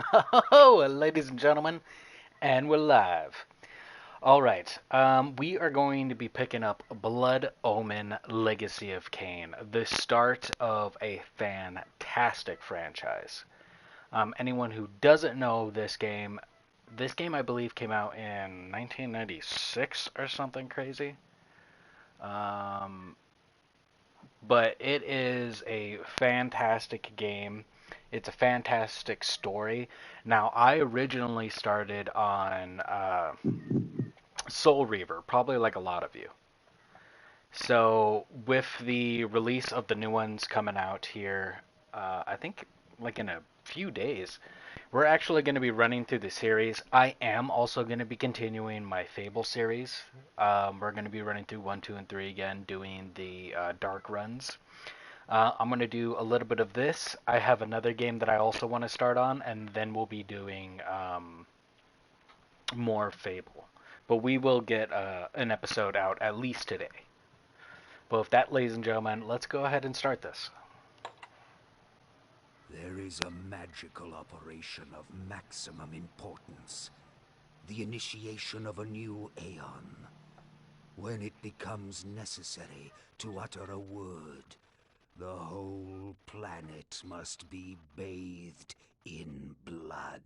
Oh, ladies and gentlemen, and we're live. All right, we are going to be picking up Blood Omen Legacy of Kain, the start of a fantastic franchise. Anyone who doesn't know this game I believe came out in 1996 or something crazy. Um, but it is a fantastic game. It's a fantastic story. Now, I originally started on Soul Reaver, probably like a lot of you. So, with the release of the new ones coming out here, I think like in a few days, we're actually going to be running through the series. I am also going to be continuing my Fable series. We're going to be running through 1, 2, and 3 again, doing the dark runs. I'm going to do a little bit of this. I have another game that I also want to start on, and then we'll be doing more Fable. But we will get an episode out at least today. But with that, ladies and gentlemen, let's go ahead and start this. There is a magical operation of maximum importance. The initiation of a new aeon. When it becomes necessary to utter a word, the whole planet must be bathed in blood.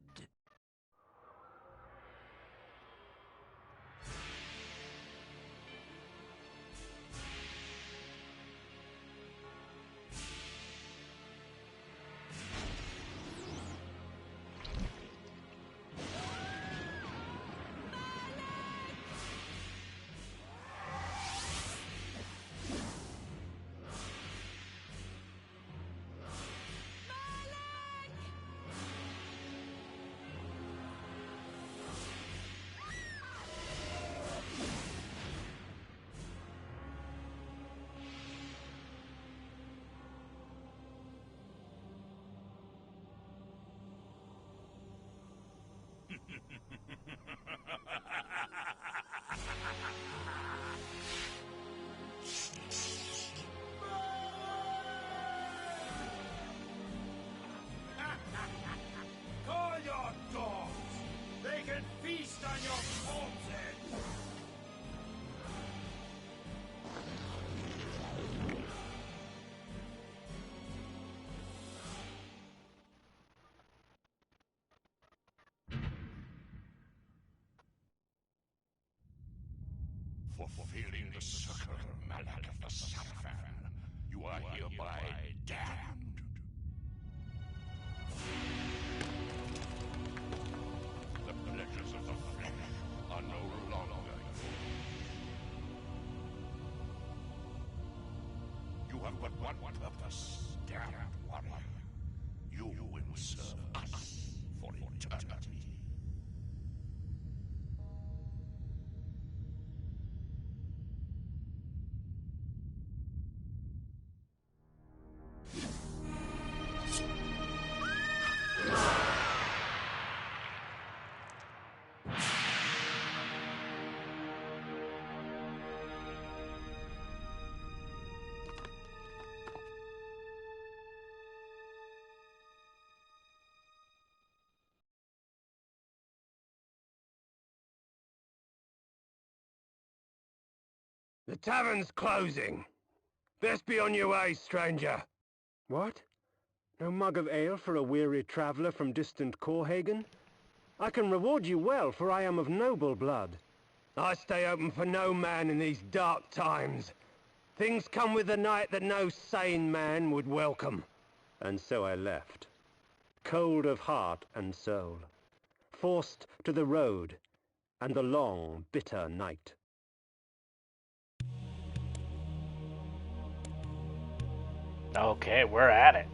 Call your dogs! They can feast on your corpses! For fulfilling the circle mallet of the Sunfan, you are hereby damned. The pleasures of the flesh are no longer yours. You have but one purpose, damned warrior. You will serve us for eternity. The tavern's closing. Best be on your way, stranger. What? No mug of ale for a weary traveller from distant Corhagen? I can reward you well, for I am of noble blood. I stay open for no man in these dark times. Things come with the night that no sane man would welcome. And so I left, cold of heart and soul, forced to the road and the long, bitter night. Okay, we're at it.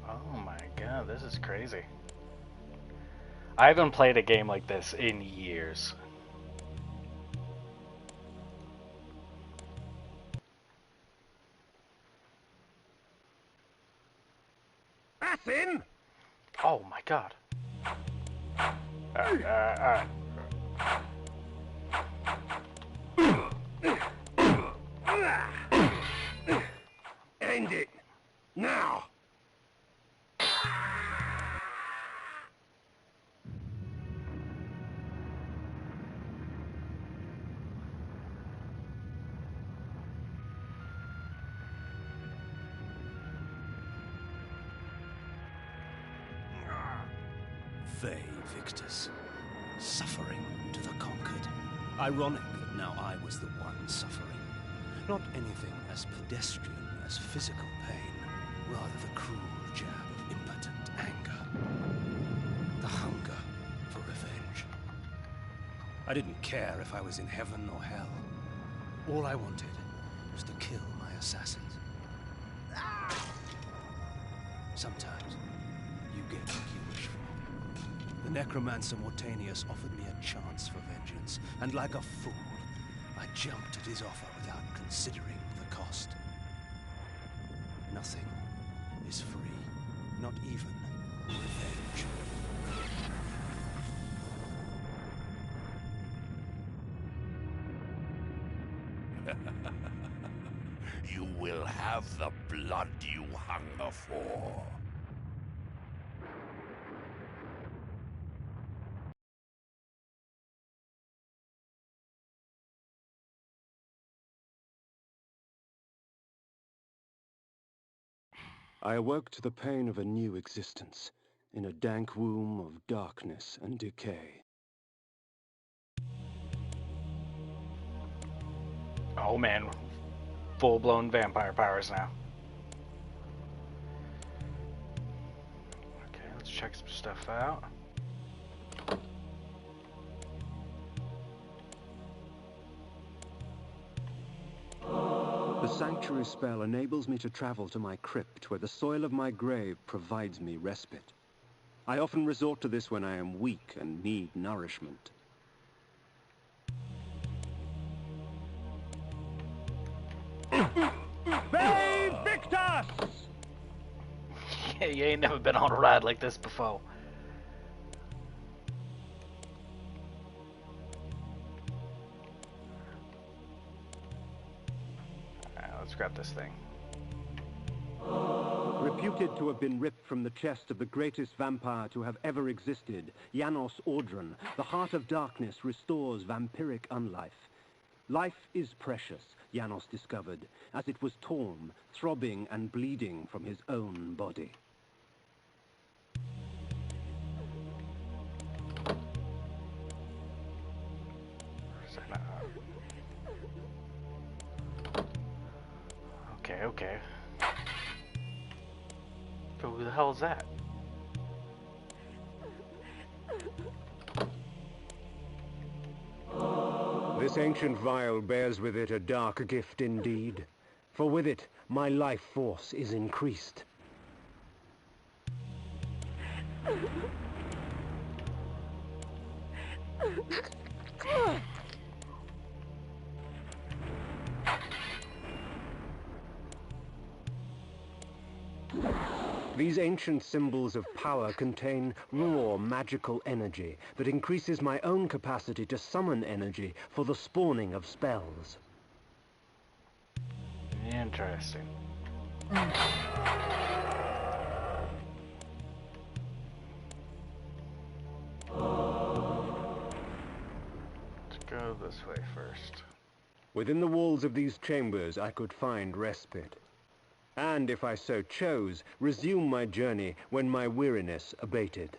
Oh my god, this is crazy. I haven't played a game like this in years. That's him! Oh my god. End it! Now! They, victors. Suffering to the conquered. Ironic that now I was the one suffering. Not anything as pedestrian as physical pain, rather the cruel jab of impotent anger. The hunger for revenge. I didn't care if I was in heaven or hell. All I wanted was to kill my assassins. Sometimes you get what you wish for. The necromancer Mortanius offered me a chance for vengeance, and like a fool, I jumped at his offer without considering the cost. Nothing is free, not even revenge. You will have the blood you hunger for. I awoke to the pain of a new existence, in a dank womb of darkness and decay. Oh man, full-blown vampire powers now. Okay, let's check some stuff out. The sanctuary spell enables me to travel to my crypt, where the soil of my grave provides me respite. I often resort to this when I am weak and need nourishment. They victors! Yeah, you ain't never been on a ride like this before. Alright, let's grab this thing. Reputed to have been ripped from the chest of the greatest vampire to have ever existed, Janos Audron, the Heart of Darkness restores vampiric unlife. Life is precious, Janos discovered, as it was torn, throbbing and bleeding from his own body. Okay, okay. But who the hell is that? This ancient vial bears with it a dark gift indeed, for with it my life force is increased. These ancient symbols of power contain raw magical energy that increases my own capacity to summon energy for the spawning of spells. Interesting. Let's go this way first. Within the walls of these chambers I could find respite, and if I so chose, resume my journey when my weariness abated.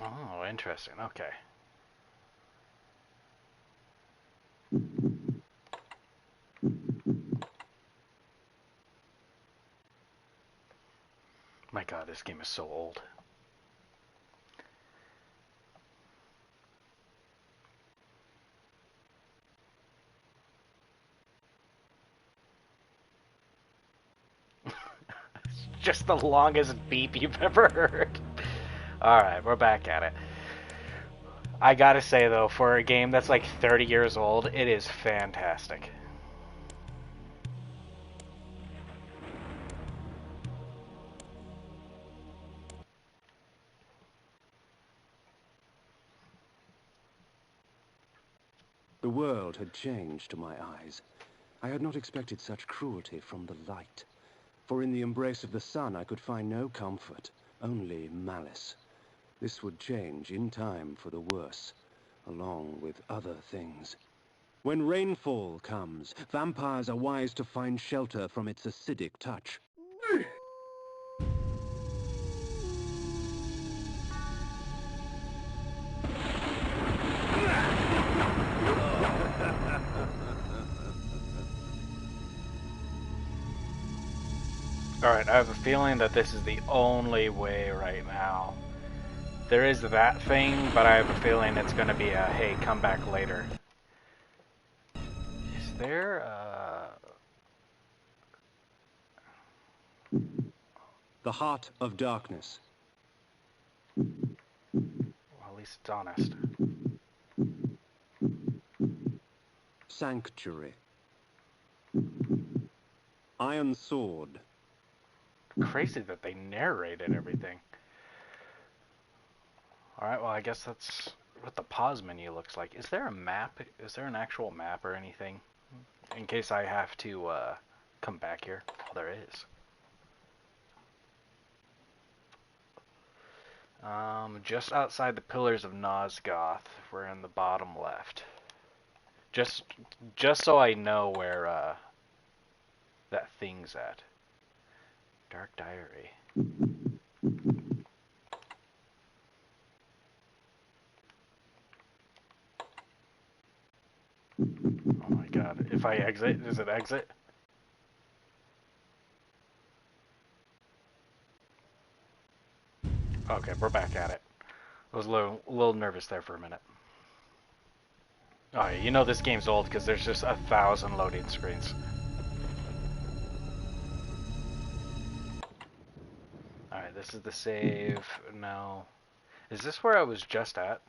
Oh, interesting. Okay. My god, this game is so old. Just the longest beep you've ever heard. Alright, we're back at it. I gotta say though, for a game that's like 30 years old, it is fantastic. The world had changed to my eyes. I had not expected such cruelty from the light. For in the embrace of the sun I could find no comfort, only malice. This would change in time for the worse, along with other things. When rainfall comes, vampires are wise to find shelter from its acidic touch. Alright, I have a feeling that this is the only way right now. There is that thing, but I have a feeling it's going to be a, hey, come back later. Is there The Heart of Darkness. well, at least it's honest. Sanctuary. Iron Sword. Crazy that they narrated everything. Alright, well, I guess that's what the pause menu looks like. Is there a map? Is there an actual map or anything? In case I have to come back here. Oh, there is. Just outside the Pillars of Nosgoth. We're in the bottom left. Just so I know where that thing's at. Dark Diary. Oh my god. If I exit, does it exit? Okay, we're back at it. I was a little nervous there for a minute. Oh yeah, you know this game's old because there's just 1,000 loading screens. Alright, this is the save. No. Is this where I was just at?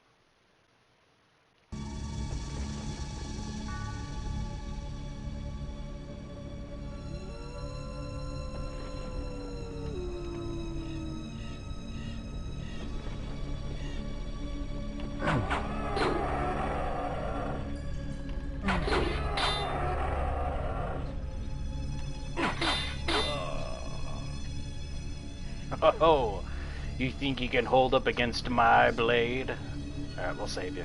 Oh, you think you can hold up against my blade? Alright, we'll save you.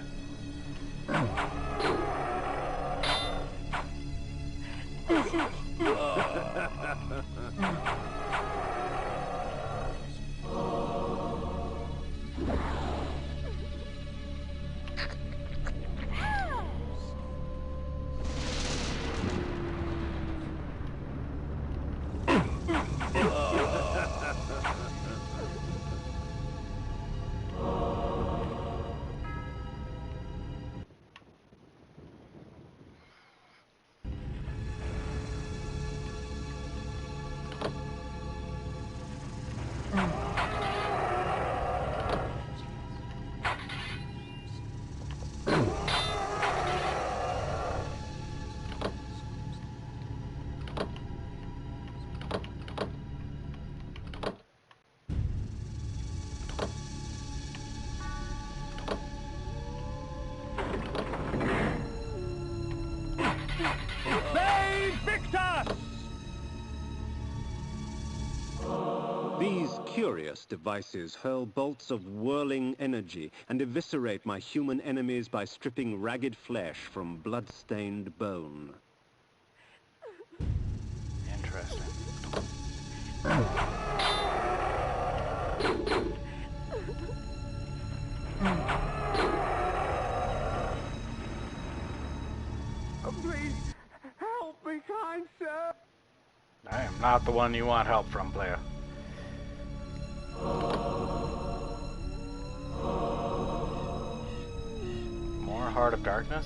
These curious devices hurl bolts of whirling energy and eviscerate my human enemies by stripping ragged flesh from blood-stained bone. Interesting. Please, help me, kind sir! I am not the one you want help from, player. More Heart of Darkness?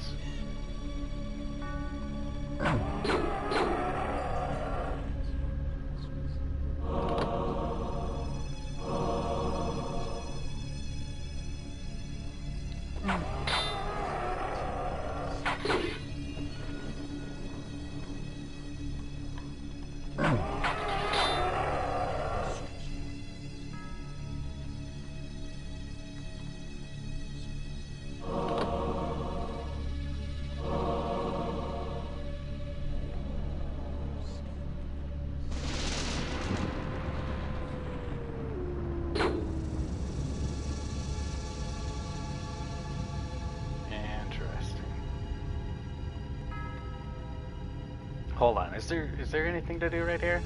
Hold on, is there anything to do right here?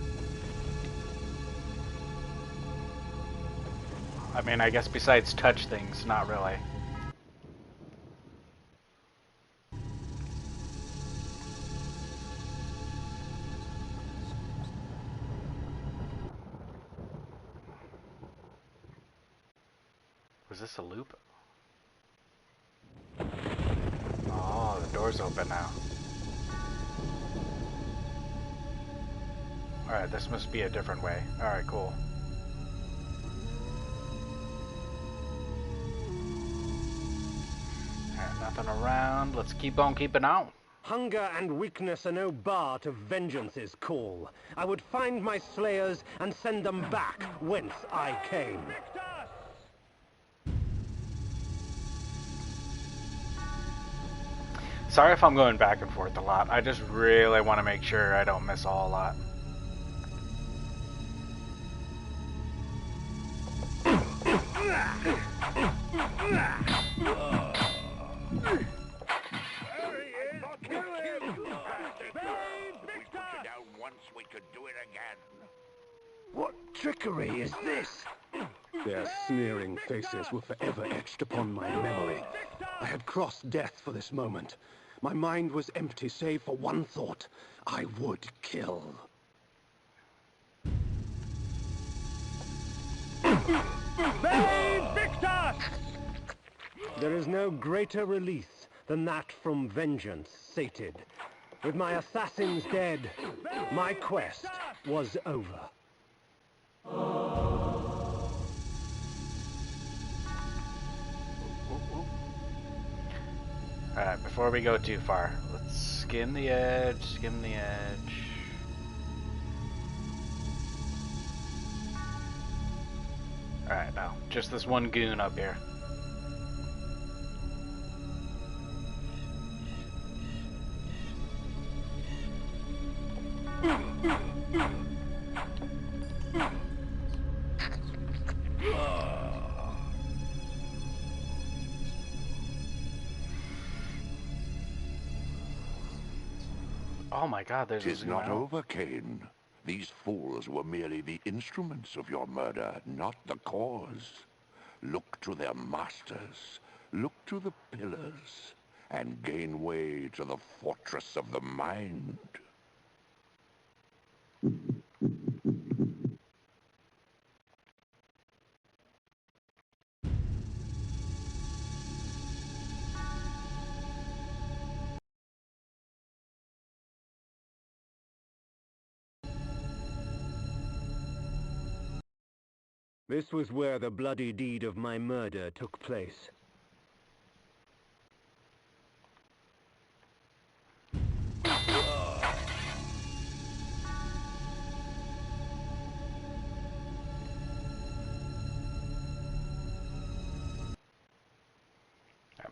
I mean, I guess besides touch things, not really. Was this a loop? Oh, the door's open now. Alright, this must be a different way. Alright, cool. Alright, nothing around. Let's keep on keeping on. Hunger and weakness are no bar to vengeance's call. I would find my slayers and send them back whence I came. Sorry if I'm going back and forth a lot. I just really want to make sure I don't miss a whole lot. We could do it again. What trickery is this? Their sneering faces were forever etched upon my memory. I had crossed death for this moment. My mind was empty save for one thought. I would kill. Main victor! There is no greater release than that from vengeance sated. With my assassins dead, my quest was over. Alright, before we go too far, let's skim the edge, skim the edge. Alright, now, just this one goon up here. Oh my god, there's Tis not over, Kain. These fools were merely the instruments of your murder, not the cause. Look to their masters, look to the pillars, and gain way to the fortress of the mind. This was where the bloody deed of my murder took place.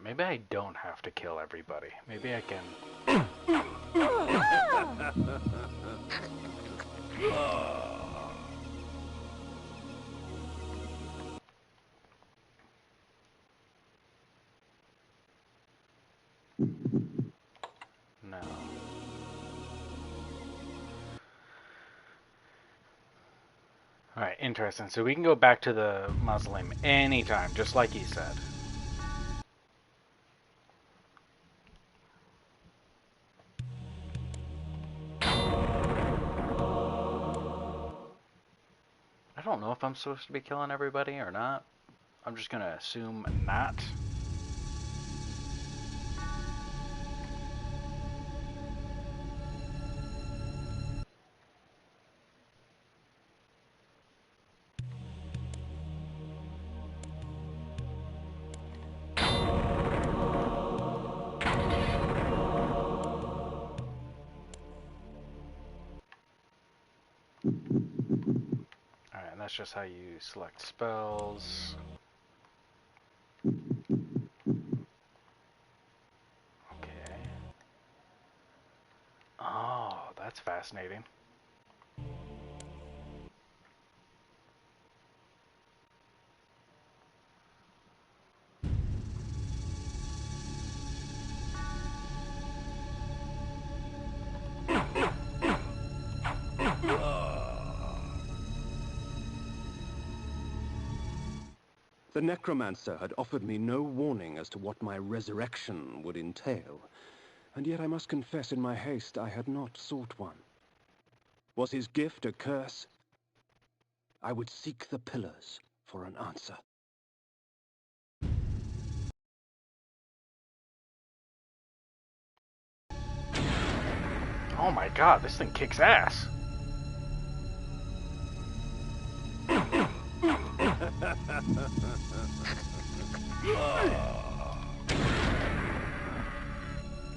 Maybe I don't have to kill everybody. Maybe I can... No. Alright, interesting. So we can go back to the mausoleum anytime, just like he said. I don't know if I'm supposed to be killing everybody or not. I'm just gonna assume not. Alright, and that's just how you select spells. Okay. Oh, that's fascinating. The necromancer had offered me no warning as to what my resurrection would entail, and yet I must confess in my haste I had not sought one. Was his gift a curse? I would seek the pillars for an answer. Oh my god, this thing kicks ass.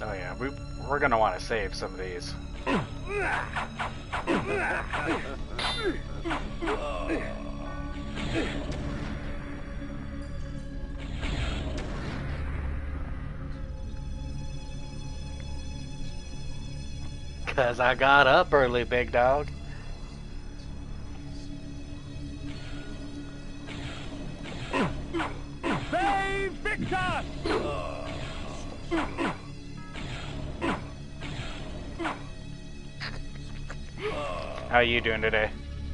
Oh yeah, we're gonna want to save some of these. Cause I got up early, big dog. Save Victor! How you doing today?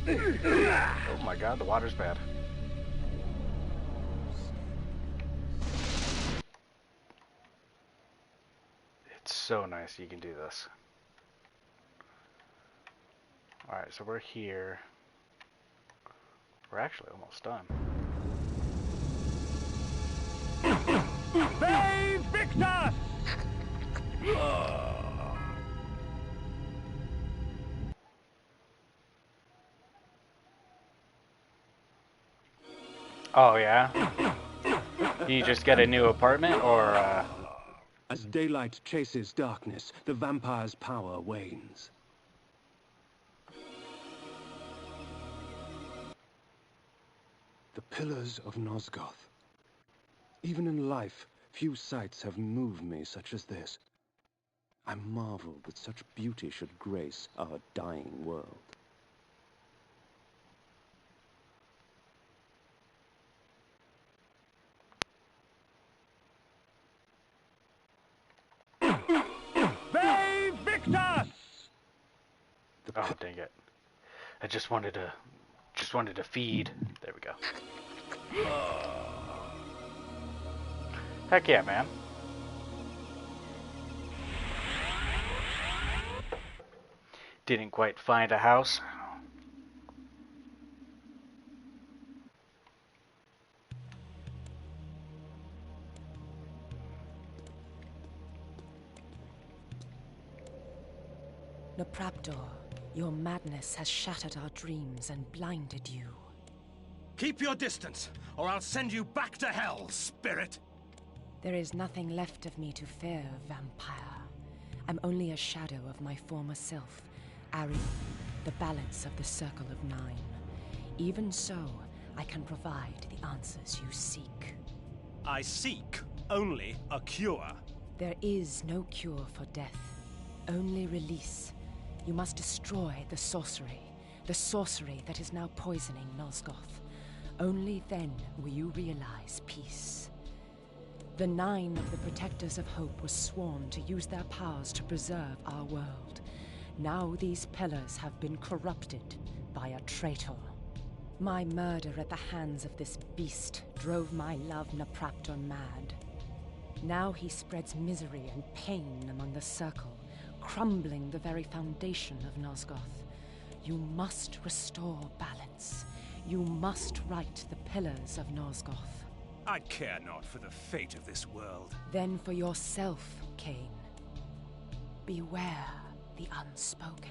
Oh my god, the water's bad. It's so nice you can do this. Alright, so we're here. We're actually almost done. Save Victor! Oh yeah? Do you just get a new apartment, or As daylight chases darkness, the vampire's power wanes. The pillars of Nosgoth. Even in life, few sights have moved me such as this. I marvel that such beauty should grace our dying world. Save Victor! oh dang it. I just wanted to feed. There we go. Heck yeah, man. Didn't quite find a house. Nopraptor, your madness has shattered our dreams and blinded you. Keep your distance, or I'll send you back to hell, spirit! There is nothing left of me to fear, vampire. I'm only a shadow of my former self, Ari, the balance of the Circle of Nine. Even so, I can provide the answers you seek. I seek only a cure. There is no cure for death, only release. You must destroy the sorcery that is now poisoning Nosgoth. Only then will you realize peace. The Nine of the Protectors of Hope were sworn to use their powers to preserve our world. Now these pillars have been corrupted by a traitor. My murder at the hands of this beast drove my love Nopraptor mad. Now he spreads misery and pain among the Circle, crumbling the very foundation of Nosgoth. You must restore balance. You must right the pillars of Nosgoth. I care not for the fate of this world. Then for yourself, Kain. Beware the unspoken.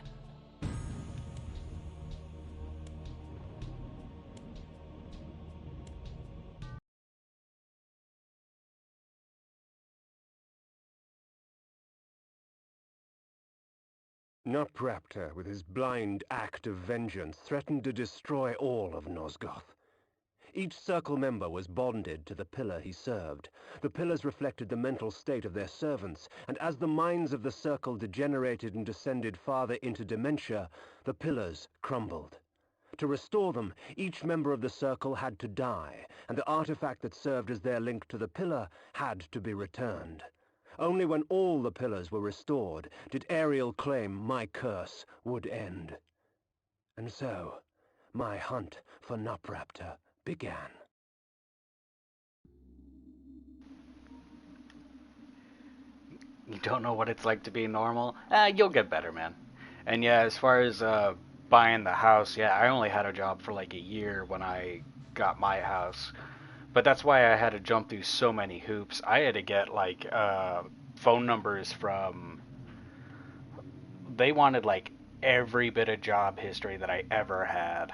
Nopraptor, with his blind act of vengeance, threatened to destroy all of Nosgoth. Each Circle member was bonded to the pillar he served. The pillars reflected the mental state of their servants, and as the minds of the Circle degenerated and descended farther into dementia, the pillars crumbled. To restore them, each member of the Circle had to die, and the artifact that served as their link to the pillar had to be returned. Only when all the pillars were restored did Ariel claim my curse would end. And so, my hunt for Nopraptor began. You don't know what it's like to be normal? You'll get better, man. And yeah, as far as buying the house, yeah, I only had a job for like a year when I got my house. But that's why I had to jump through so many hoops. I had to get like phone numbers from they wanted like every bit of job history that I ever had.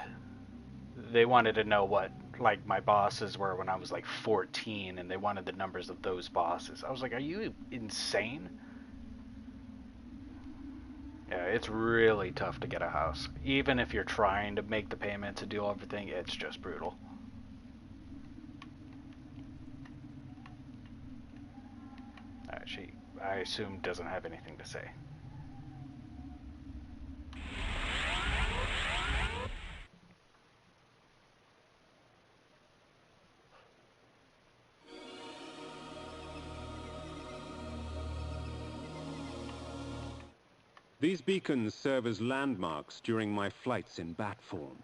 They wanted to know what like my bosses were when I was like 14, and they wanted the numbers of those bosses. I was like, are you insane? Yeah, it's really tough to get a house. Even if you're trying to make the payment to do everything, it's just brutal. She, I assume, doesn't have anything to say. These beacons serve as landmarks during my flights in bat form.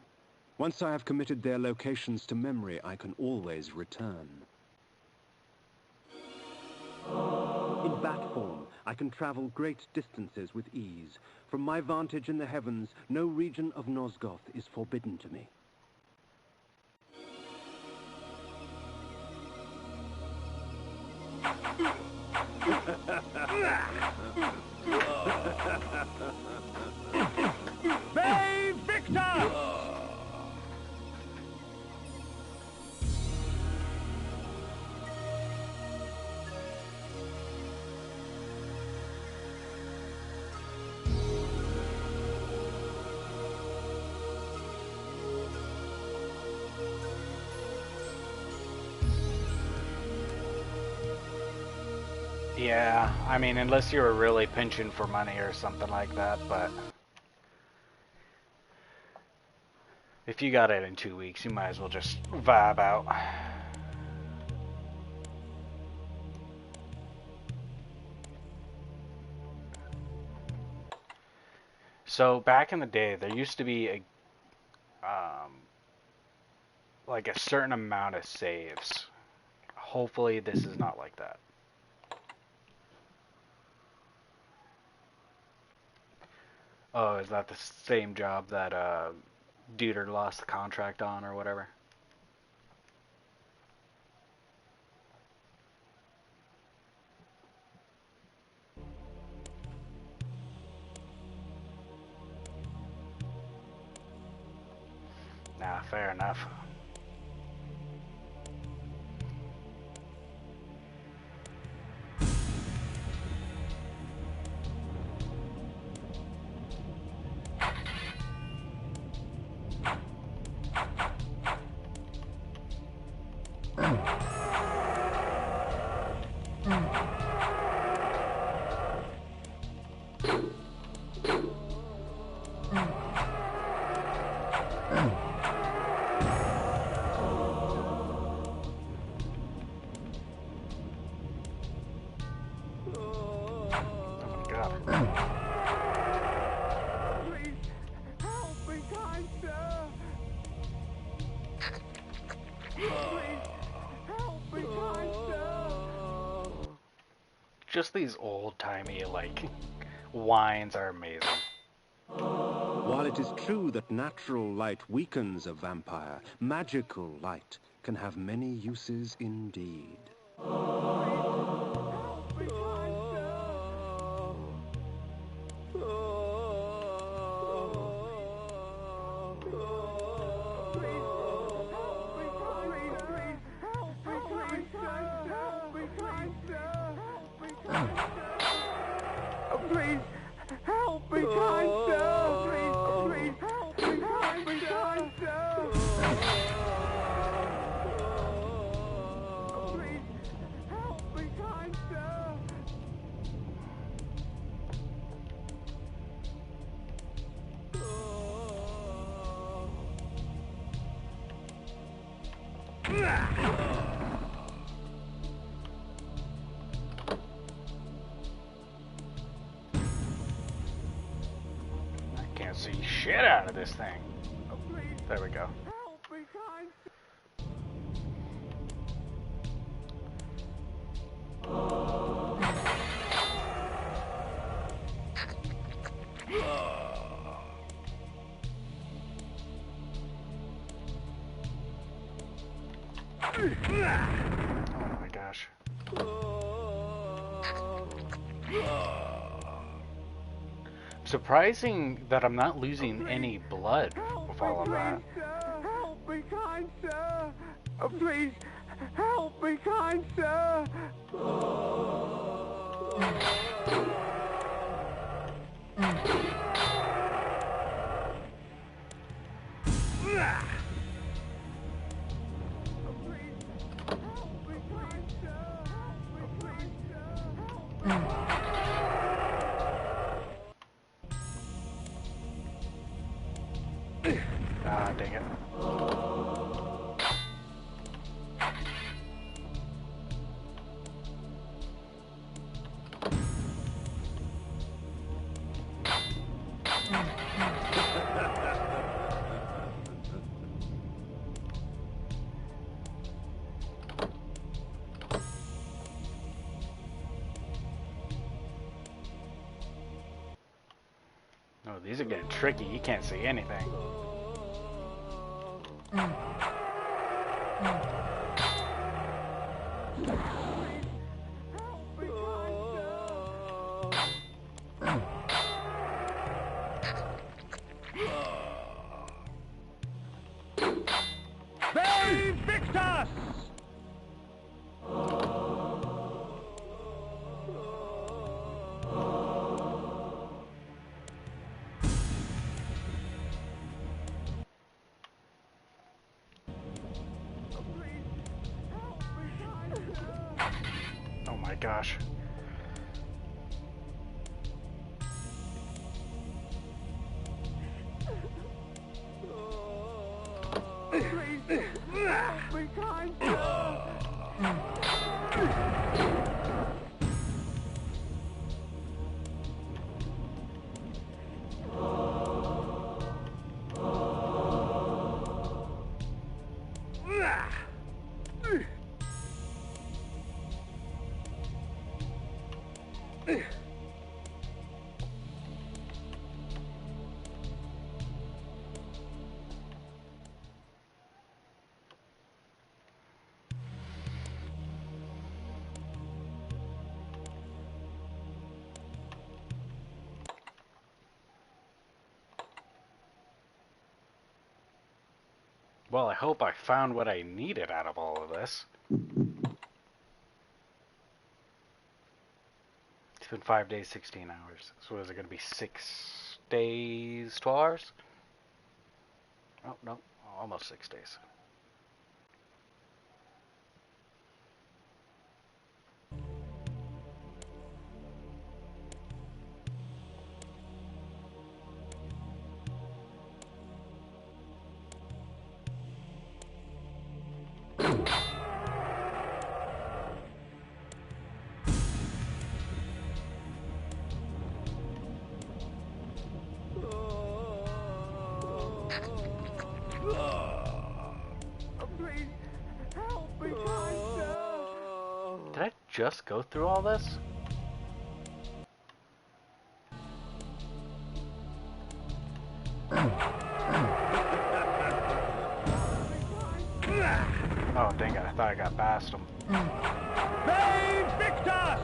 Once I have committed their locations to memory, I can always return. In bat form, I can travel great distances with ease. From my vantage in the heavens, no region of Nosgoth is forbidden to me. Bay Victor! Yeah, I mean, unless you were really pinching for money or something like that, but if you got it in 2 weeks, you might as well just vibe out. So back in the day, there used to be a like a certain amount of saves. Hopefully, this is not like that. Oh, is that the same job that Dieter lost the contract on or whatever? Nah, fair enough. Just these old-timey, like, wines are amazing. While it is true that natural light weakens a vampire, magical light can have many uses indeed. I can't see shit out of this thing. Oh, there we go. Oh my gosh. I'm Surprising that I'm not losing any blood with all of that. Sir. Help me, kind sir. Please, help me, kind sir. Ah, dang it. Oh, these are getting tricky. You can't see anything. They Victus! Oh my gosh. We can't go. Well, I hope I found what I needed out of all of this. It's been 5 days, 16 hours. So is it going to be 6 days, 12 hours? Oh, no. Almost 6 days. Please, help me, kind sir. Did I just go through all this? Oh, dang it. I thought I got past them. They Victus!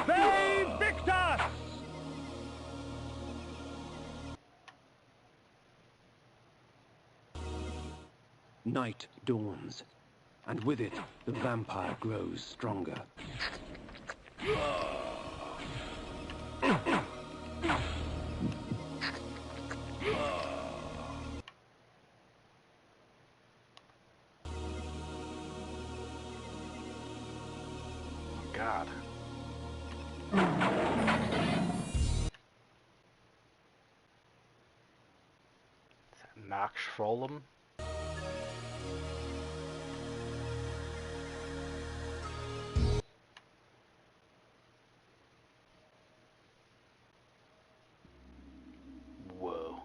They Victus! Night dawns, and with it, the vampire grows stronger. Oh, God. Is that Nox Frolum? Whoa.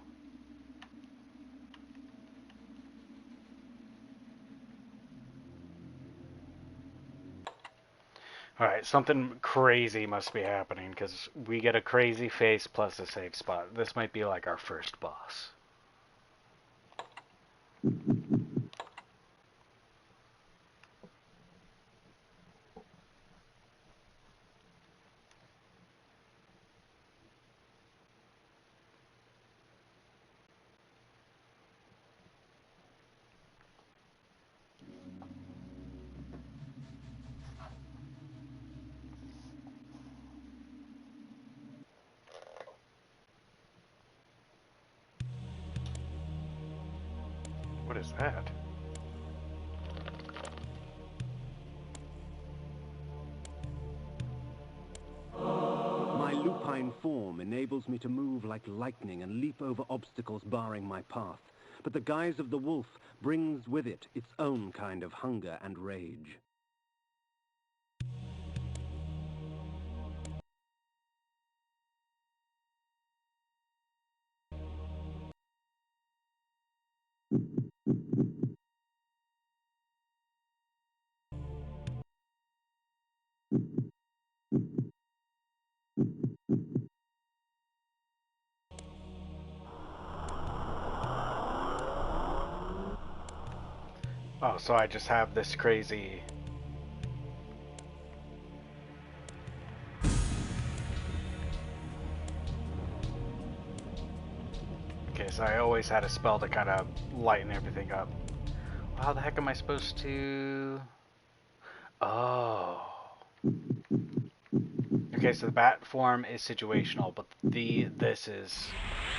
Alright, something crazy must be happening because we get a crazy face plus a safe spot. This might be like our first boss. What is that? My lupine form enables me to move like lightning and leap over obstacles barring my path. But the guise of the wolf brings with it its own kind of hunger and rage. Oh, so I just have this crazy... Okay, so I always had a spell to kind of lighten everything up. How the heck am I supposed to... Oh. Okay, so the bat form is situational, but this is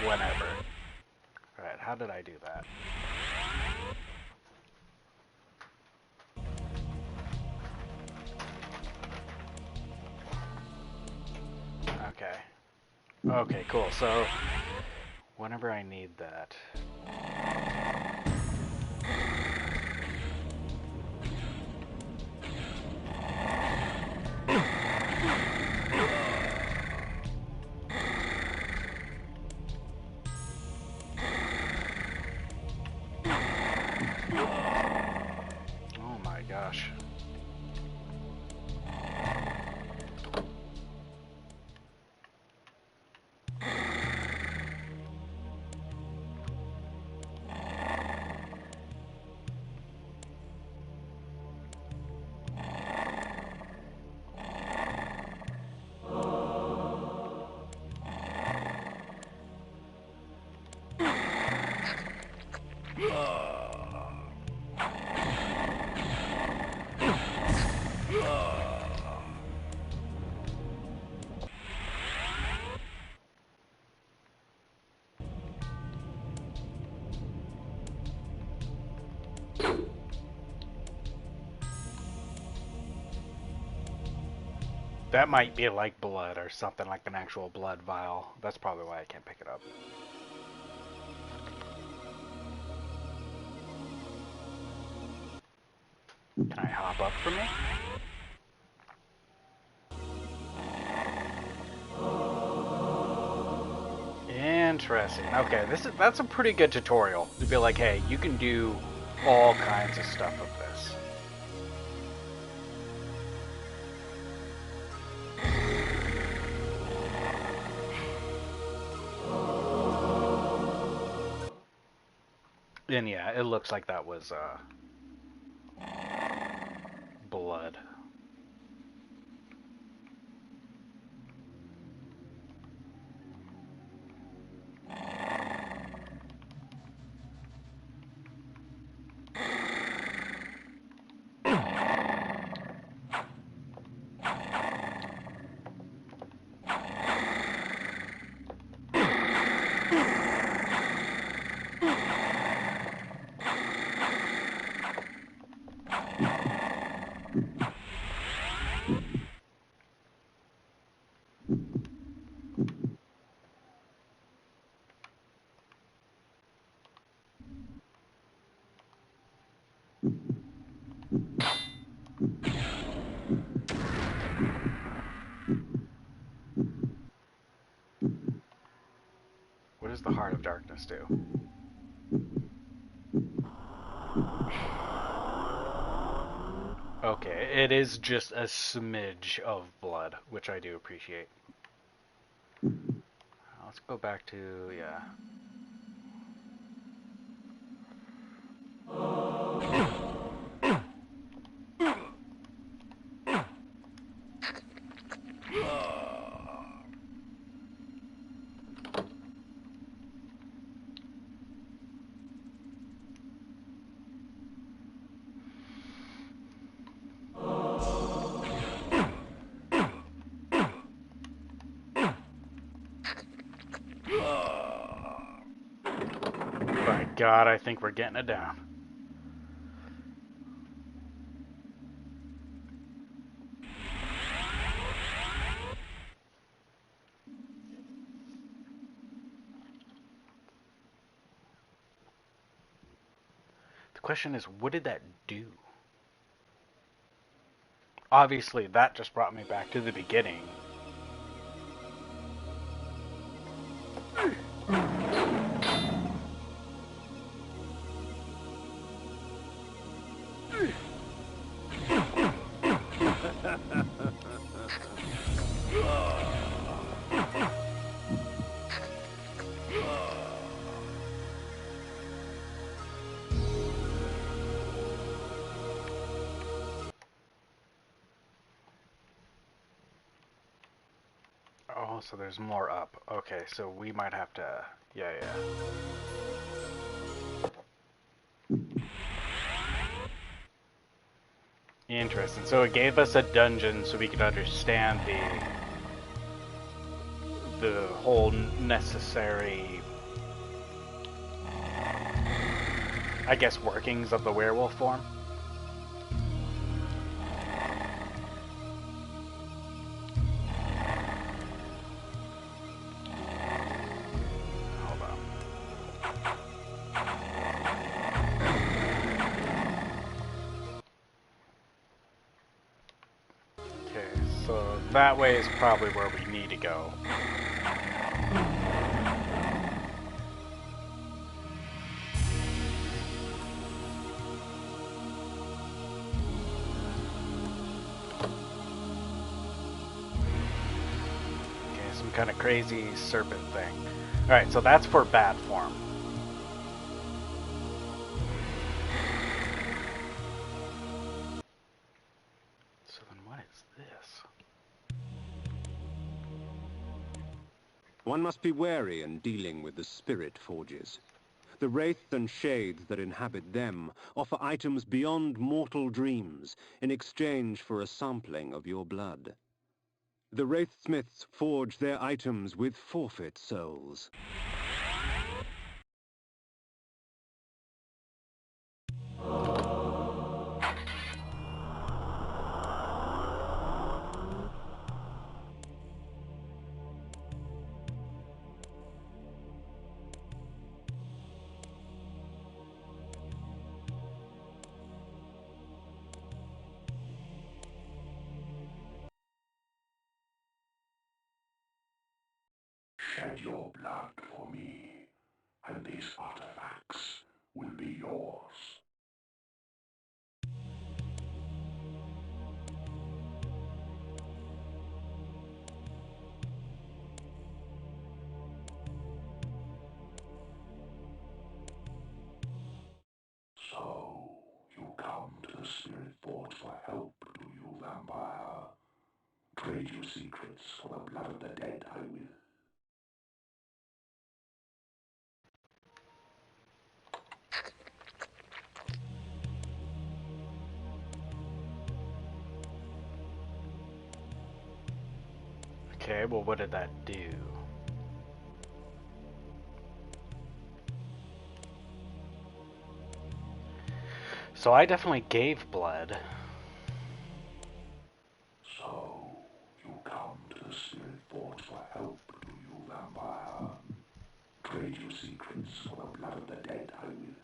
whenever. Alright, how did I do that? Okay. Okay, cool. So, whenever I need that. Oh my gosh. That might be like blood or something like an actual blood vial. That's probably why I can't pick it up. Can I hop up for me? Interesting. Okay, that's a pretty good tutorial to be like, hey, you can do all kinds of stuff with this. And yeah, it looks like that was blood. What does the Heart of Darkness do? Okay, it is just a smidge of blood, which I do appreciate. Let's go back to, yeah. By God, I think we're getting it down. The question is, what did that do? Obviously, that just brought me back to the beginning. Oh, so there's more up. Okay, so we might have to... Yeah, yeah. Interesting. So it gave us a dungeon so we could understand the whole necessary, I guess, workings of the werewolf form. Hold on. Okay, so that way is probably where we need to go. Some kind of crazy serpent thing. Alright, so that's for bat form. So then what is this? One must be wary in dealing with the spirit forges. The wraith and shades that inhabit them offer items beyond mortal dreams in exchange for a sampling of your blood. The wraithsmiths forge their items with forfeit souls. Shed your blood for me, and these artifacts will be yours. So, you come to the Spirit Forge for help, do you, vampire? Trade your secrets for the blood of the dead, I will. Okay, well what did that do? So I definitely gave blood. So, you come to the Spirit Forge for help, do you, vampire? Trade your secrets for the blood of the dead, I will.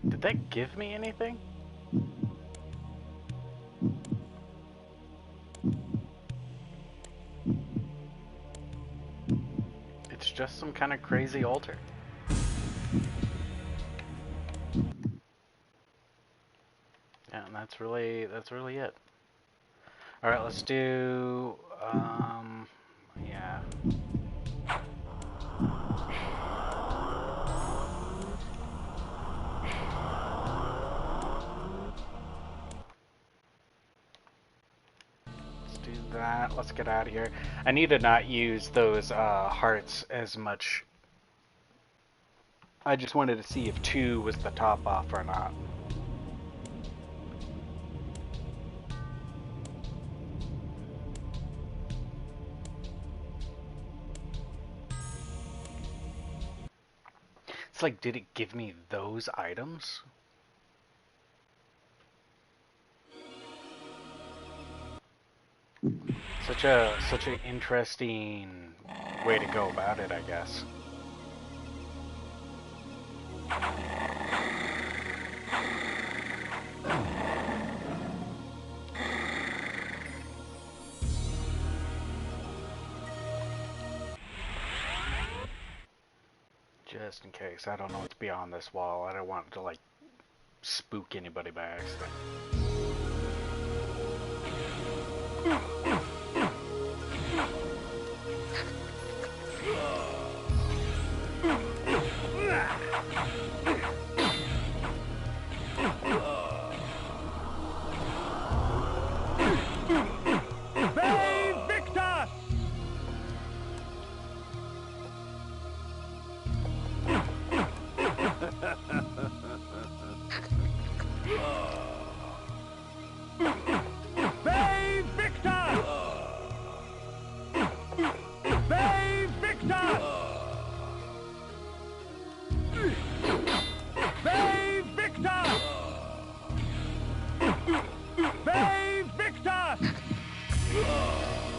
Did that give me anything? just some kind of crazy altar. Yeah, and that's really it. All right, let's do yeah. Let's do that. Let's get out of here. I need to not use those hearts as much. I just wanted to see if 2 was the top off or not. It's like, did it give me those items? Such an interesting way to go about it, I guess. Just in case. I don't know what's beyond this wall. I don't want to, like, spook anybody by accident.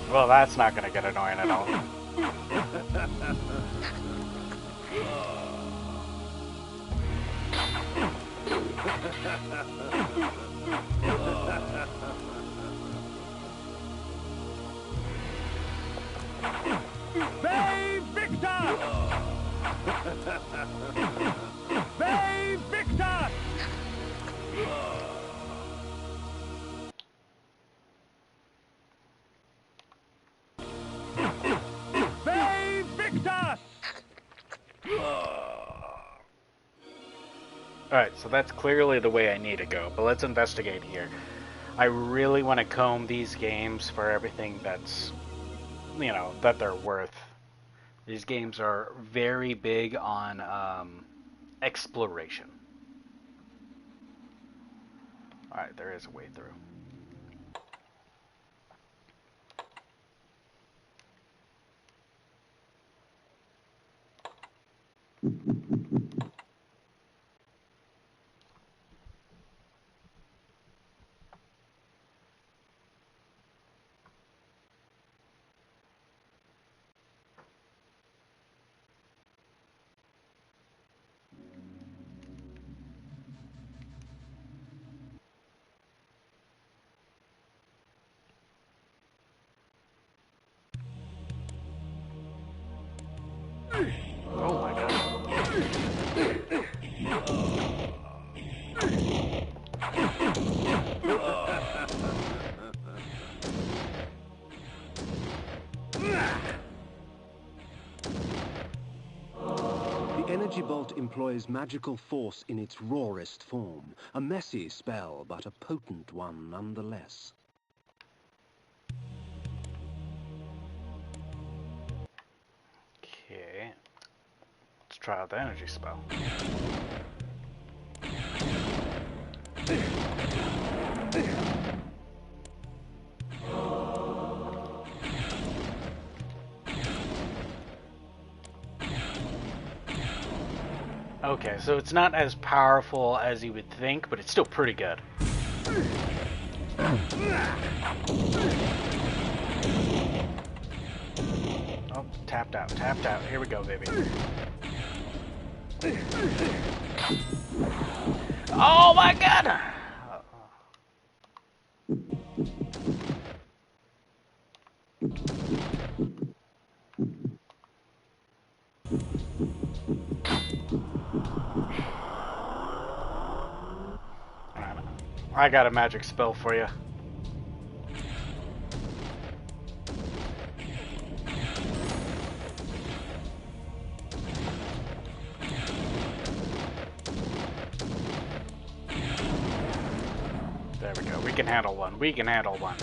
Well, that's not going to get annoying at all. Save Victor! Save Victor! Save Victor! Alright, so that's clearly the way I need to go, but let's investigate here. I really want to comb these games for everything that's, you know, that they're worth. These games are very big on exploration. Alright, there is a way through. Oh my god. The energy bolt employs magical force in its rawest form. A messy spell, but a potent one nonetheless. Okay. Let's try out the energy spell. Okay, so it's not as powerful as you would think, but it's still pretty good. Oh, tapped out, tapped out. Here we go, baby. Oh my god! I got a magic spell for you. There we go. We can handle one. We can handle one.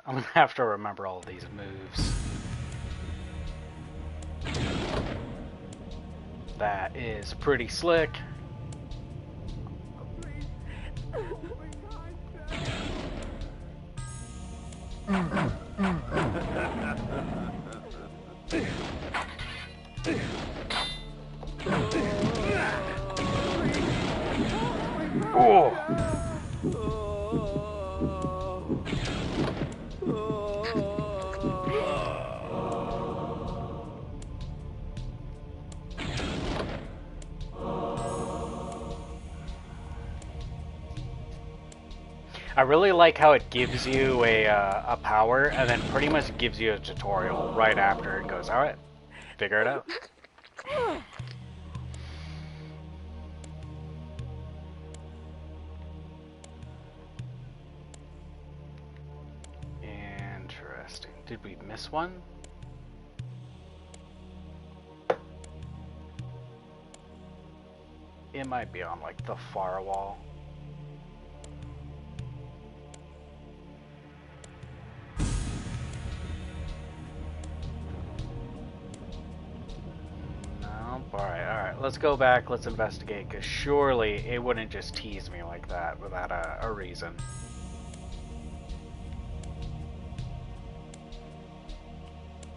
I'm gonna have to remember all of these moves. That is pretty slick. Oh! I really like how it gives you a power and then pretty much gives you a tutorial right after and goes, alright, figure it out. Interesting. Did we miss one? It might be on like the far wall. No? Alright, let's go back, let's investigate, because surely it wouldn't just tease me like that without a reason.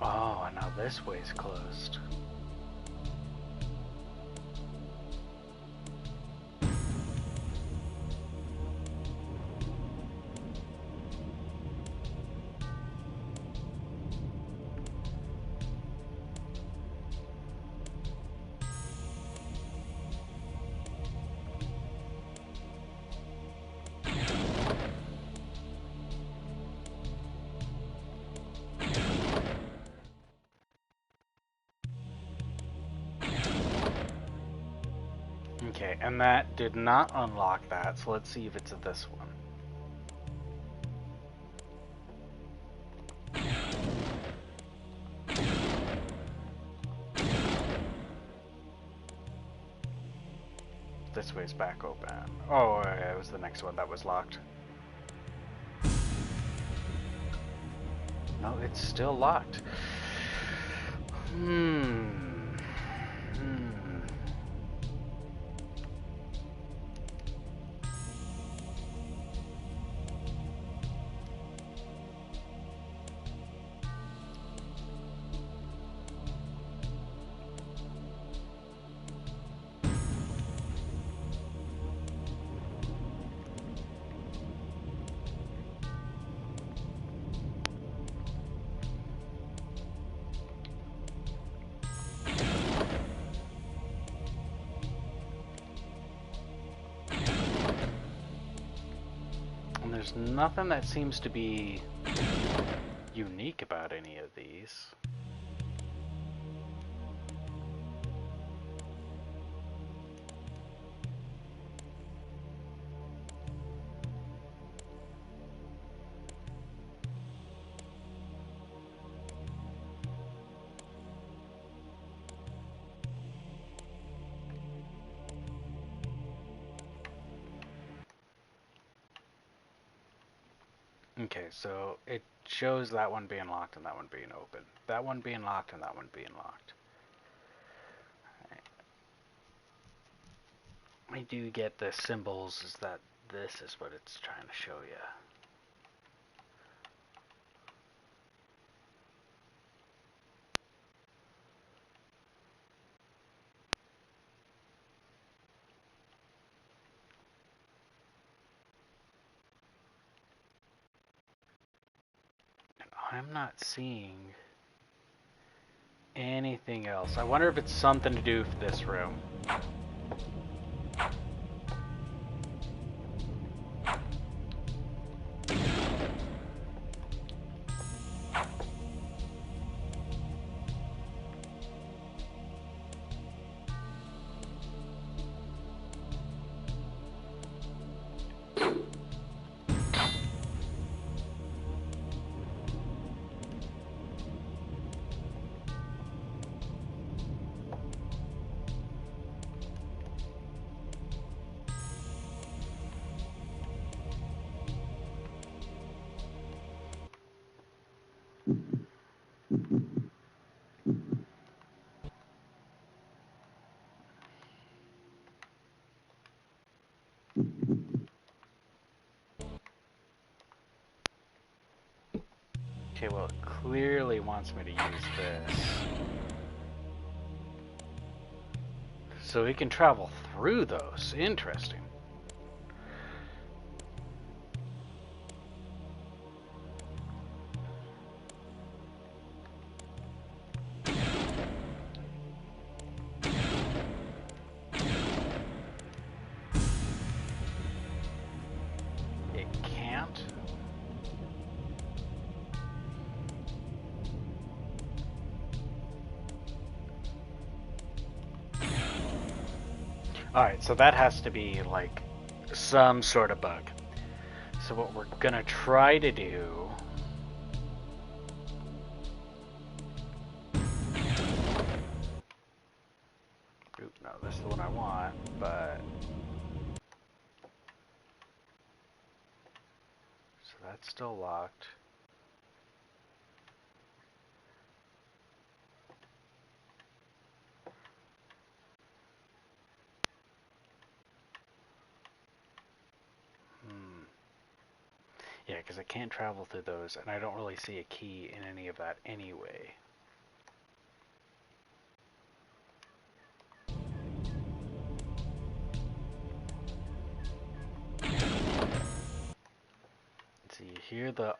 Oh, now this way's closed. Okay, and that did not unlock that, so let's see if it's this one. This way's back open. Oh, it was the next one that was locked. No, it's still locked. And there's nothing that seems to be unique about any of these. Okay, so it shows that one being locked and that one being open. That one being locked and that one being locked. I do get the symbols, is that this is what it's trying to show you. And I'm not seeing anything else. I wonder if it's something to do with this room. Okay, well, it clearly wants me to use this. So we can travel through those. Interesting. It can't. Alright, so that has to be like some sort of bug. So what we're gonna try to do... Oop, no, this is the one I want, but... So that's still locked. Yeah, because I can't travel through those, and I don't really see a key in any of that anyway. So you hear the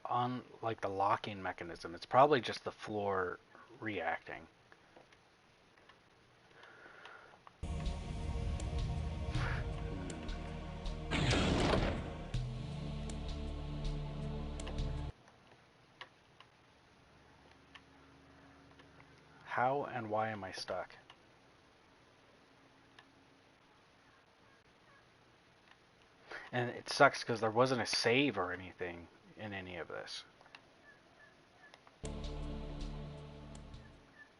like the locking mechanism. It's probably just the floor reacting. How and why am I stuck? And it sucks because there wasn't a save or anything in any of this.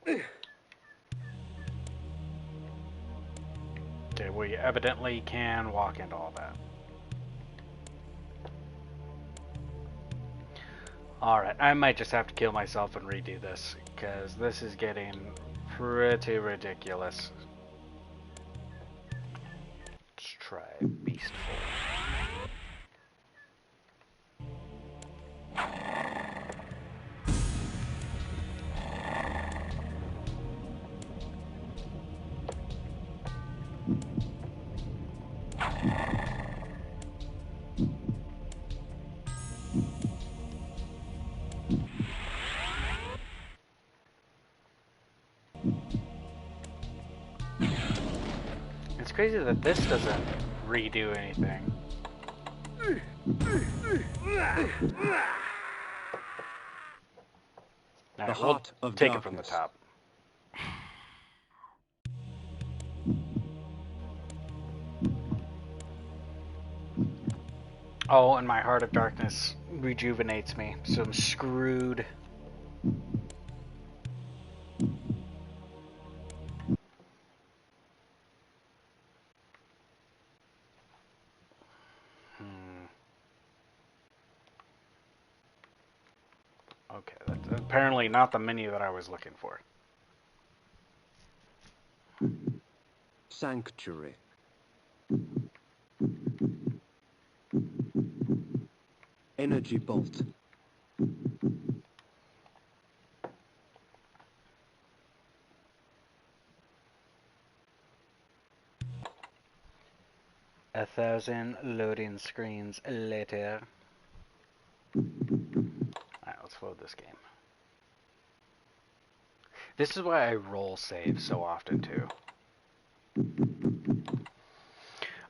Okay, we evidently can walk into all that. Alright, I might just have to kill myself and redo this, because this is getting pretty ridiculous. Let's try Beastful. It's crazy that this doesn't redo anything. Alright, we'll take it from the top. Oh, and my Heart of Darkness rejuvenates me, so I'm screwed. Okay, that's apparently not the menu that I was looking for. Sanctuary. Energy bolt. A thousand loading screens later. Alright, let's load this game. This is why I roll save so often too.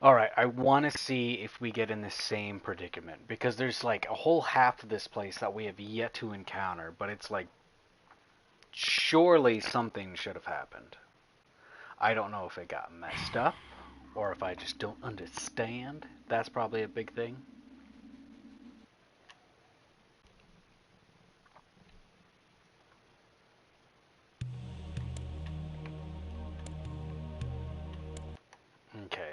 Alright, I want to see if we get in the same predicament, because there's like a whole half of this place that we have yet to encounter, but it's like, surely something should have happened. I don't know if it got messed up, or if I just don't understand. That's probably a big thing. Okay.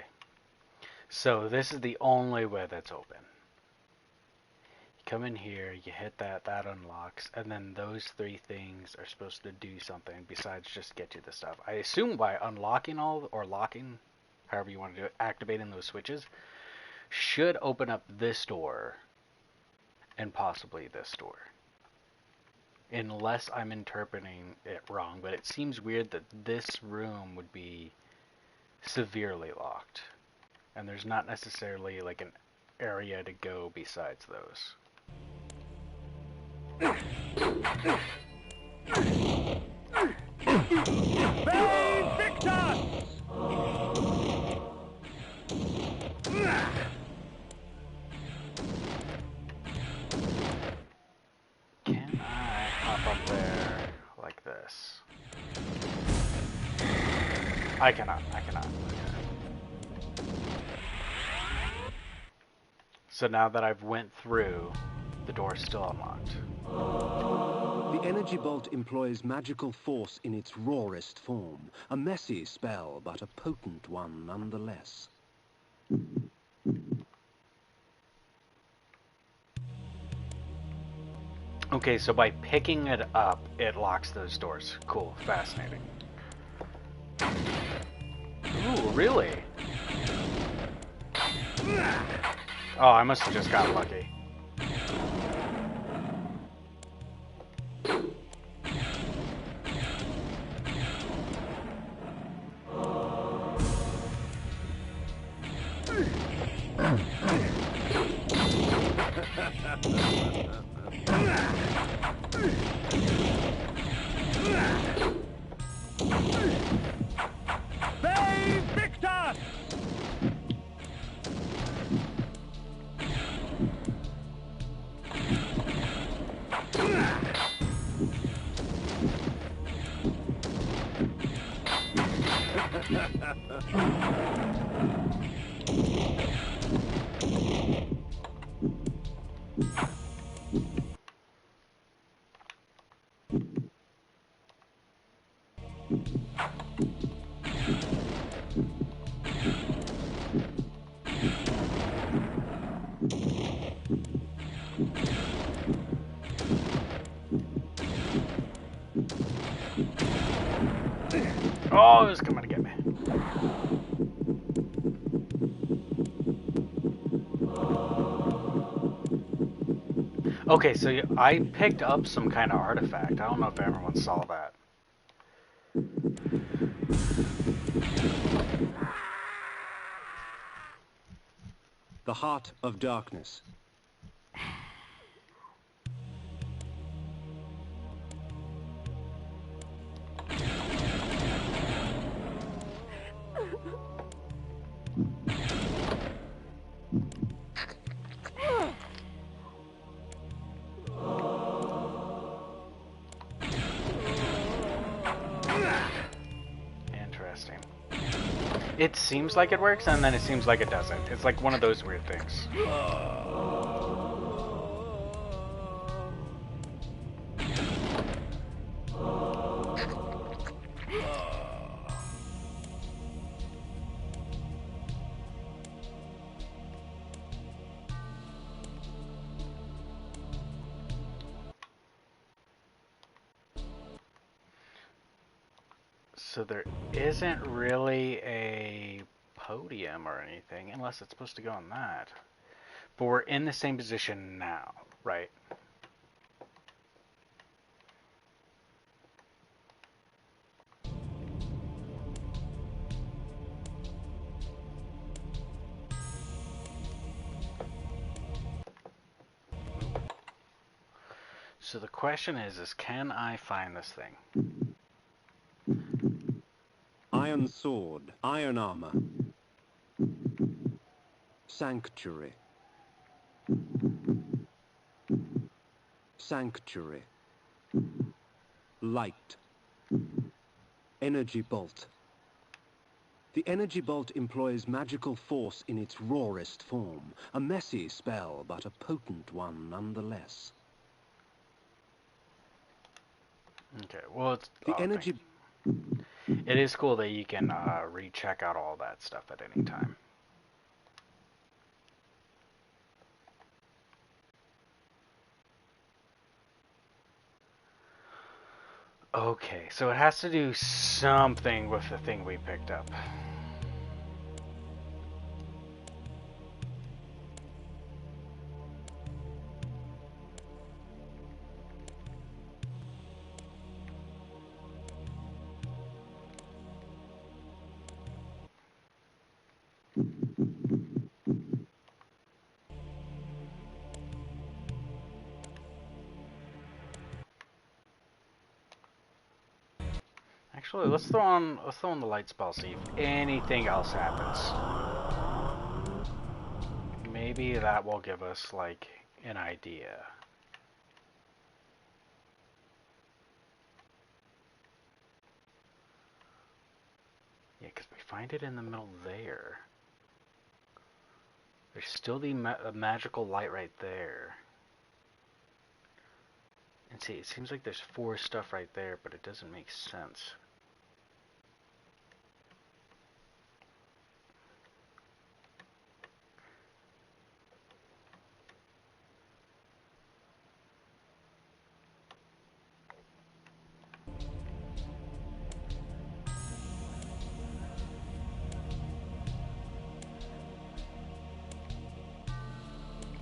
So this is the only way that's open. You come in here, you hit that, that unlocks, and then those three things are supposed to do something besides just get you the stuff. I assume by unlocking all, or locking, however you want to do it, activating those switches, should open up this door, and possibly this door. Unless I'm interpreting it wrong, but it seems weird that this room would be severely locked. And there's not necessarily like an area to go besides those. Can I hop up there like this? I cannot. Okay. So now that I've went through, the door's still unlocked. The energy bolt employs magical force in its rawest form. A messy spell, but a potent one nonetheless. Okay, so by picking it up, it locks those doors. Cool, fascinating. Ooh, really? Oh, I must have just got lucky. Oh, it was coming to get me. Okay, so I picked up some kind of artifact. I don't know if everyone saw that. The Heart of Darkness. Interesting. It seems like it works, and then it seems like it doesn't. It's like one of those weird things. So there isn't really a podium or anything, unless it's supposed to go on that. But we're in the same position now, right? So the question is can I find this thing? Iron sword, iron armor. Sanctuary. Sanctuary. Light. Energy bolt. The energy bolt employs magical force in its rawest form. A messy spell, but a potent one nonetheless. Okay, well, it's... The energy... It is cool that you can recheck out all that stuff at any time. Okay, so it has to do something with the thing we picked up. Actually, let's throw on the light spell, see if anything else happens. Maybe that will give us like an idea. Yeah, because we find it in the middle there. There's still the magical light right there. And see, it seems like there's 4 stuff right there, but it doesn't make sense.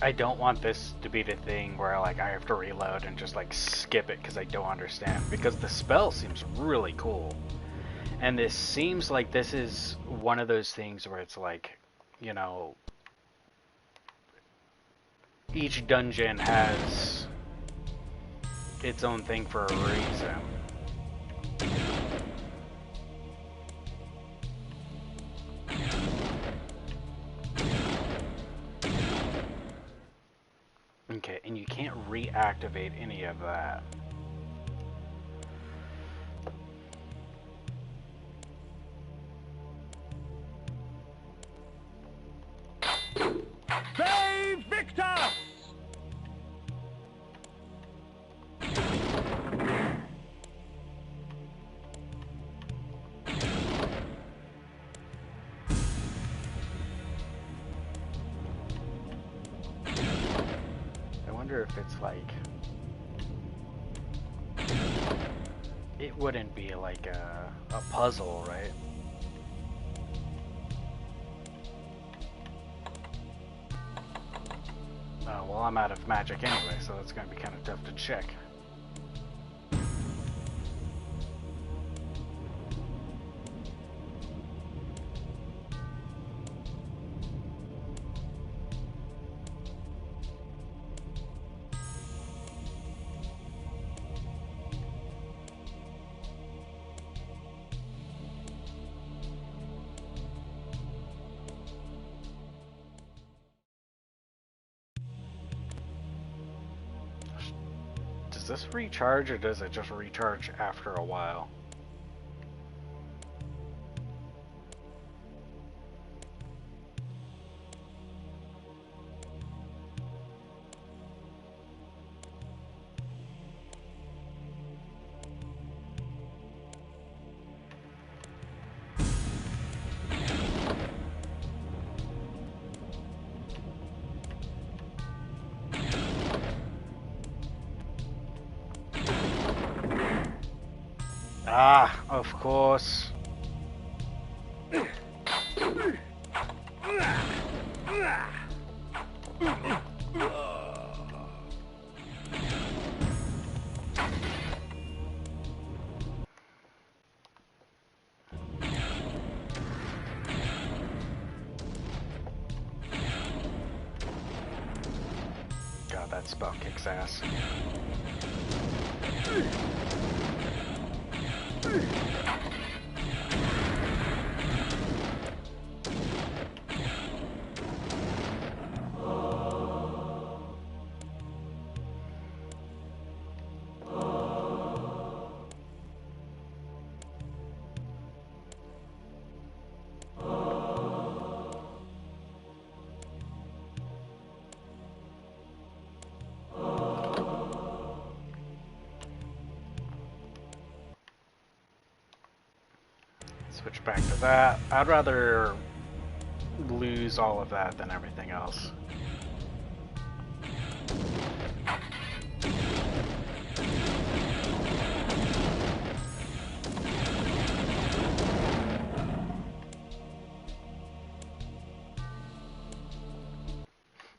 I don't want this to be the thing where like I have to reload and just like skip it because I don't understand, because the spell seems really cool. And this seems like this is one of those things where it's like, you know, each dungeon has its own thing for a reason. Okay, and you can't reactivate any of that. Save Victor! I wonder if it's like... It wouldn't be like a puzzle, right? Well, I'm out of magic anyway, so that's going to be kind of tough to check. Does this recharge, or does it just recharge after a while? Ah, of course. God, that spell kicks ass. Switch back to that. I'd rather lose all of that than everything else.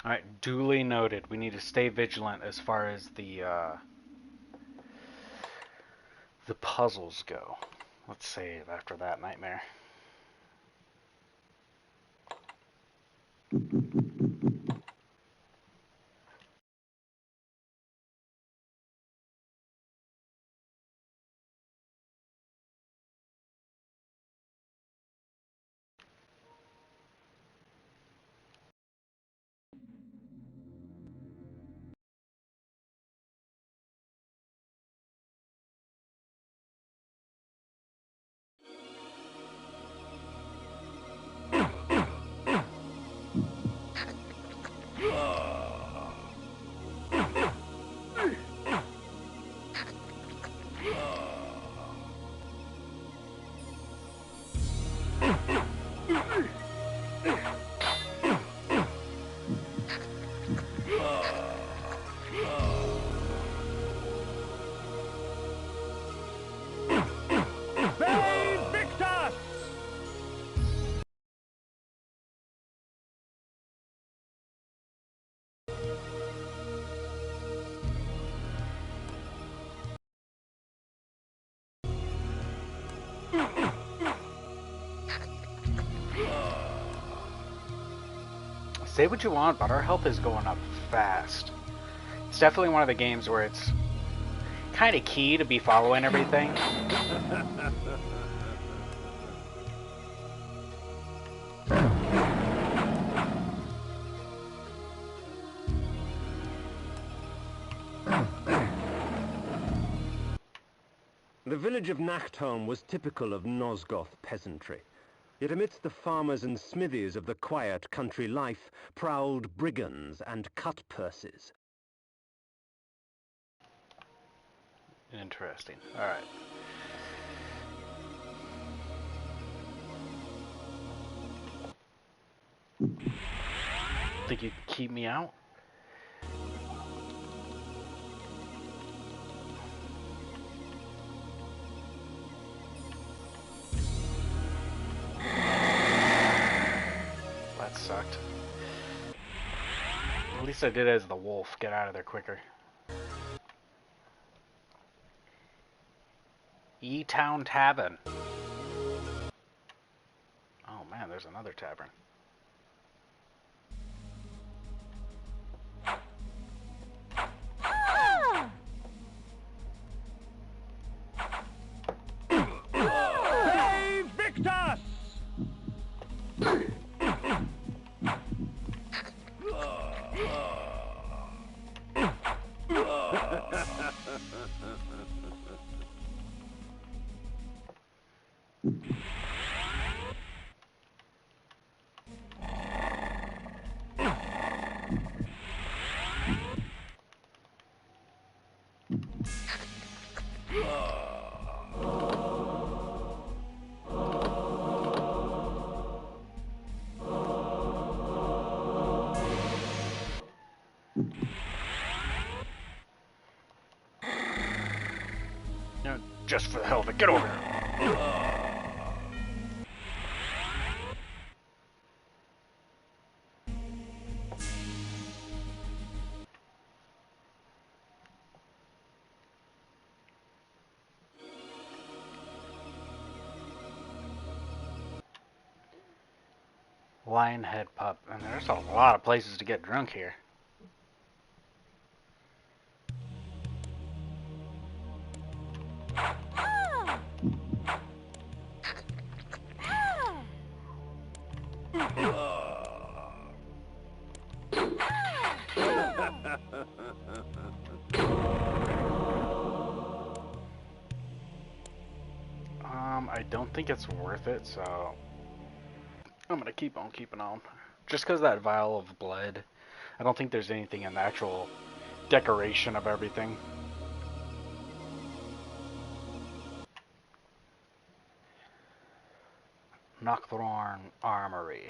Alright, duly noted. We need to stay vigilant as far as the puzzles go. Let's save after that nightmare. Say what you want, but our health is going up fast. It's definitely one of the games where it's kind of key to be following everything. The village of Nachtholm was typical of Nosgoth peasantry. Yet amidst the farmers and smithies of the quiet country life prowled brigands and cut-purses. Interesting. Alright. Think you'd keep me out? That sucked. At least I did as the wolf. Get out of there quicker. E-Town Tavern. Oh man, there's another tavern. Save Victus! No, just for the hell of it, get over here. Lionhead Pub. And there's a lot of places to get drunk here. I don't think it's worth it, so I'm gonna keep on keeping on. Just because that vial of blood, I don't think there's anything in the actual decoration of everything. Nocthorn Armory.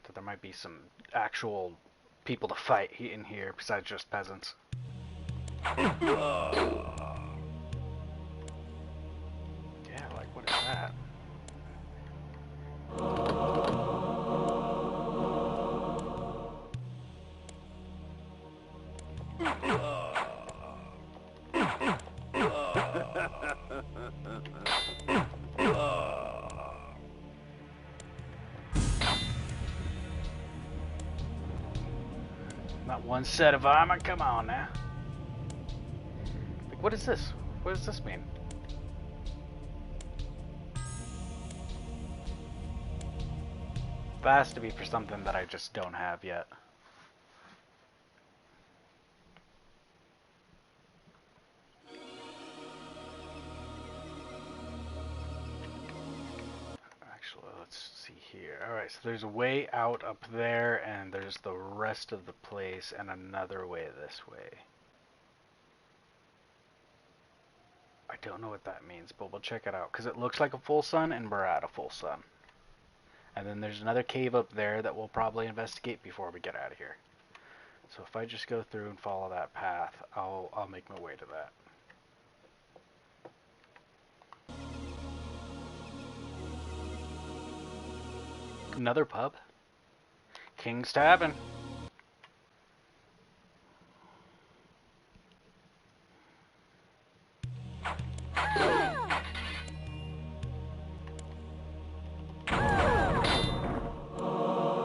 So there might be some actual people to fight in here besides just peasants. Yeah, like what is that? Not one set of armor, come on now. Like, what is this? What does this mean? That has to be for something that I just don't have yet. Actually, let's see here. Alright, so there's a way out up there, and there's the rest of the place, and another way this way. I don't know what that means, but we'll check it out, because it looks like a full sun, and we're at a full sun. And then there's another cave up there that we'll probably investigate before we get out of here. So if I just go through and follow that path, I'll make my way to that. Another pub? King's Tavern.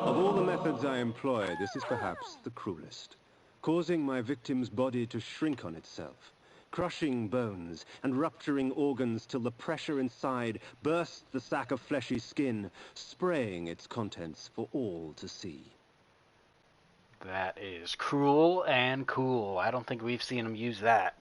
Of all the methods I employ, this is perhaps the cruelest. Causing my victim's body to shrink on itself, crushing bones and rupturing organs till the pressure inside bursts the sack of fleshy skin, spraying its contents for all to see. That is cruel and cool. I don't think we've seen him use that.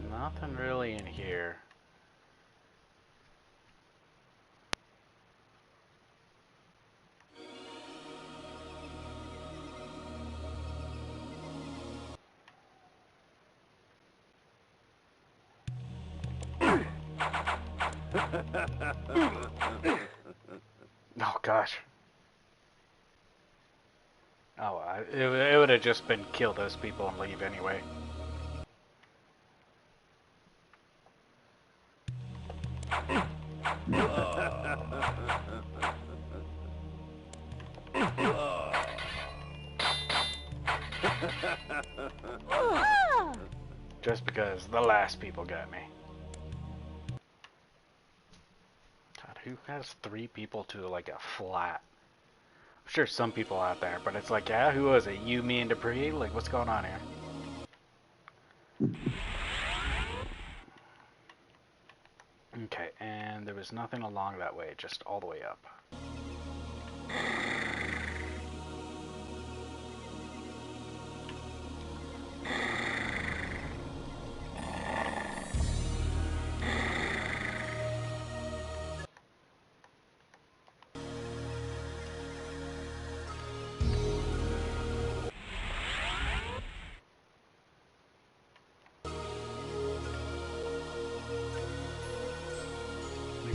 Nothing really in here. Oh gosh. Oh, it would have just been kill those people and leave anyway. Just because the last people got me. God, who has 3 people to like a flat? I'm sure some people out there, but it's like, yeah, who was it? You, me, and Dupree? Like, what's going on here? Okay, and there was nothing along that way, just all the way up.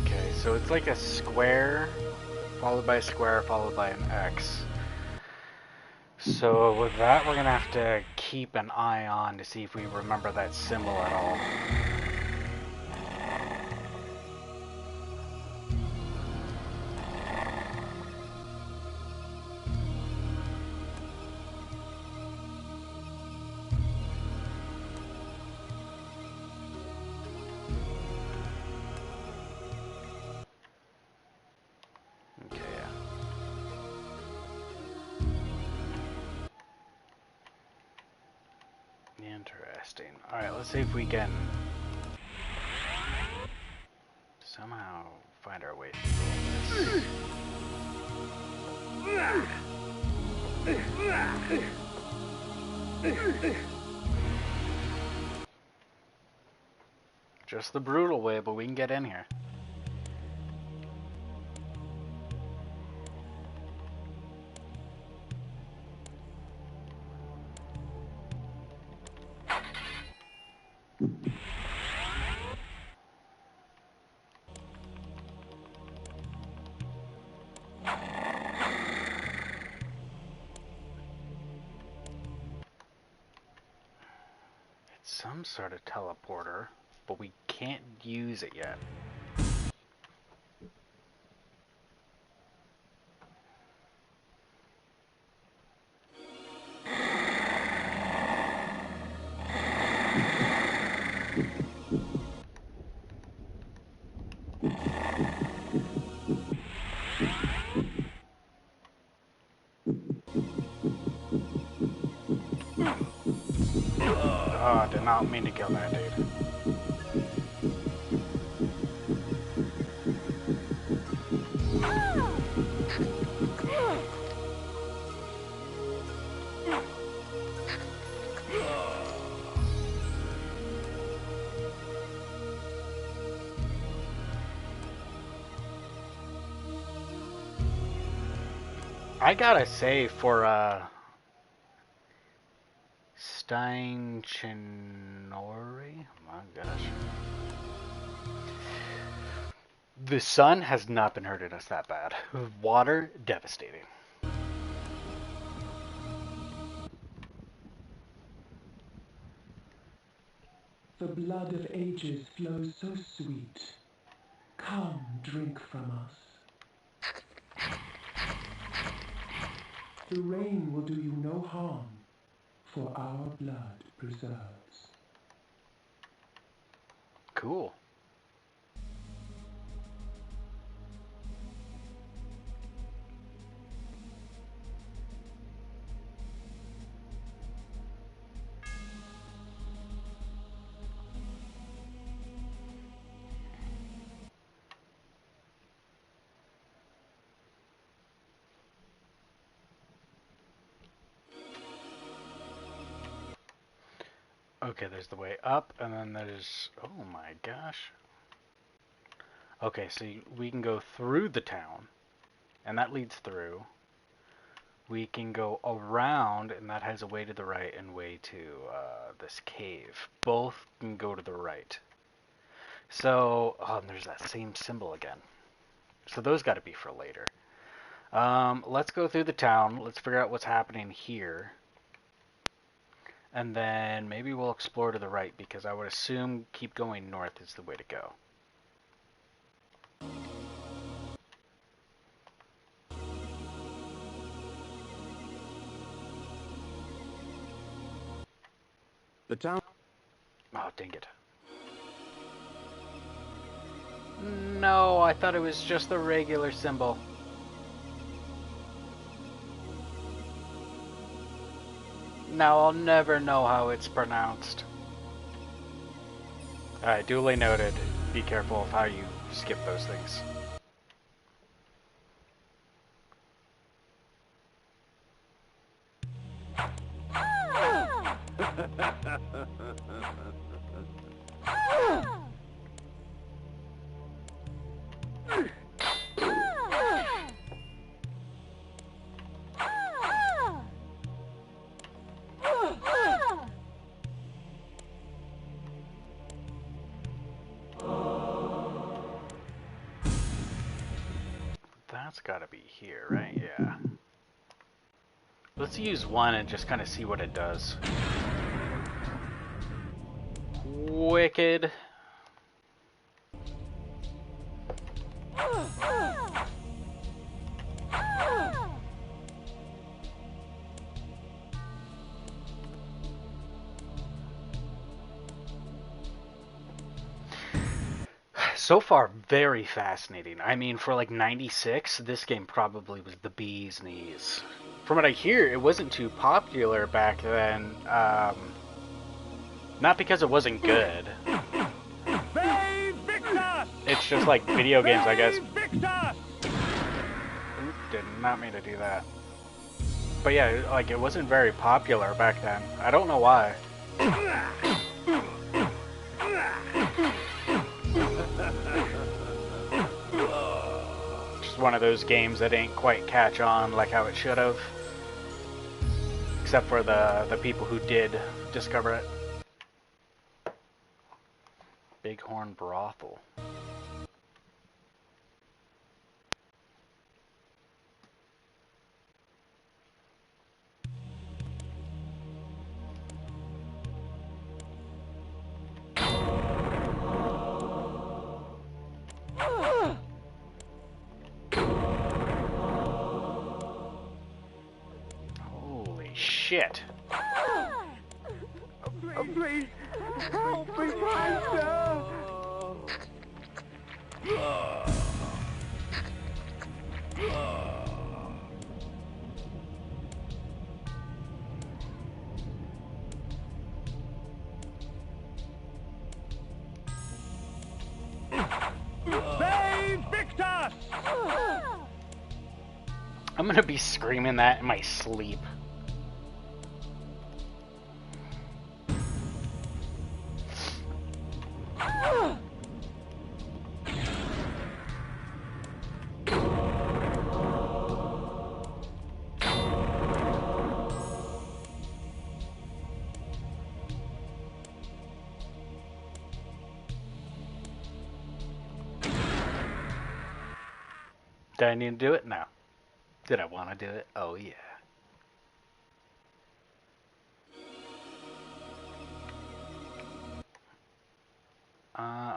Okay, so it's like a square, followed by a square, followed by an X. So with that, we're going to have to keep an eye on to see if we remember that symbol at all. Okay, yeah. Interesting. Alright, let's see if we can somehow find our way through this. Just the brutal way, but we can get in here. some sort of teleporter, but we can't use it yet. Oh, I did not mean to kill that dude. I gotta say, for Steinchinori, my gosh, the sun has not been hurting us that bad. Water, devastating. The blood of ages flows so sweet. Come, drink from us. The rain will do you no harm, for our blood preserves. Cool. Okay, there's the way up, and then there's... Oh my gosh. Okay, so we can go through the town, and that leads through. We can go around, and that has a way to the right and way to this cave. Both can go to the right. So, oh, and there's that same symbol again. So those got to be for later. Let's go through the town. Let's figure out what's happening here. And then maybe we'll explore to the right, because I would assume keep going north is the way to go. The town... Oh, dang it. No, I thought it was just the regular symbol. Now I'll never know how it's pronounced. Alright, duly noted. Be careful of how you skip those things. That's gotta be here, right? Yeah. Let's use one and just kind of see what it does. Wicked. So far, very fascinating. I mean, for like 96, this game probably was the bee's knees. From what I hear, it wasn't too popular back then. Not because it wasn't good. It's just like video games, I guess. Did not mean to do that. But yeah, like it wasn't very popular back then. I don't know why. Just one of those games that ain't quite catch on like how it should have. Except for the people who did discover it. Bighorn Brothel. Holy shit. Please, help me, Master! Save Victor! I'm gonna be screaming that in my sleep. Did I need to do it? No. Did I want to do it? Oh, yeah.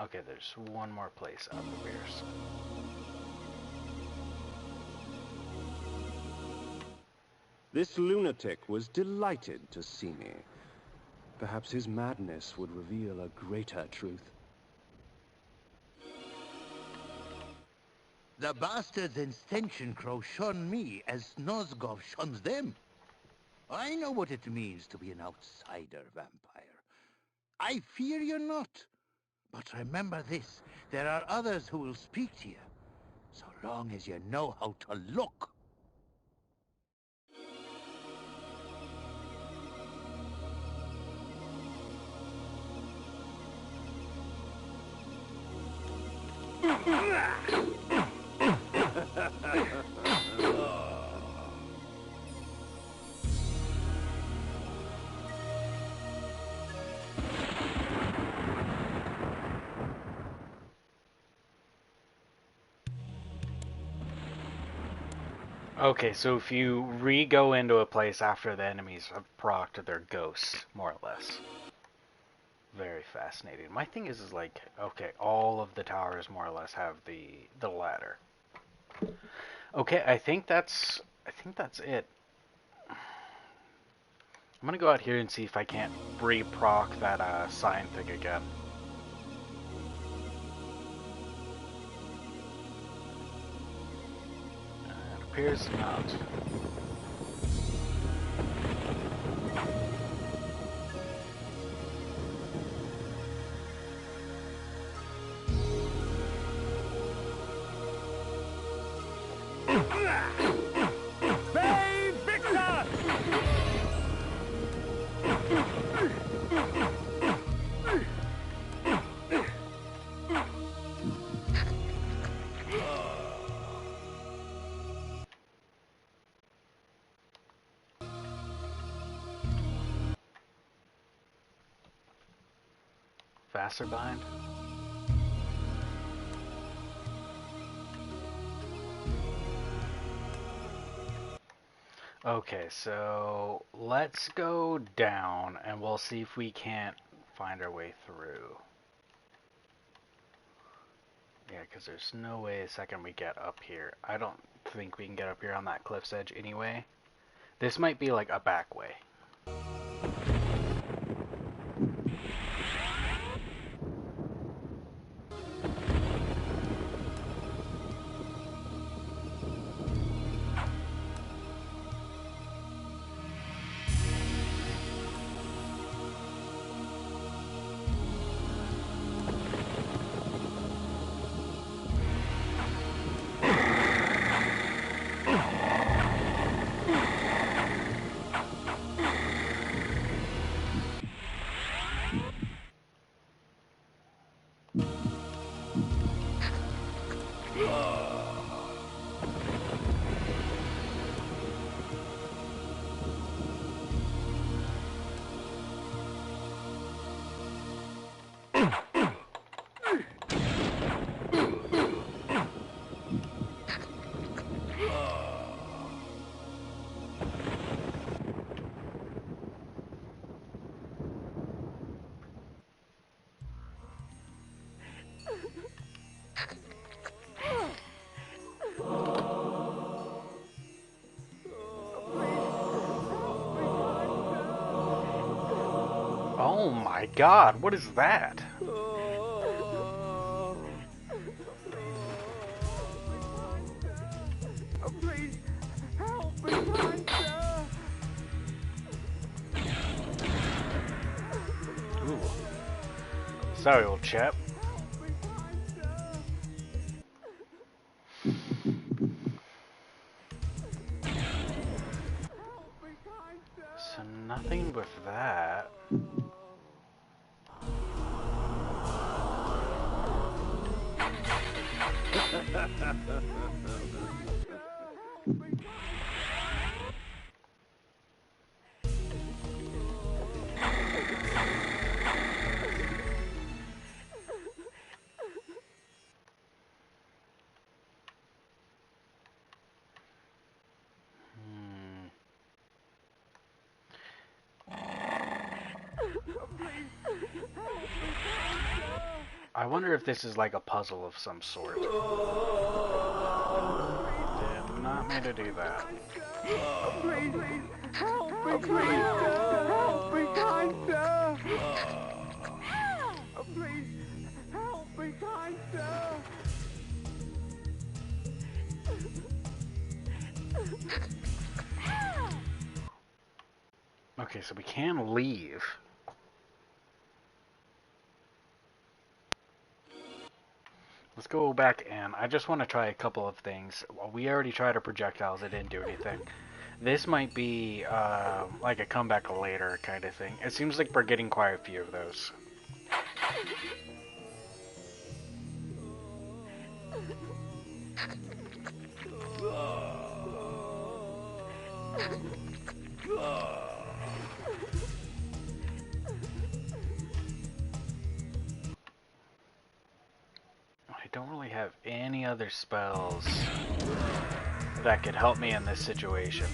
Okay, there's one more place upstairs. This lunatic was delighted to see me. Perhaps his madness would reveal a greater truth. The bastards in Stenchen Crow shun me as Nosgov shuns them. I know what it means to be an outsider vampire. I fear you not. But remember this, there are others who will speak to you, so long as you know how to look. Okay, so if you re-go into a place after the enemies have procced their ghosts, more or less. Very fascinating. My thing is like, okay, all of the towers more or less have the ladder. Okay, I think that's it. I'm gonna go out here and see if I can't re-proc that sign thing again. It appears not. Save Victor! Faster bind. Okay, so let's go down and we'll see if we can't find our way through. Yeah, because there's no way a second we get up here. I don't think we can get up here on that cliff's edge anyway. This might be like a back way. Oh my god, what is that? Please help me, kind sir. Ooh. Sorry, old chap. So nothing with that. I wonder if this is like a puzzle of some sort. Did not mean to do that. Please help me, kind sir. Help me, kind sir. Please help me, kind sir. Okay, so we can leave. Let's go back in. I just want to try a couple of things. Well, we already tried our projectiles. It didn't do anything. This might be like a comeback later kind of thing. It seems like we're getting quite a few of those. I don't really have any other spells that could help me in this situation.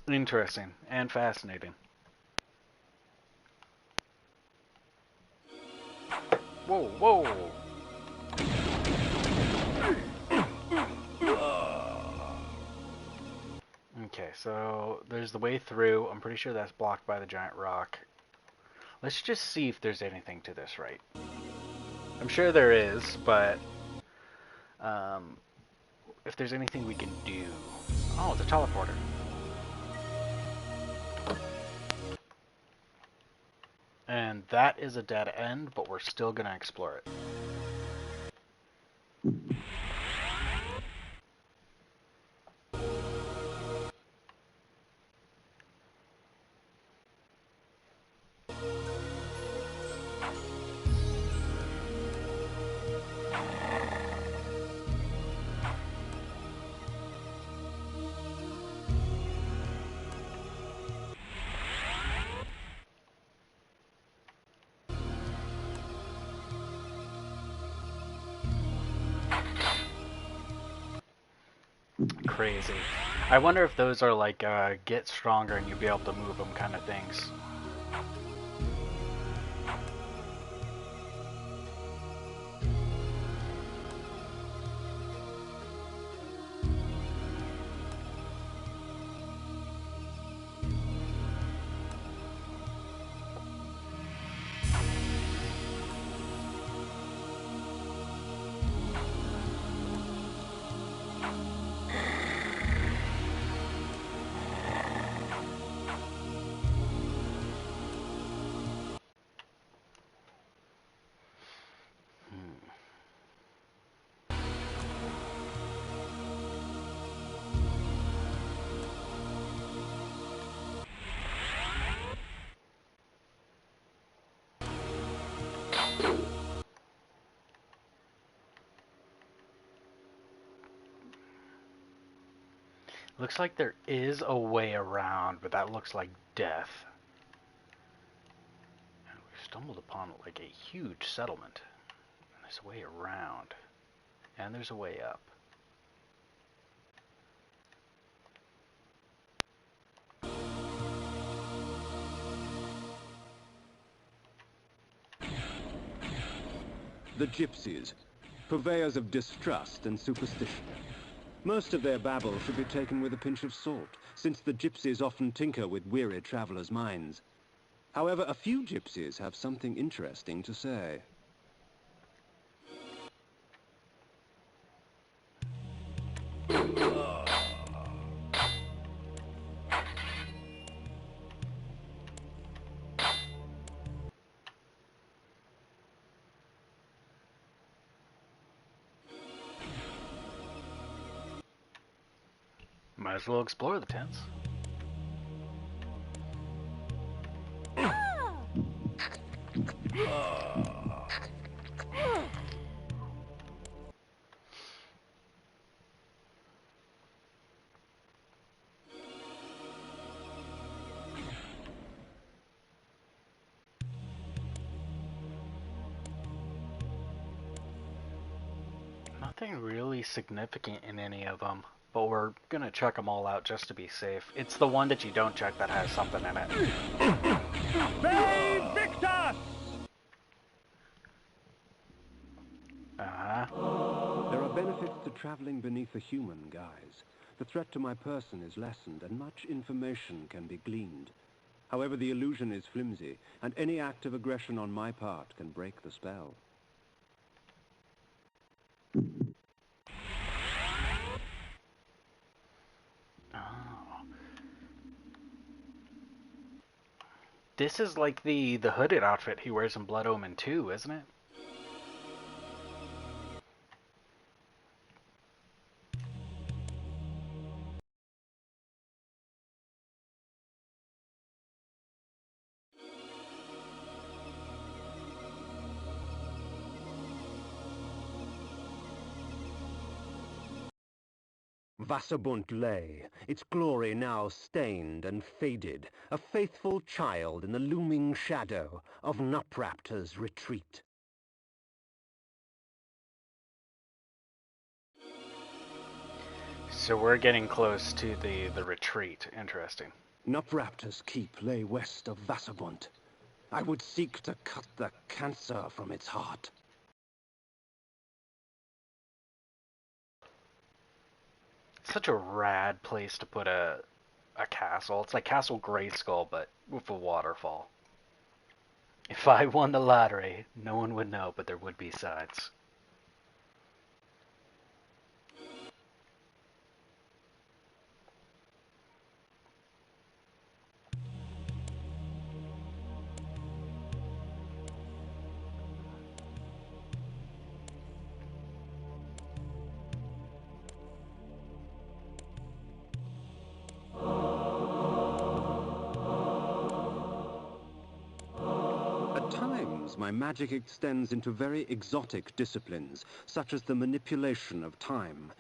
Interesting and fascinating. Whoa, whoa! Okay, so there's the way through. I'm pretty sure that's blocked by the giant rock. Let's just see if there's anything to this, right? I'm sure there is, but if there's anything we can do. Oh, it's a teleporter. And that is a dead end, but we're still going to explore it. Crazy. I wonder if those are like get stronger and you'll be able to move them kind of things. Looks like there is a way around, but that looks like death. And we've stumbled upon like a huge settlement. And there's a way around. And there's a way up. The gypsies, purveyors of distrust and superstition. Most of their babble should be taken with a pinch of salt, since the gypsies often tinker with weary travelers' minds. However, a few gypsies have something interesting to say. Might as well explore the tents. Nothing really significant in any of them, but we're gonna check them all out just to be safe. It's the one that you don't check that has something in it. Victor! There are benefits to traveling beneath a human guise. The threat to my person is lessened, and much information can be gleaned. However, the illusion is flimsy, and any act of aggression on my part can break the spell. Oh. This is like the hooded outfit he wears in Blood Omen 2, isn't it? Wasserbunt lay, its glory now stained and faded, a faithful child in the looming shadow of Nupraptor's retreat. So we're getting close to the retreat. Interesting. Nupraptor's keep lay west of Wasserbunt. I would seek to cut the cancer from its heart. Such a rad place to put a castle. It's like Castle Grayskull, but with a waterfall. If I won the lottery, no one would know, but there would be signs. At times, my magic extends into very exotic disciplines, such as the manipulation of time.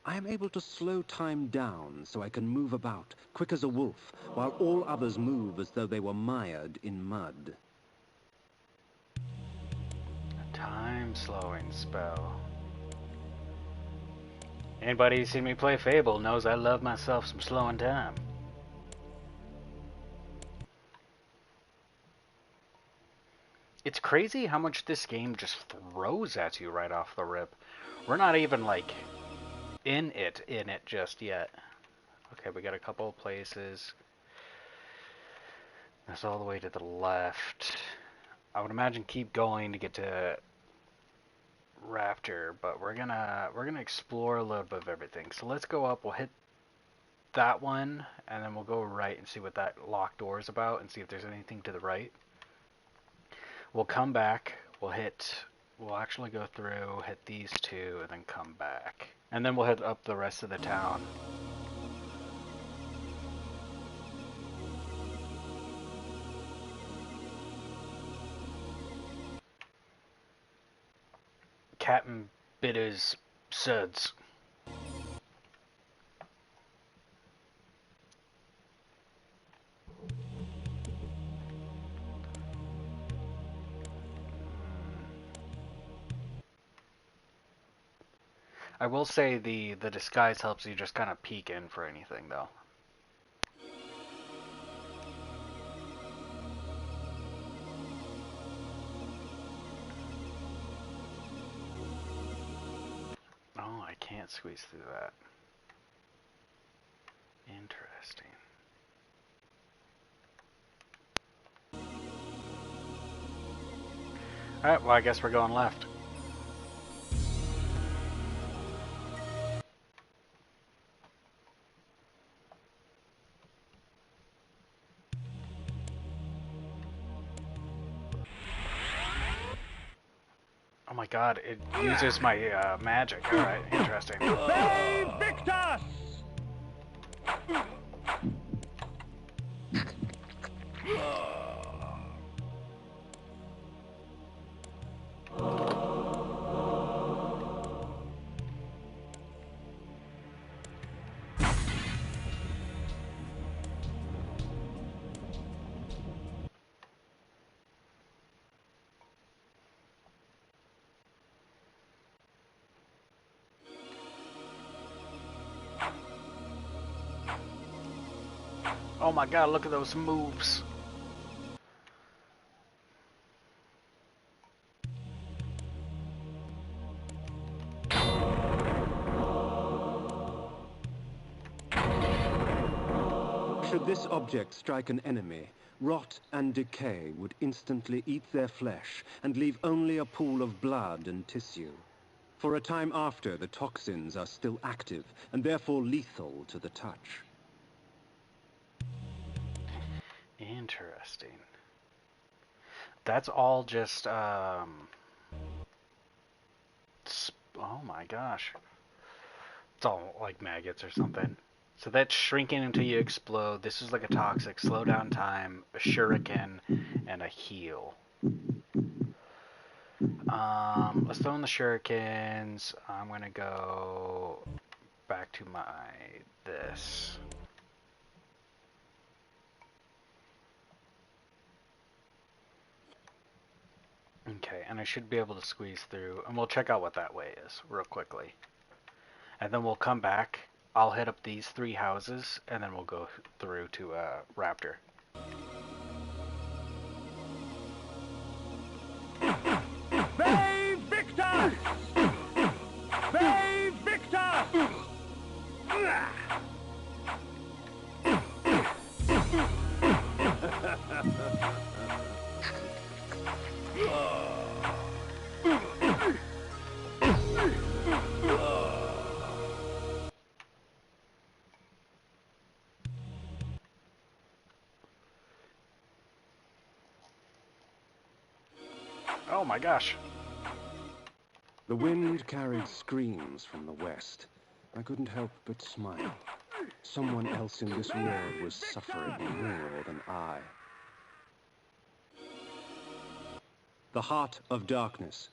I am able to slow time down so I can move about, quick as a wolf, while all others move as though they were mired in mud. A time slowing spell. Anybody who's seen me play Fable knows I love myself some slowing time. It's crazy how much this game just throws at you right off the rip. We're not even like in it just yet. Okay, we got a couple of places. That's all the way to the left. I would imagine keep going to get to Raptor, but we're gonna explore a little bit of everything. So let's go up. We'll hit that one, and then we'll go right and see what that locked door is about, and see if there's anything to the right. We'll come back. We'll actually go through, hit these two, and then come back, and then we'll hit up the rest of the town. Captain Bitter's suds. I will say the disguise helps you just kind of peek in for anything, though. Oh, I can't squeeze through that. Alright, well I guess we're going left. Oh my god, it uses my magic. Alright, interesting. Victor! Oh my god, look at those moves. Should this object strike an enemy, rot and decay would instantly eat their flesh and leave only a pool of blood and tissue. For a time after, the toxins are still active and therefore lethal to the touch. Interesting. That's all just, oh my gosh. It's all like maggots or something. So that's shrinking until you explode. This is like a toxic, slow down time, a shuriken, and a heal. Let's throw in the shurikens. I'm gonna go back to my this. Okay, and I should be able to squeeze through, and we'll check out what that way is real quickly. And then we'll come back. I'll hit up these 3 houses, and then we'll go through to Raptor. Bay Victor! Bay Victor! Oh my gosh. The wind carried screams from the west. I couldn't help but smile. Someone else in this world was suffering more than I. The Heart of Darkness.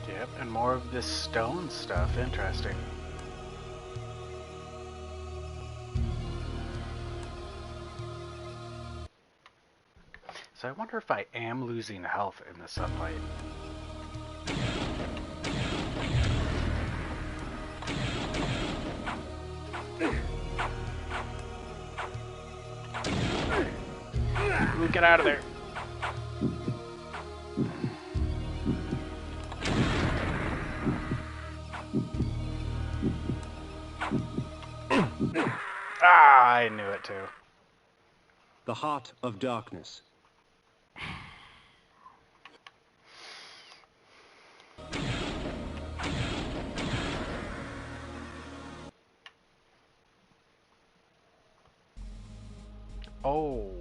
Yep, and more of this stone stuff. Interesting. So I wonder if I am losing health in the sunlight. Ooh, get out of there. Ah, I knew it too. The Heart of Darkness. Oh.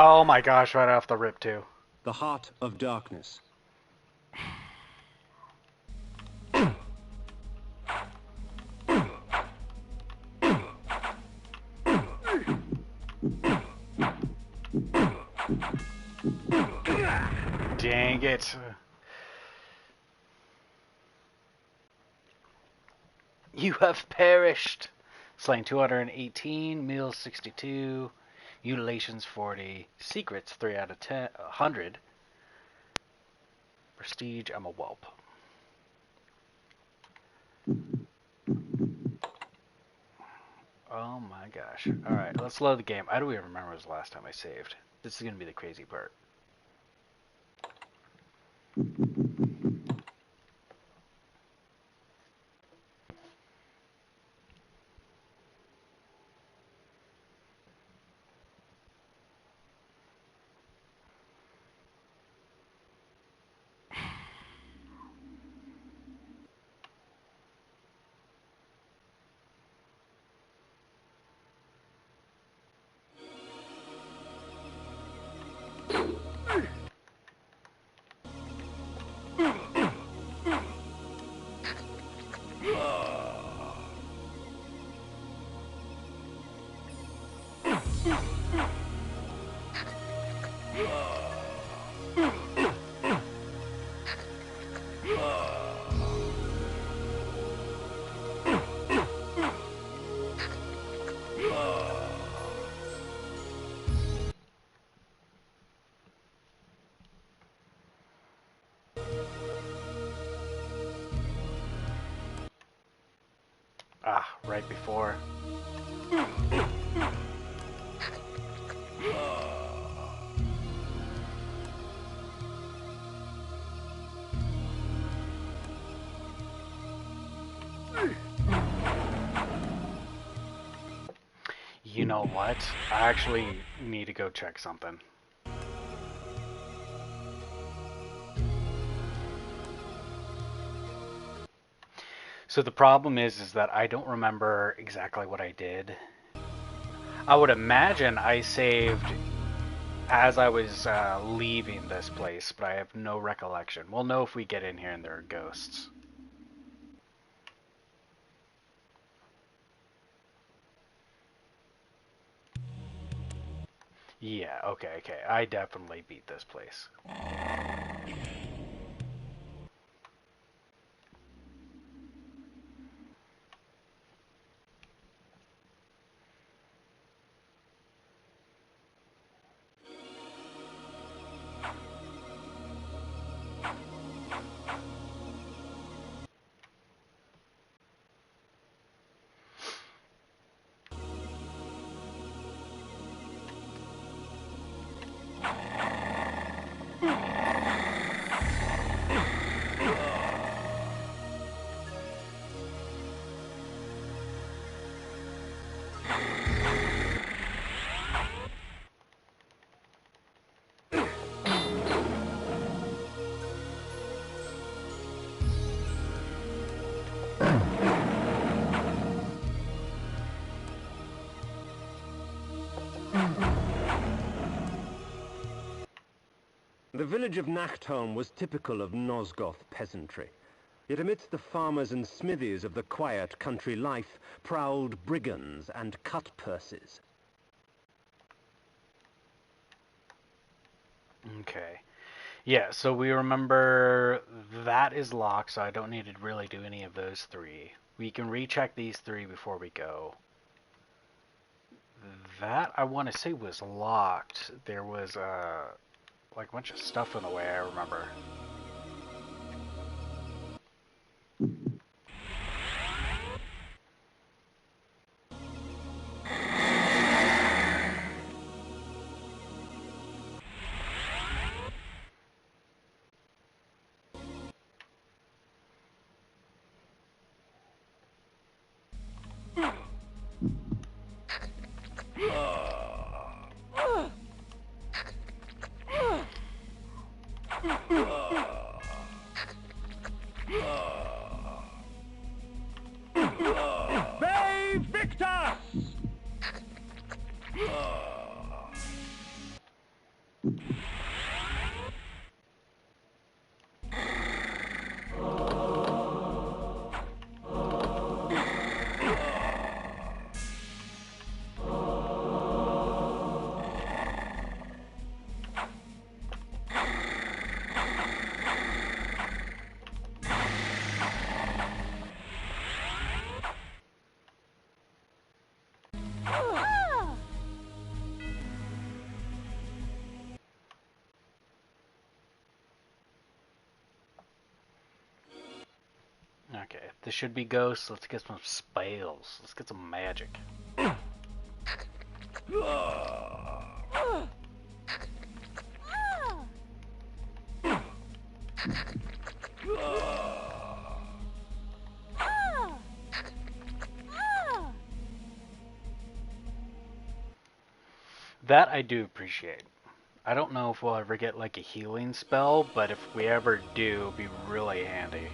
Oh my gosh, right off the rip too. The Heart of Darkness. Dang it. You have perished. Slain 218, meals 62, mutilations 40, secrets 3 out of 10, 100. Prestige, I'm a whelp. Oh my gosh. Alright, let's load the game. I don't even remember the last time I saved. This is going to be the crazy part. Ah, right before. You know what? I actually need to go check something. So the problem is that I don't remember exactly what I did. I would imagine I saved as I was leaving this place, but I have no recollection. We'll know if we get in here and there are ghosts. Yeah, okay. I definitely beat this place. The village of Nachtholm was typical of Nosgoth peasantry. Yet amidst the farmers and smithies of the quiet country life prowled brigands and cut-purses. Okay. Yeah, so we remember that is locked, so I don't need to really do any of those three. We can recheck these three before we go. That, I want to say, was locked. There was, like a bunch of stuff in the way, I remember. Okay, this should be ghosts. Let's get some spells. Let's get some magic. That I do appreciate. I don't know if we'll ever get like a healing spell, but if we ever do, it'll be really handy.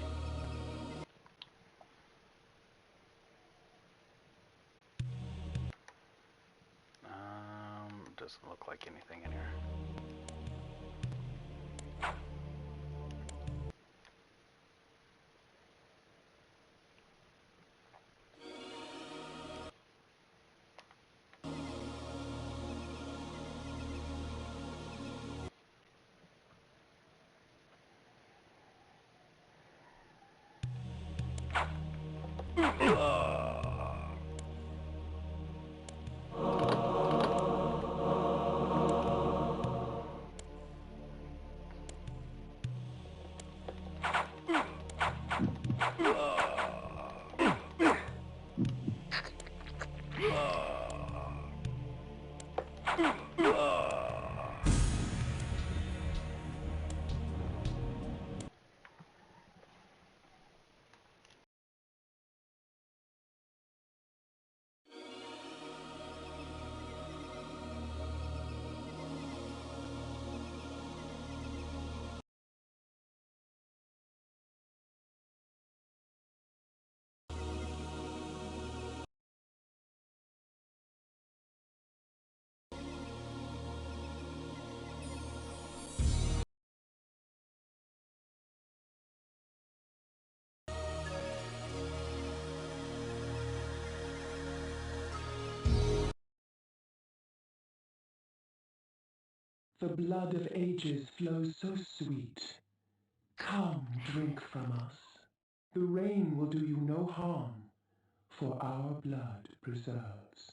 Doesn't look like anything in here. The blood of ages flows so sweet. Come, drink from us. The rain will do you no harm, for our blood preserves.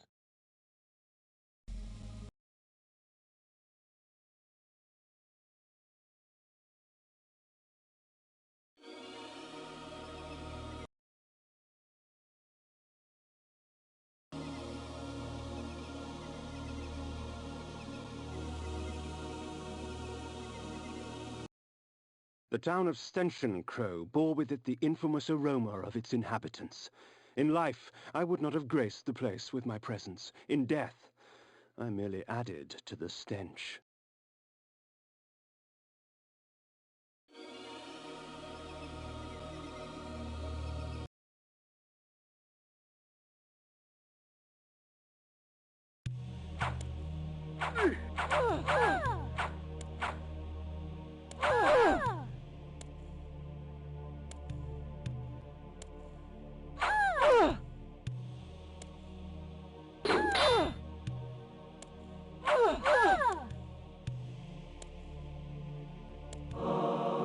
The town of Stenschenkrow bore with it the infamous aroma of its inhabitants. In life, I would not have graced the place with my presence. In death, I merely added to the stench.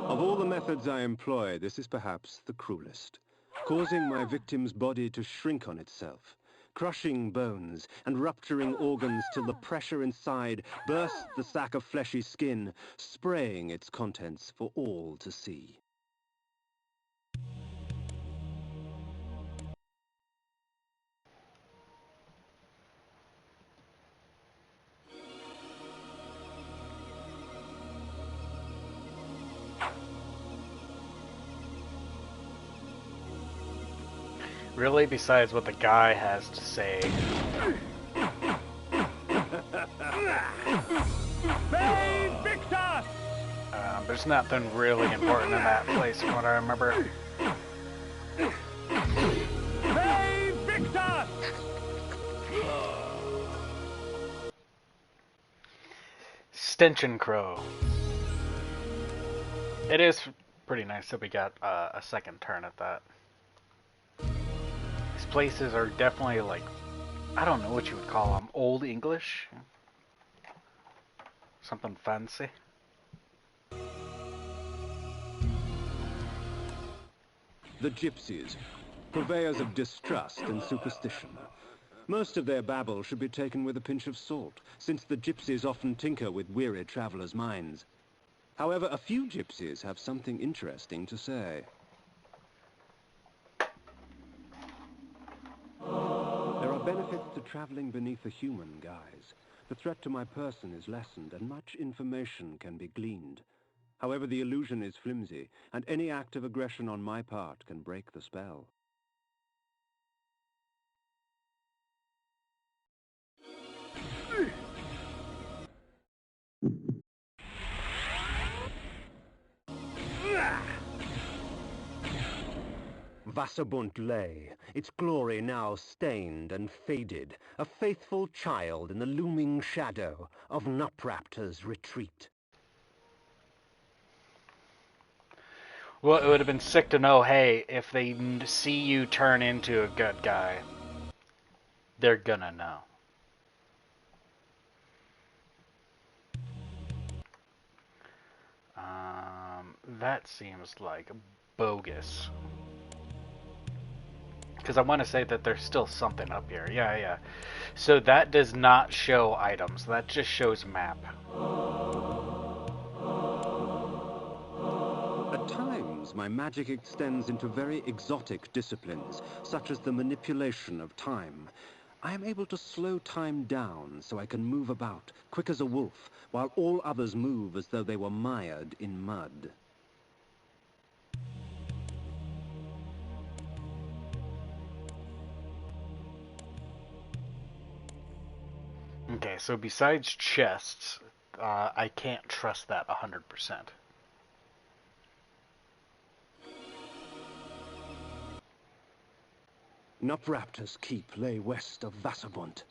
Of all the methods I employ, this is perhaps the cruelest, causing my victim's body to shrink on itself, crushing bones and rupturing organs till the pressure inside bursts the sack of fleshy skin, spraying its contents for all to see. Really, besides what the guy has to say. There's nothing really important in that place from what I remember. extension crow. It is pretty nice that we got a second turn at that. These places are definitely like, I don't know what you would call them, Old English? Something fancy. The gypsies, purveyors of distrust and superstition. Most of their babble should be taken with a pinch of salt, since the gypsies often tinker with weary travelers' minds. However, a few gypsies have something interesting to say. There are benefits to traveling beneath a human guise. The threat to my person is lessened, and much information can be gleaned. However, the illusion is flimsy, and any act of aggression on my part can break the spell. Wasserbunt lay, its glory now stained and faded, a faithful child in the looming shadow of Nupraptor's retreat. Well, it would have been sick to know, hey, if they see you turn into a good guy, they're gonna know. That seems like bogus. Because I want to say that there's still something up here. Yeah. So that does not show items. That just shows map. At times, my magic extends into very exotic disciplines, such as the manipulation of time. I am able to slow time down so I can move about, quick as a wolf, while all others move as though they were mired in mud. Okay, so besides chests, I can't trust that 100%. Nupraptor's keep lay west of Wasserbunt.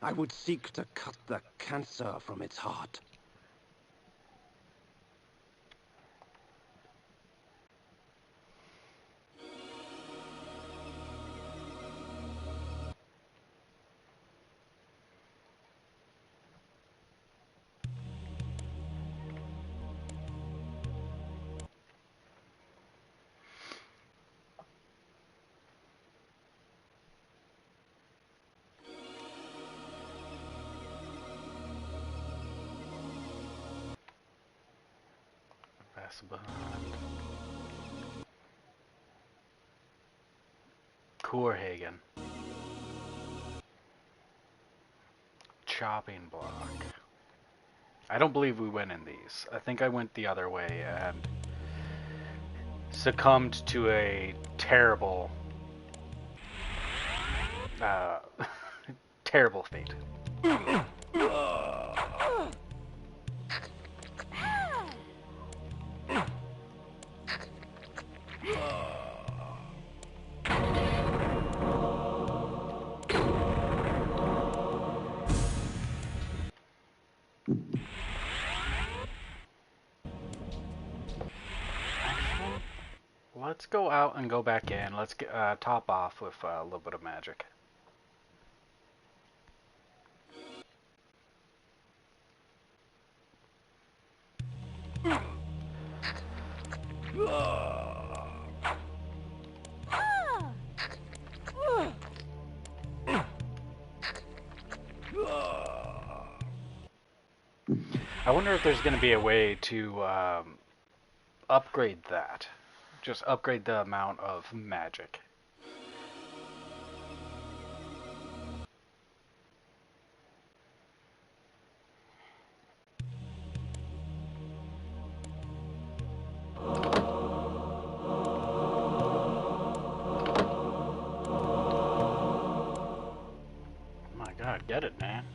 I would seek to cut the cancer from its heart. Pass behind. Korhagen. Chopping block. I don't believe we went in these. I think I went the other way and succumbed to a terrible, terrible fate. Let's go out and go back in. Let's get, top off with a little bit of magic. I wonder if there's going to be a way to upgrade that. Just upgrade the amount of magic. My God, get it, man.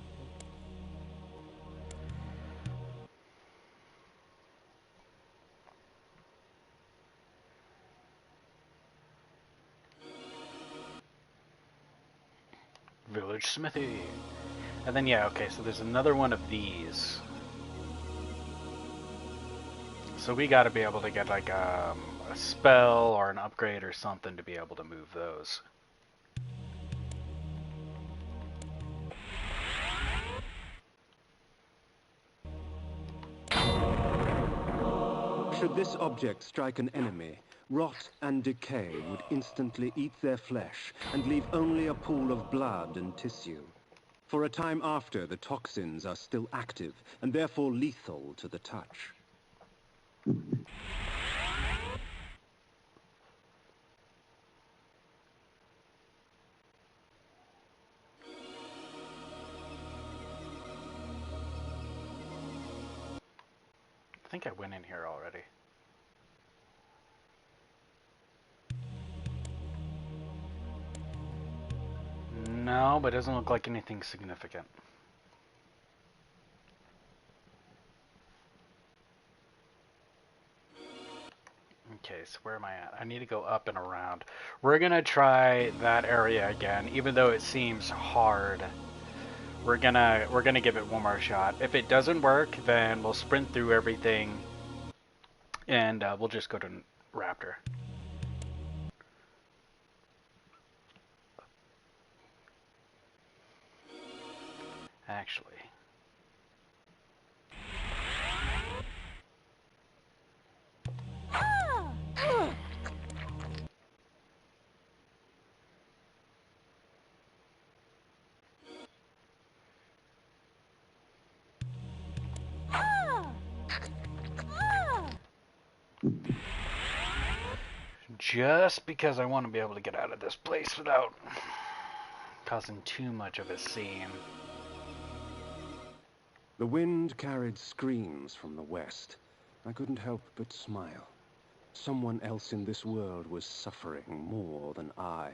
Village smithy. And then, yeah, okay, so there's another one of these. so we got to be able to get like a spell or an upgrade or something to be able to move those. Should this object strike an enemy, rot and decay would instantly eat their flesh and leave only a pool of blood and tissue. For a time after, the toxins are still active and therefore lethal to the touch. I think I went in here already. No, but it doesn't look like anything significant. Okay, so where am I at? I need to go up and around. We're gonna try that area again, even though it seems hard. We're gonna give it one more shot. If it doesn't work, then we'll sprint through everything, and we'll just go to Raptor. Actually. Just because I want to be able to get out of this place without causing too much of a scene. The wind carried screams from the west. I couldn't help but smile. Someone else in this world was suffering more than I.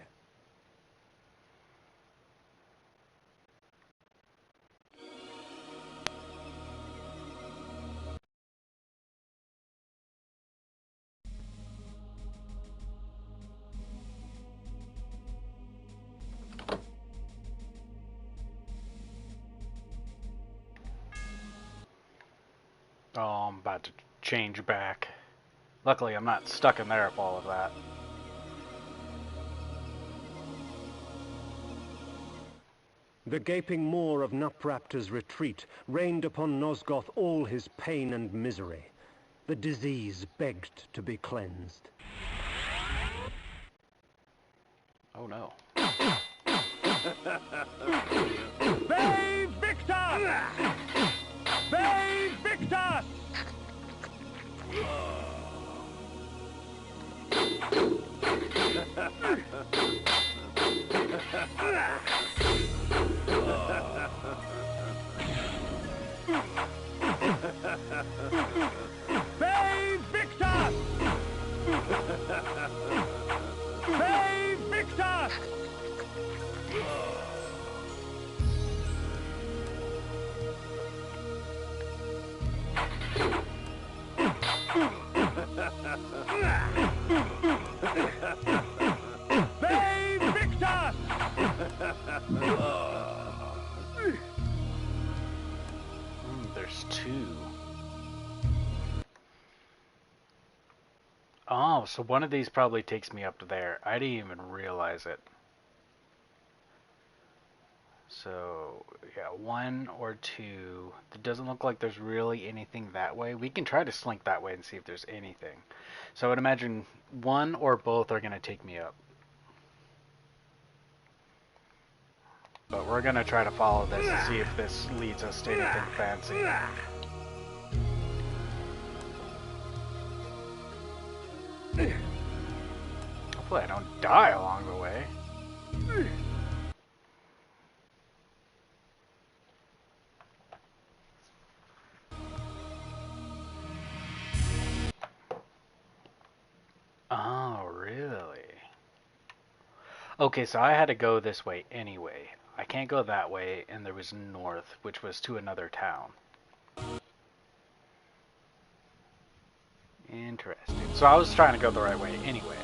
Oh, I'm about to change back. Luckily, I'm not stuck in there with all of that. The gaping maw of Nupraptor's retreat rained upon Nosgoth all his pain and misery. The disease begged to be cleansed. Oh no. Save Victor! Save Victor! Save Victor! Save Victor! Save Victor! There's two. Oh, so one of these probably takes me up to there. I didn't even realize it. So, yeah, one or two. It doesn't look like there's really anything that way. We can try to slink that way and see if there's anything. So I would imagine one or both are going to take me up. But we're going to try to follow this and see if this leads us to anything fancy. Hopefully I don't die along the way. Oh, really? Okay, so I had to go this way anyway. I can't go that way, and there was north, which was to another town. Interesting. So I was trying to go the right way anyway.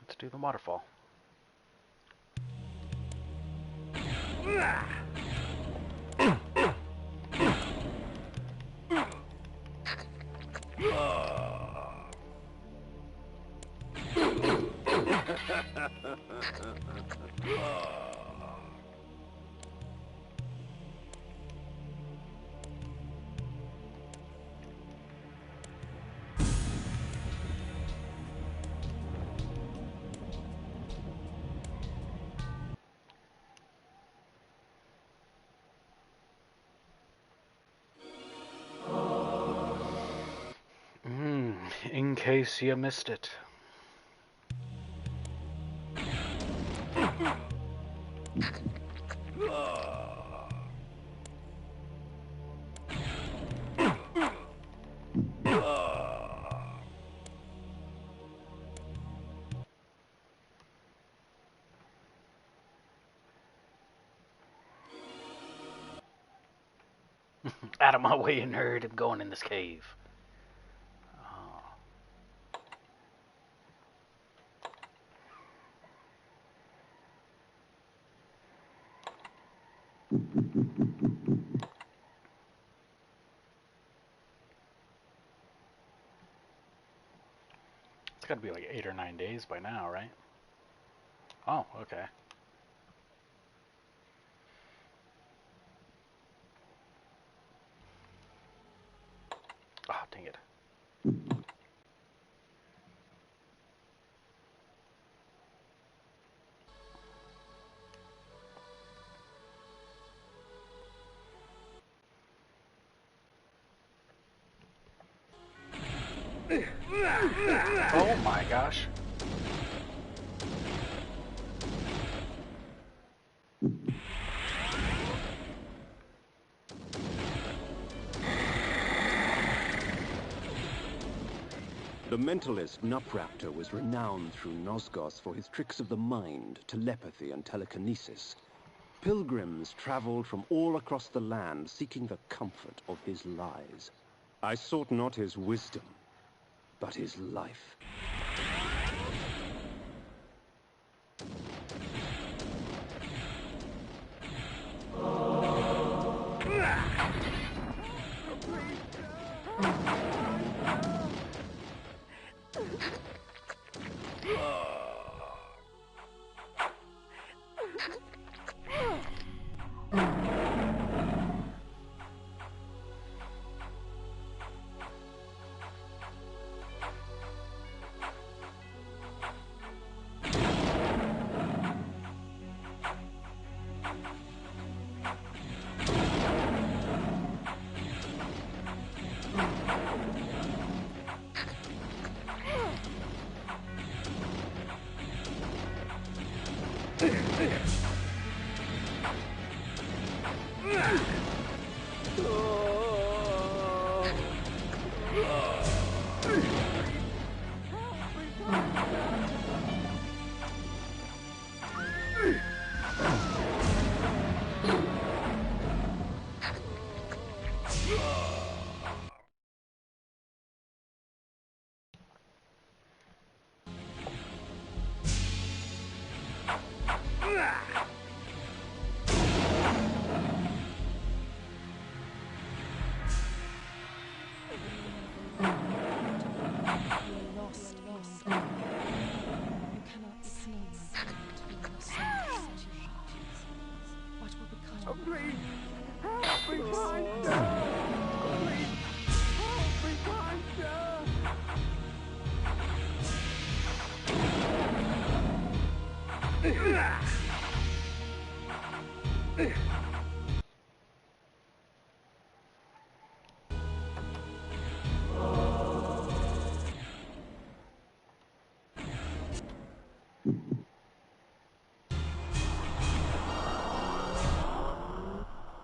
Let's do the waterfall. In case you missed it. Out of my way, nerd. I'm going in this cave. It's got to be like 8 or 9 days by now, right? Oh, okay. Oh, dang it. Oh my gosh. The mentalist Nupraptor was renowned through Nosgoth for his tricks of the mind, telepathy, and telekinesis. Pilgrims traveled from all across the land seeking the comfort of his lies. I sought not his wisdom, but his life.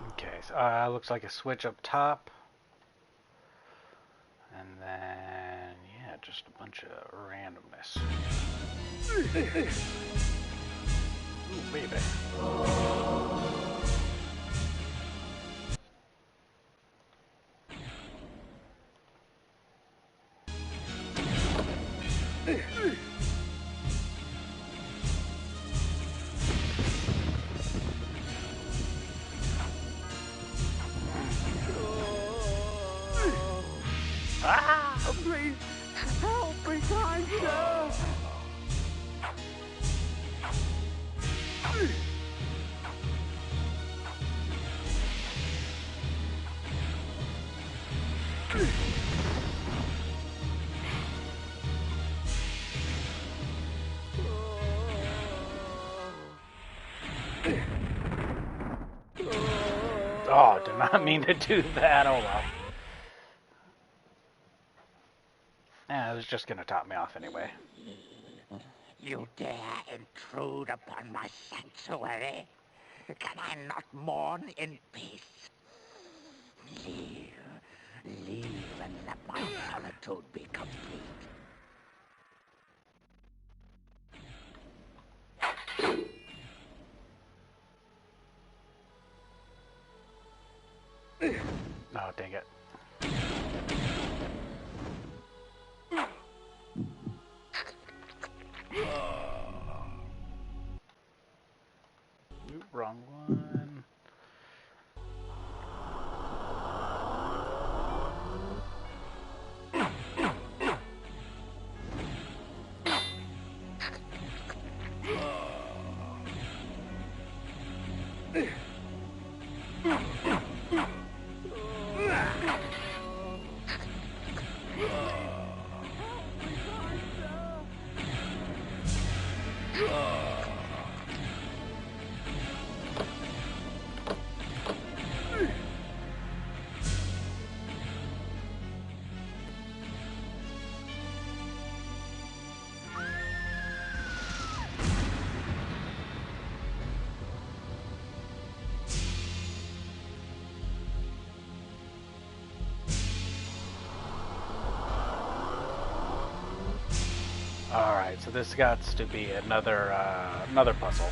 Okay, so looks like a switch up top. And then, yeah, just a bunch of randomness. Ooh, baby. Oh, did not mean to do that. Oh well. It was just gonna top me off anyway. You dare intrude upon my sanctuary? Can I not mourn in peace? Leave. Leave and let my solitude be complete. Oh, dang it. Oop, wrong one. Alright, so this got to be another puzzle.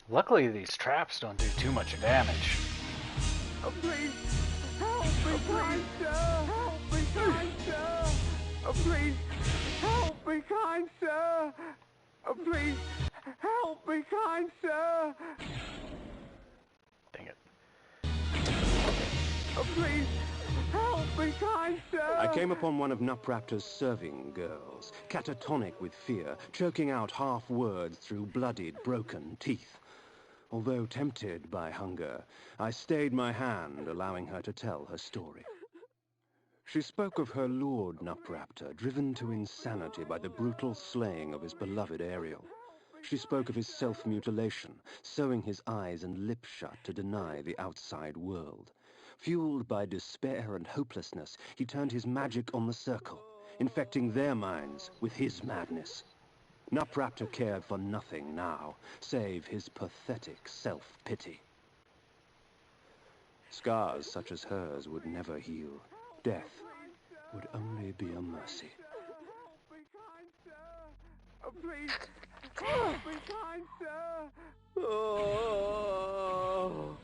Luckily, these traps don't do too much damage. Oh, please, help me, kind sir! Help me, kind sir! Oh, please, help me, kind sir! Oh, please, help me, kind sir! Dang it. Oh, please, help me, kind sir! I came upon one of Nupraptor's serving girls, catatonic with fear, choking out half words through bloodied, broken teeth. Although tempted by hunger, I stayed my hand, allowing her to tell her story. She spoke of her lord Nupraptor, driven to insanity by the brutal slaying of his beloved Ariel. She spoke of his self-mutilation, sewing his eyes and lips shut to deny the outside world. Fueled by despair and hopelessness, he turned his magic on the circle, infecting their minds with his madness. Nupraptor cared for nothing now, save his pathetic self-pity. Scars such as hers would never heal. Death would only be a mercy. Help me, kind sir! Oh, please, help me, kind sir! Oh.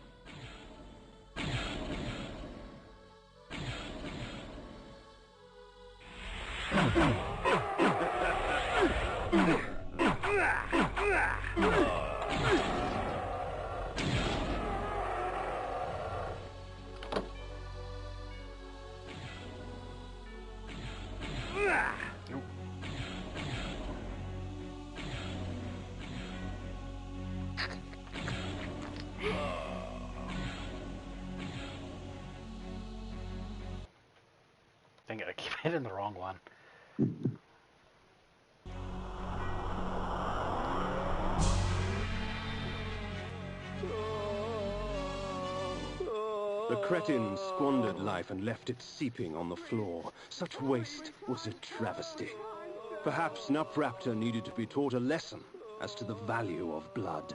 Dang it, I keep hitting the wrong one. cretin squandered life and left it seeping on the floor. Such waste was a travesty. Perhaps Nupraptor needed to be taught a lesson as to the value of blood.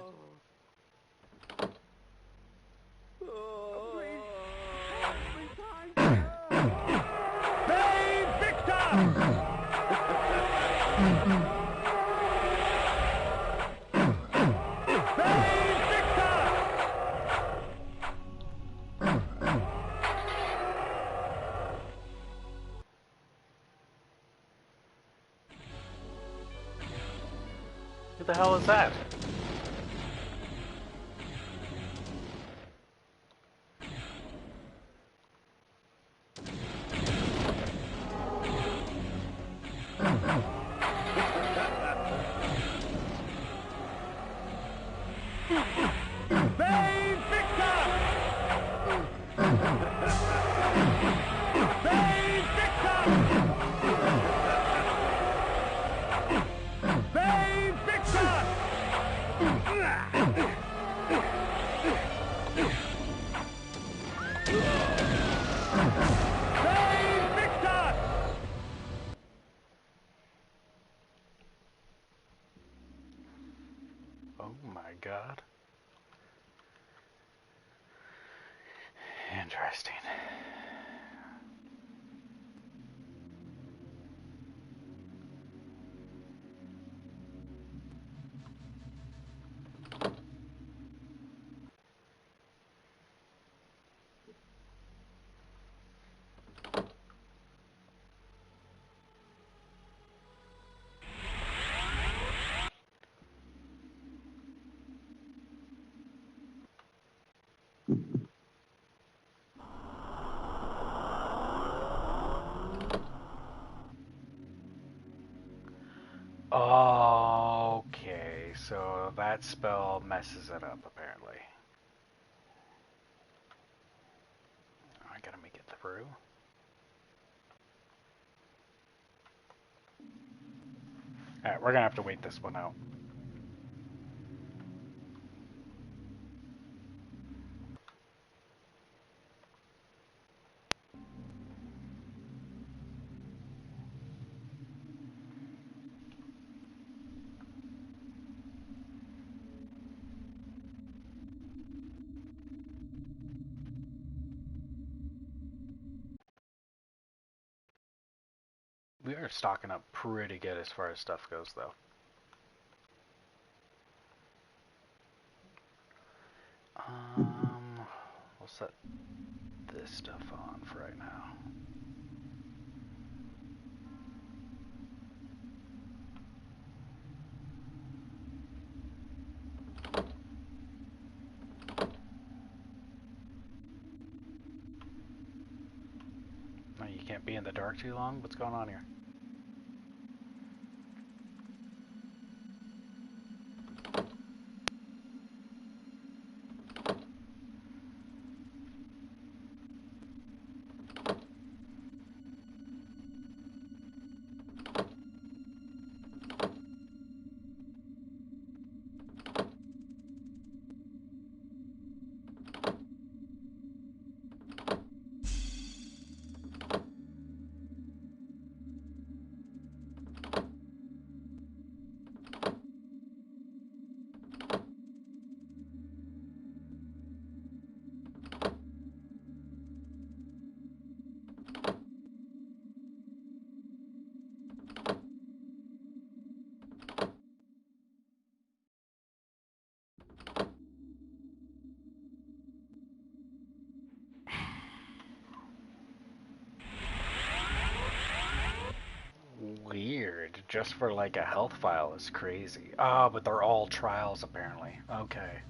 Who the hell is that? Oh my god. Interesting. Okay, so that spell messes it up, apparently. I gotta make it through. Alright, we're gonna have to wait this one out. We are stocking up pretty good as far as stuff goes, though. We'll set this stuff on for right now. Oh, you can't be in the dark too long? What's going on here? Weird. Just for like a health file is crazy. Ah, but they're all trials apparently. Okay.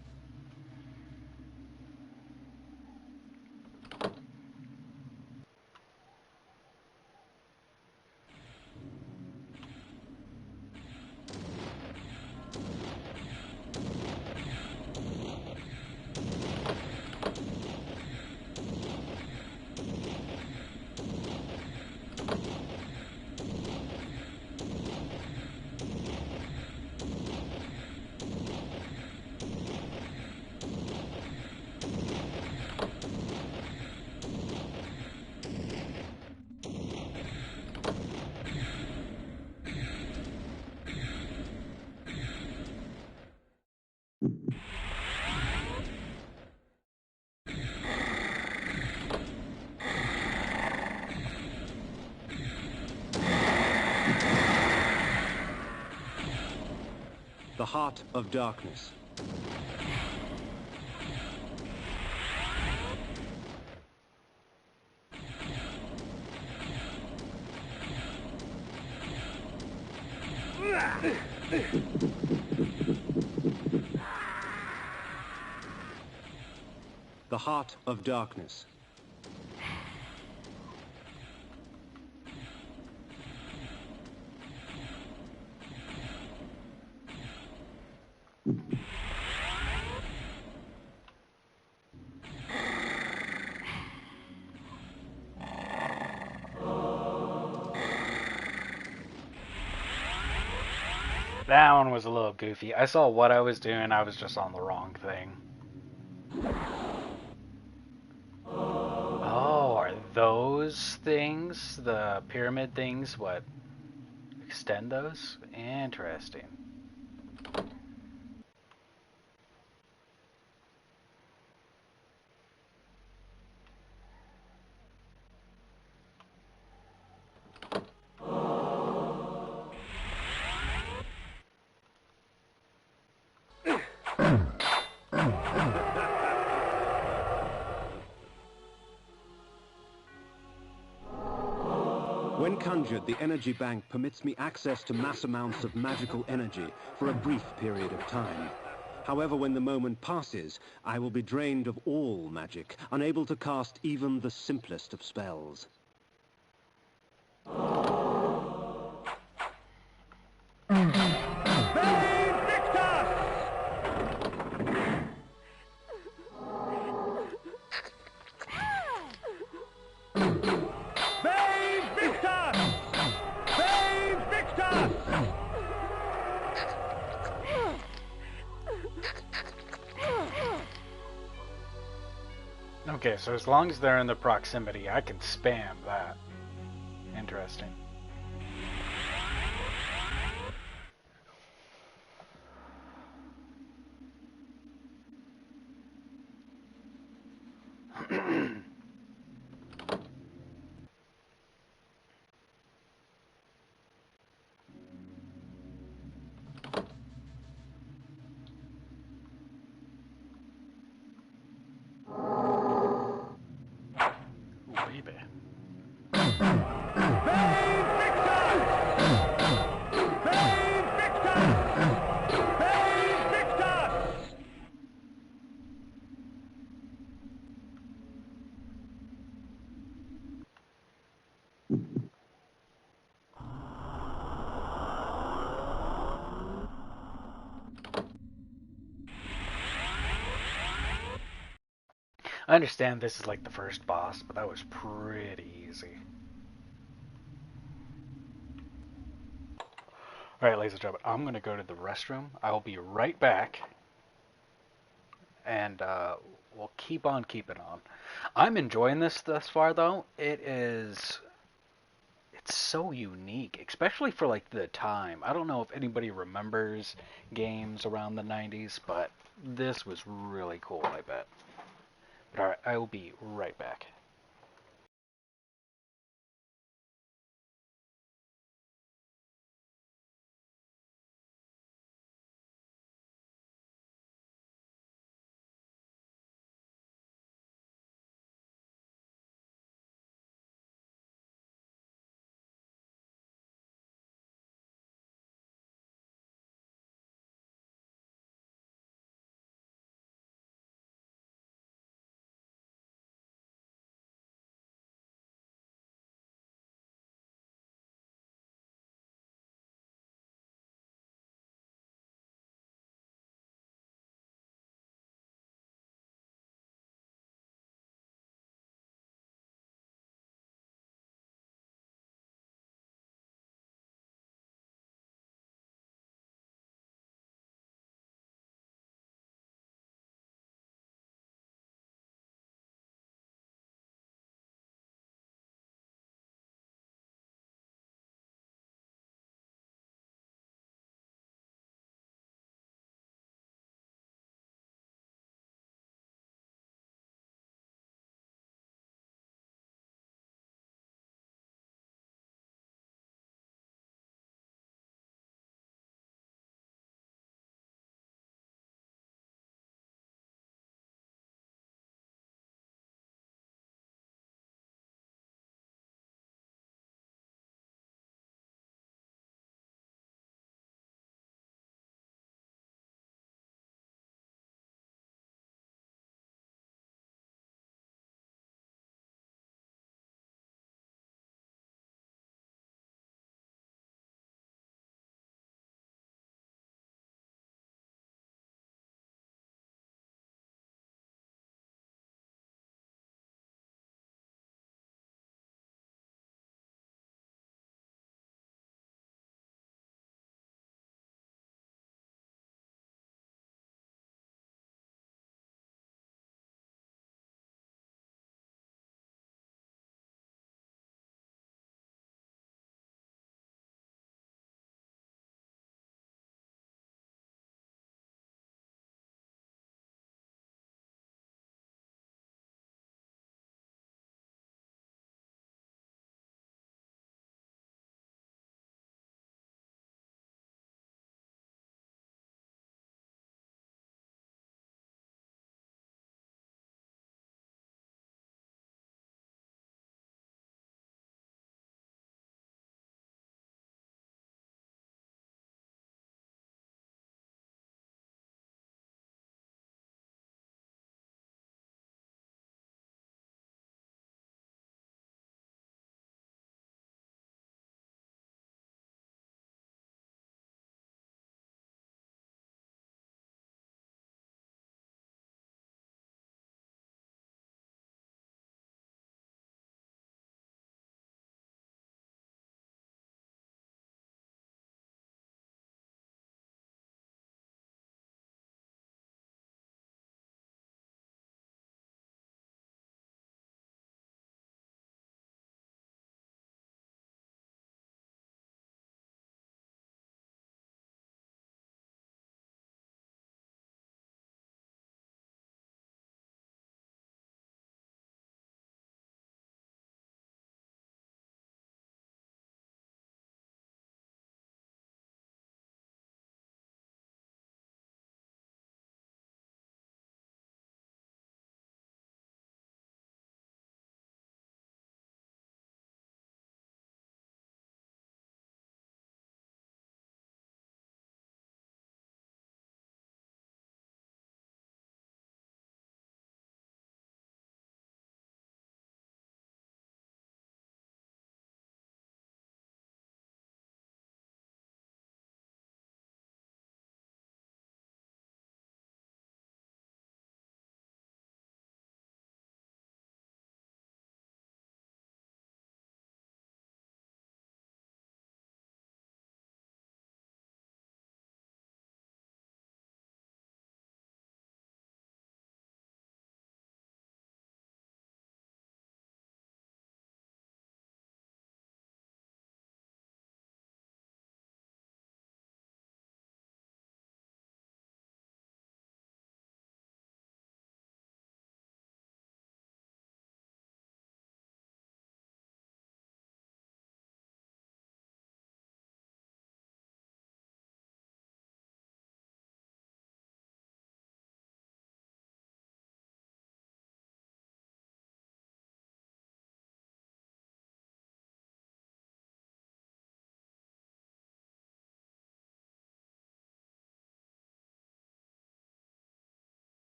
The Heart of Darkness. The Heart of Darkness. That one was a little goofy. I saw what I was doing, I was just on the wrong thing. Oh, are those things, the pyramid things, what, extend those? Interesting. When conjured, the energy bank permits me access to mass amounts of magical energy for a brief period of time. However, when the moment passes, I will be drained of all magic, unable to cast even the simplest of spells. Okay, so as long as they're in the proximity, I can spam that. Interesting. Baby. I understand this is like the first boss, but that was pretty easy. Alright, ladies and gentlemen, I'm going to go to the restroom. I'll be right back. And we'll keep on keeping on. I'm enjoying this thus far, though. It's so unique, especially for like the time. I don't know if anybody remembers games around the 90s, but this was really cool, I bet. But alright, I will be right back.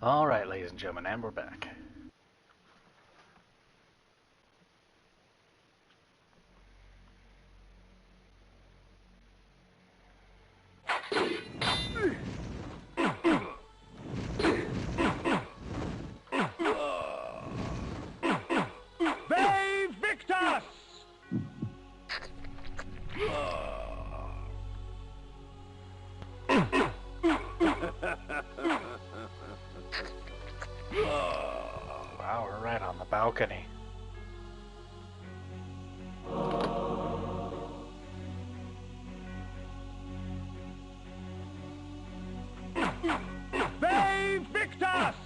All right, ladies and gentlemen, and we're back. Ve Victus! Wow, we're right on the balcony. Ve Victus!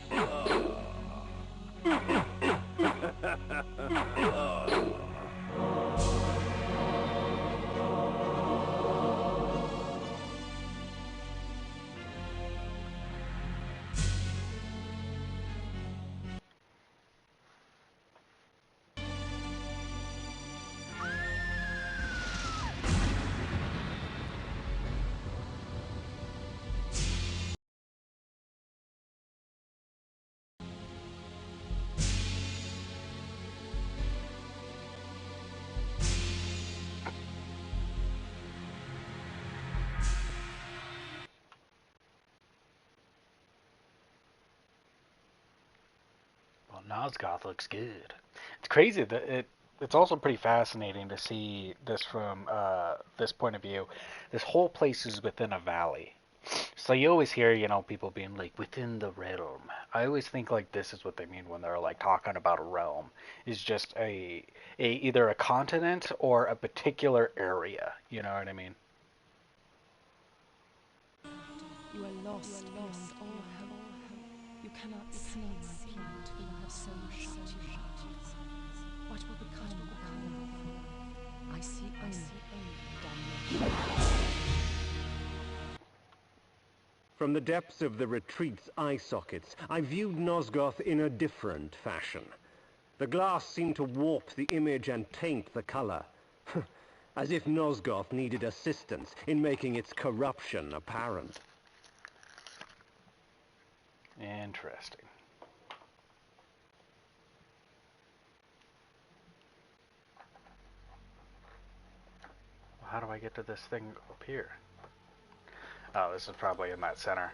Well, Nosgoth looks good. It's crazy that it's also pretty fascinating to see this from this point of view. This whole place is within a valley. So you always hear, people being like within the realm. I always think like this is what they mean when they're like talking about a realm. Is just a either a continent or a particular area. You know what I mean? You are lost beyond all hope. You cannot see my planet, for you have so shut your heart. What will become of Kain? I see only damnation. From the depths of the retreat's eye sockets, I viewed Nosgoth in a different fashion. The glass seemed to warp the image and taint the color. As if Nosgoth needed assistance in making its corruption apparent. Interesting. Well, how do I get to this thing up here? Oh, this is probably in that center.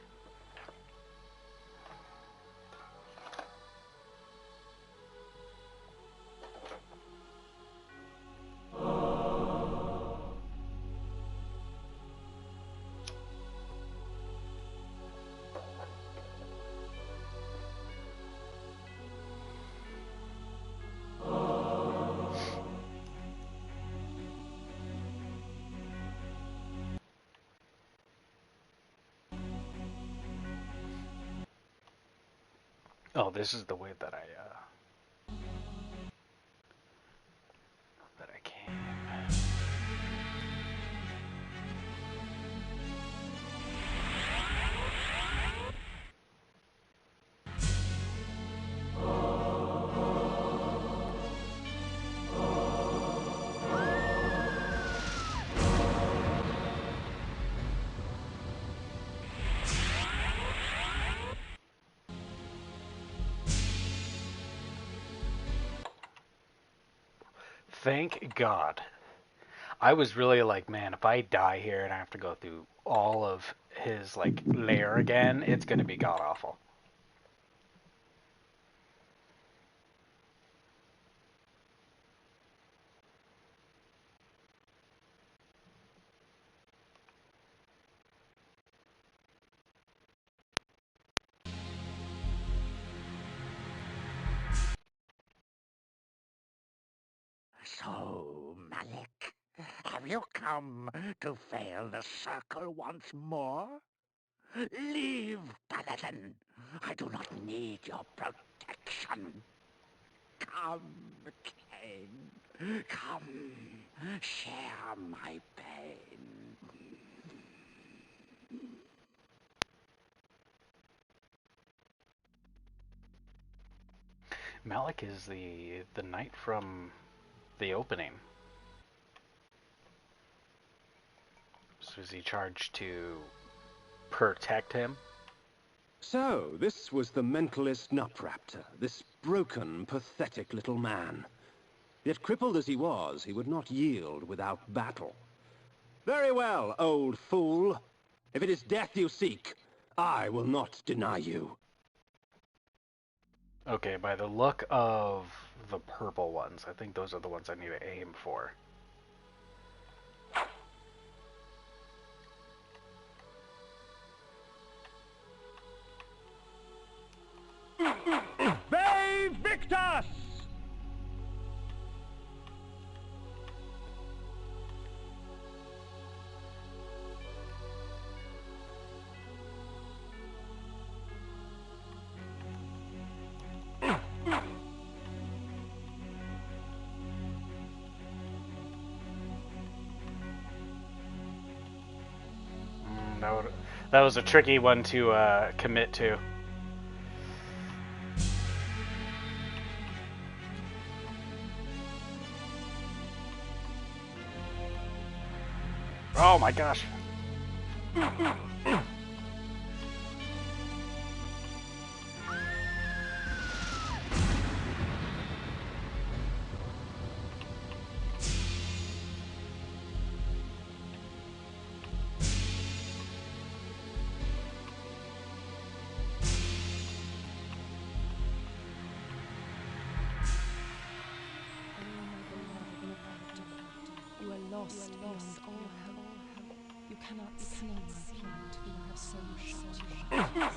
Oh, this is the way that I came. Thank God. I was really like, man, if I die here and I have to go through all of his like lair again, it's gonna be god awful. So, Malik, have you come to fail the circle once more? Leave, Paladin. I do not need your protection. Come, Kain. Come, share my pain. Malik is the knight from the opening. So is he charged to protect him? So, this was the mentalist Nupraptor, this broken, pathetic little man. Yet crippled as he was, he would not yield without battle. Very well, old fool. If it is death you seek, I will not deny you. Okay, by the look of the purple ones, I think those are the ones I need to aim for. Ve Victus! That was a tricky one to commit to. Oh my gosh. You are lost beyond all hope. You cannot see my plight, for you have so shut your eyes.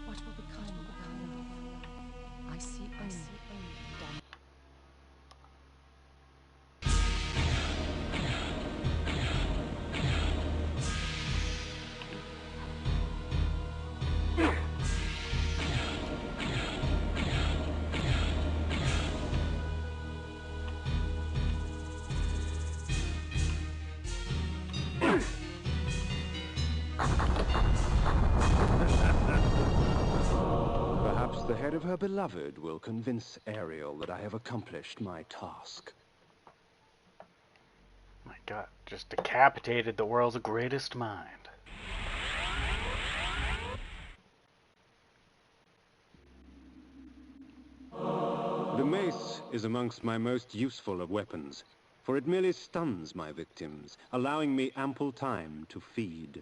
What will become of love? I see only damage. Perhaps the head of her beloved will convince Ariel that I have accomplished my task. My god, just decapitated the world's greatest mind. The mace is amongst my most useful of weapons, for it merely stuns my victims, allowing me ample time to feed.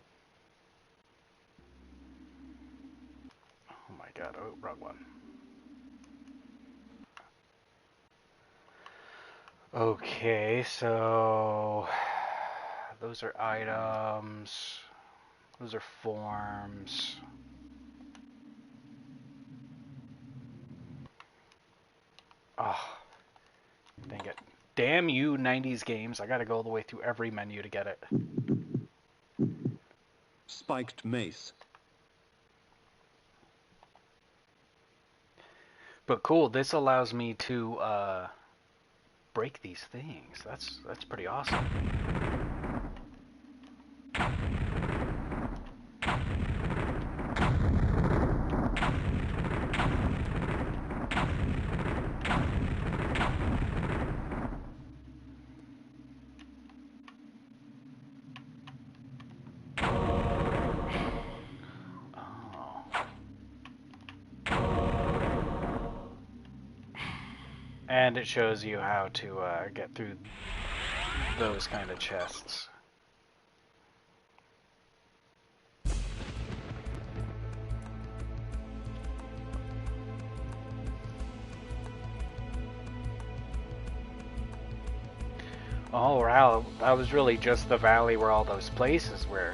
Oh my god, oh, wrong one. Okay, so those are items. Those are forms. Oh, dang it. Damn you, 90s games. I gotta go all the way through every menu to get it. Spiked mace. But cool, this allows me to break these things. That's pretty awesome. And it shows you how to get through those kind of chests. Oh wow, that was really just the valley where all those places were.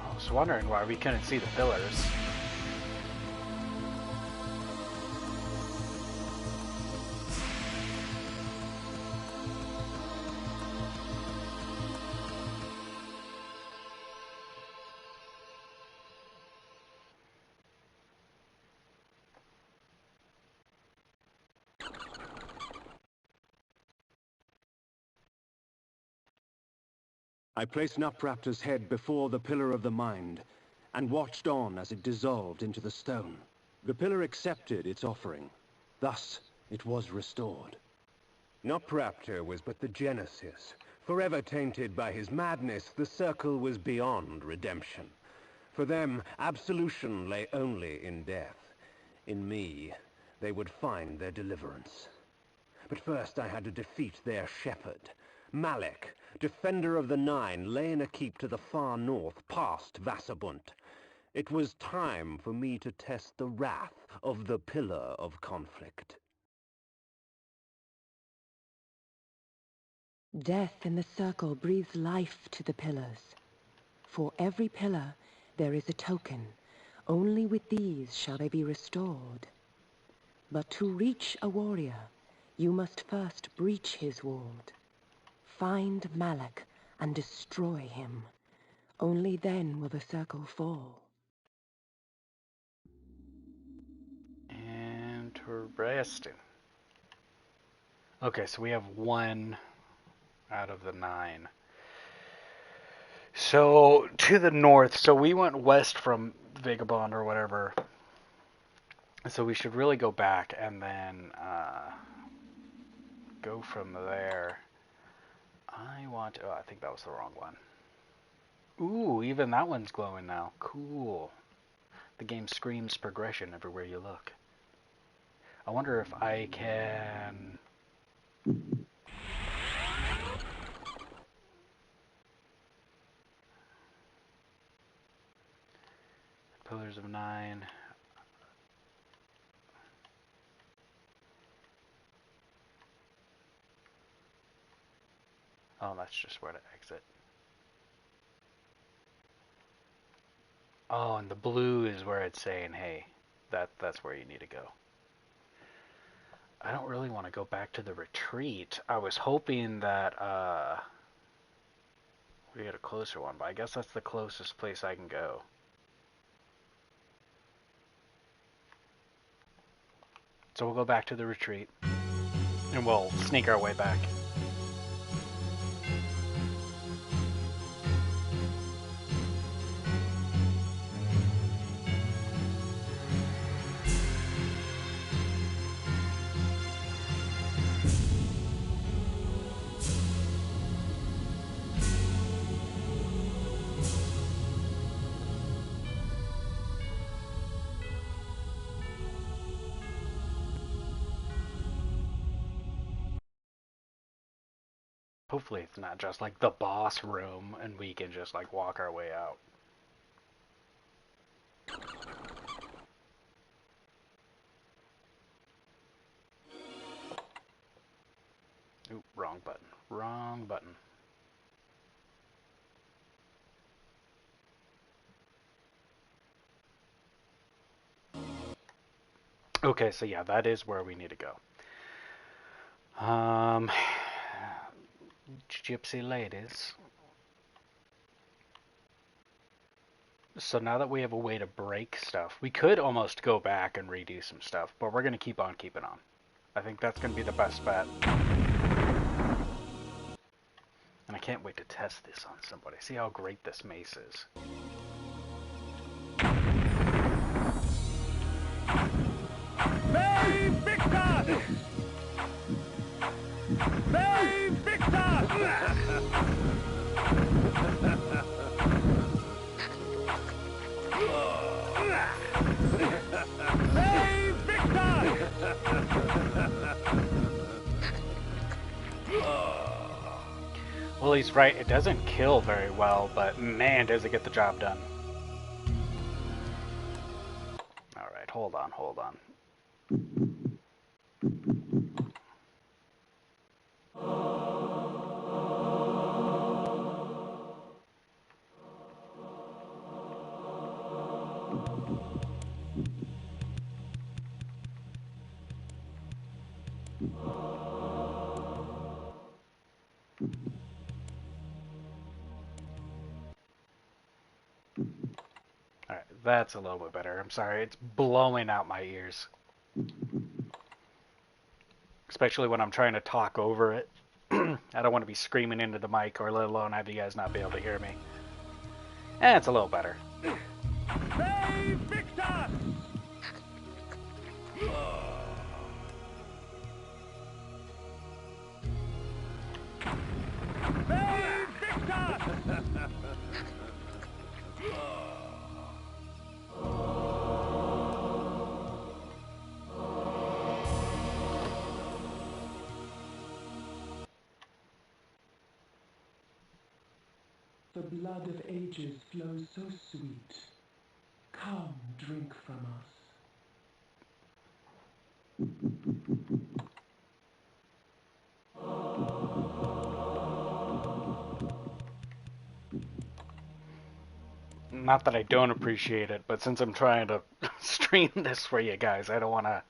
I was wondering why we couldn't see the pillars. I placed Nupraptor's head before the Pillar of the Mind, and watched on as it dissolved into the stone. The pillar accepted its offering. Thus, it was restored. Nupraptor was but the genesis. Forever tainted by his madness, the Circle was beyond redemption. For them, absolution lay only in death. In me, they would find their deliverance. But first I had to defeat their shepherd. Malek, defender of the Nine, lay in a keep to the far north, past Vassabunt. It was time for me to test the wrath of the Pillar of Conflict. Death in the Circle breathes life to the pillars. For every pillar, there is a token. Only with these shall they be restored. But to reach a warrior, you must first breach his ward. Find Malak and destroy him. Only then will the Circle fall. Interesting. Okay, so we have 1 out of the 9. So, to the north, so we went west from Vagabond or whatever. So we should really go back and then go from there. I think that was the wrong one. Ooh, even that one's glowing now. Cool. The game screams progression everywhere you look. I wonder if I can... Pillars of 9. Oh, that's just where to exit. Oh, and the blue is where it's saying, hey, that's where you need to go. I don't really want to go back to the retreat. I was hoping that we get a closer one, but I guess that's the closest place I can go. So we'll go back to the retreat, and we'll sneak our way back. Hopefully it's not just like the boss room and we can just like walk our way out. Ooh, wrong button. Wrong button. Okay, so yeah, that is where we need to go. Gypsy ladies. So now that we have a way to break stuff, we could almost go back and redo some stuff, but we're going to keep on keeping on. I think that's going to be the best bet. And I can't wait to test this on somebody. See how great this mace is. May Victor! May Victor! May Victor! Well, he's right. It doesn't kill very well, but man, does it get the job done. All right, hold on, hold on. Alright, that's a little bit better. I'm sorry, it's blowing out my ears. Especially when I'm trying to talk over it. I don't want to be screaming into the mic, or let alone have you guys not be able to hear me. It's a little better. May Victor! May The blood of ages flows so sweet. Come, drink from us. Not that I don't appreciate it, but since I'm trying to stream this for you guys, I don't want to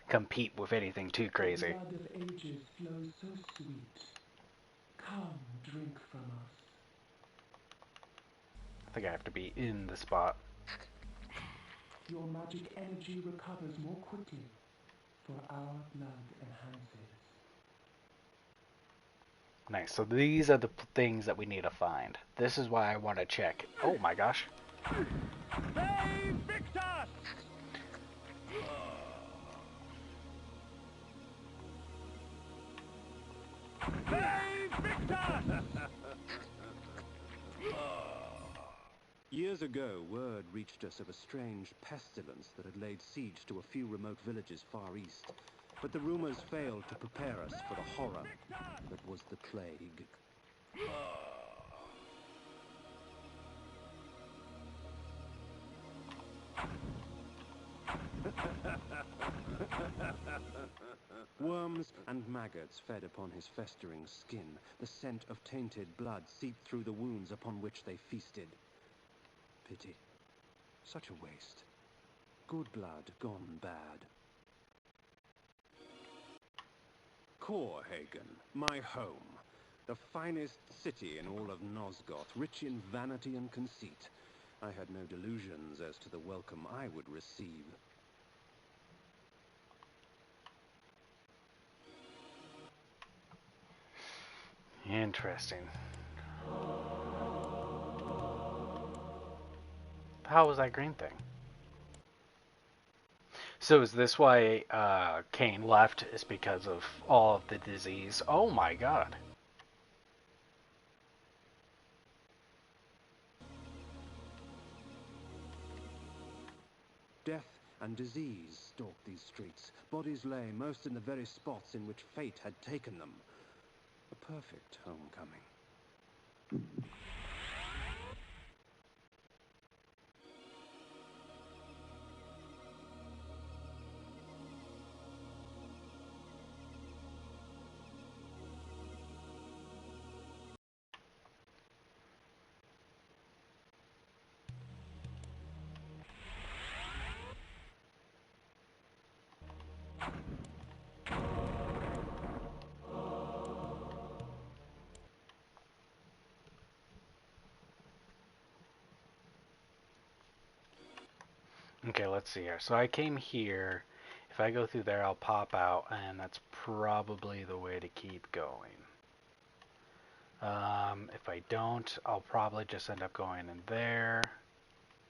compete with anything too crazy. The blood of ages flows so sweet. Come, drink from us. I think I have to be in the spot. Your magic energy recovers more quickly, for our blood enhances. Nice. So these are the things that we need to find. This is why I want to check. Oh my gosh. Save Victor! Save Victor! Years ago, word reached us of a strange pestilence that had laid siege to a few remote villages far east. But the rumors failed to prepare us for the horror that was the plague. Worms and maggots fed upon his festering skin. The scent of tainted blood seeped through the wounds upon which they feasted. Pity. Such a waste. Good blood gone bad. Korhagen, my home. The finest city in all of Nosgoth, rich in vanity and conceit. I had no delusions as to the welcome I would receive. Interesting. How was that green thing? So is this why Kain left? Is because of all of the disease? Oh my god. Death and disease stalked these streets. Bodies lay most in the very spots in which fate had taken them. A perfect homecoming. Okay, let's see here. So I came here. If I go through there, I'll pop out, and that's probably the way to keep going. If I don't, I'll probably just end up going in there,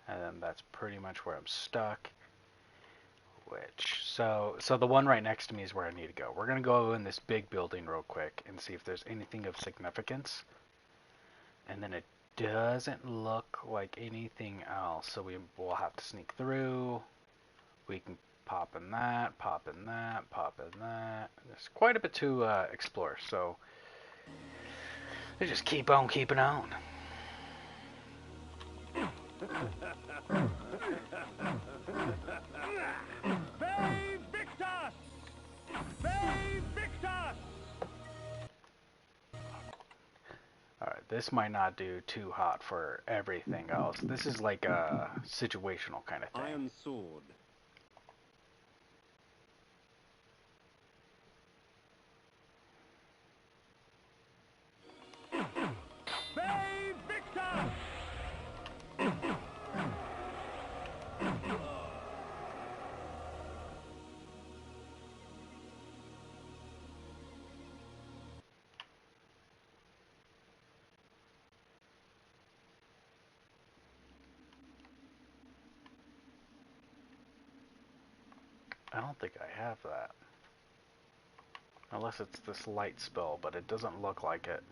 and then that's pretty much where I'm stuck. So the one right next to me is where I need to go. We're gonna go in this big building real quick and see if there's anything of significance. And then it doesn't look like anything else, so we will have to sneak through. We can pop in that, pop in that, pop in that. There's quite a bit to explore, so they just keep on keeping on. Save Victor! Save Victor! Alright, this might not do too hot for everything else. This is like a situational kind of thing. Iron sword. Save Victor! I don't think I have that. Unless it's this light spell, but it doesn't look like it.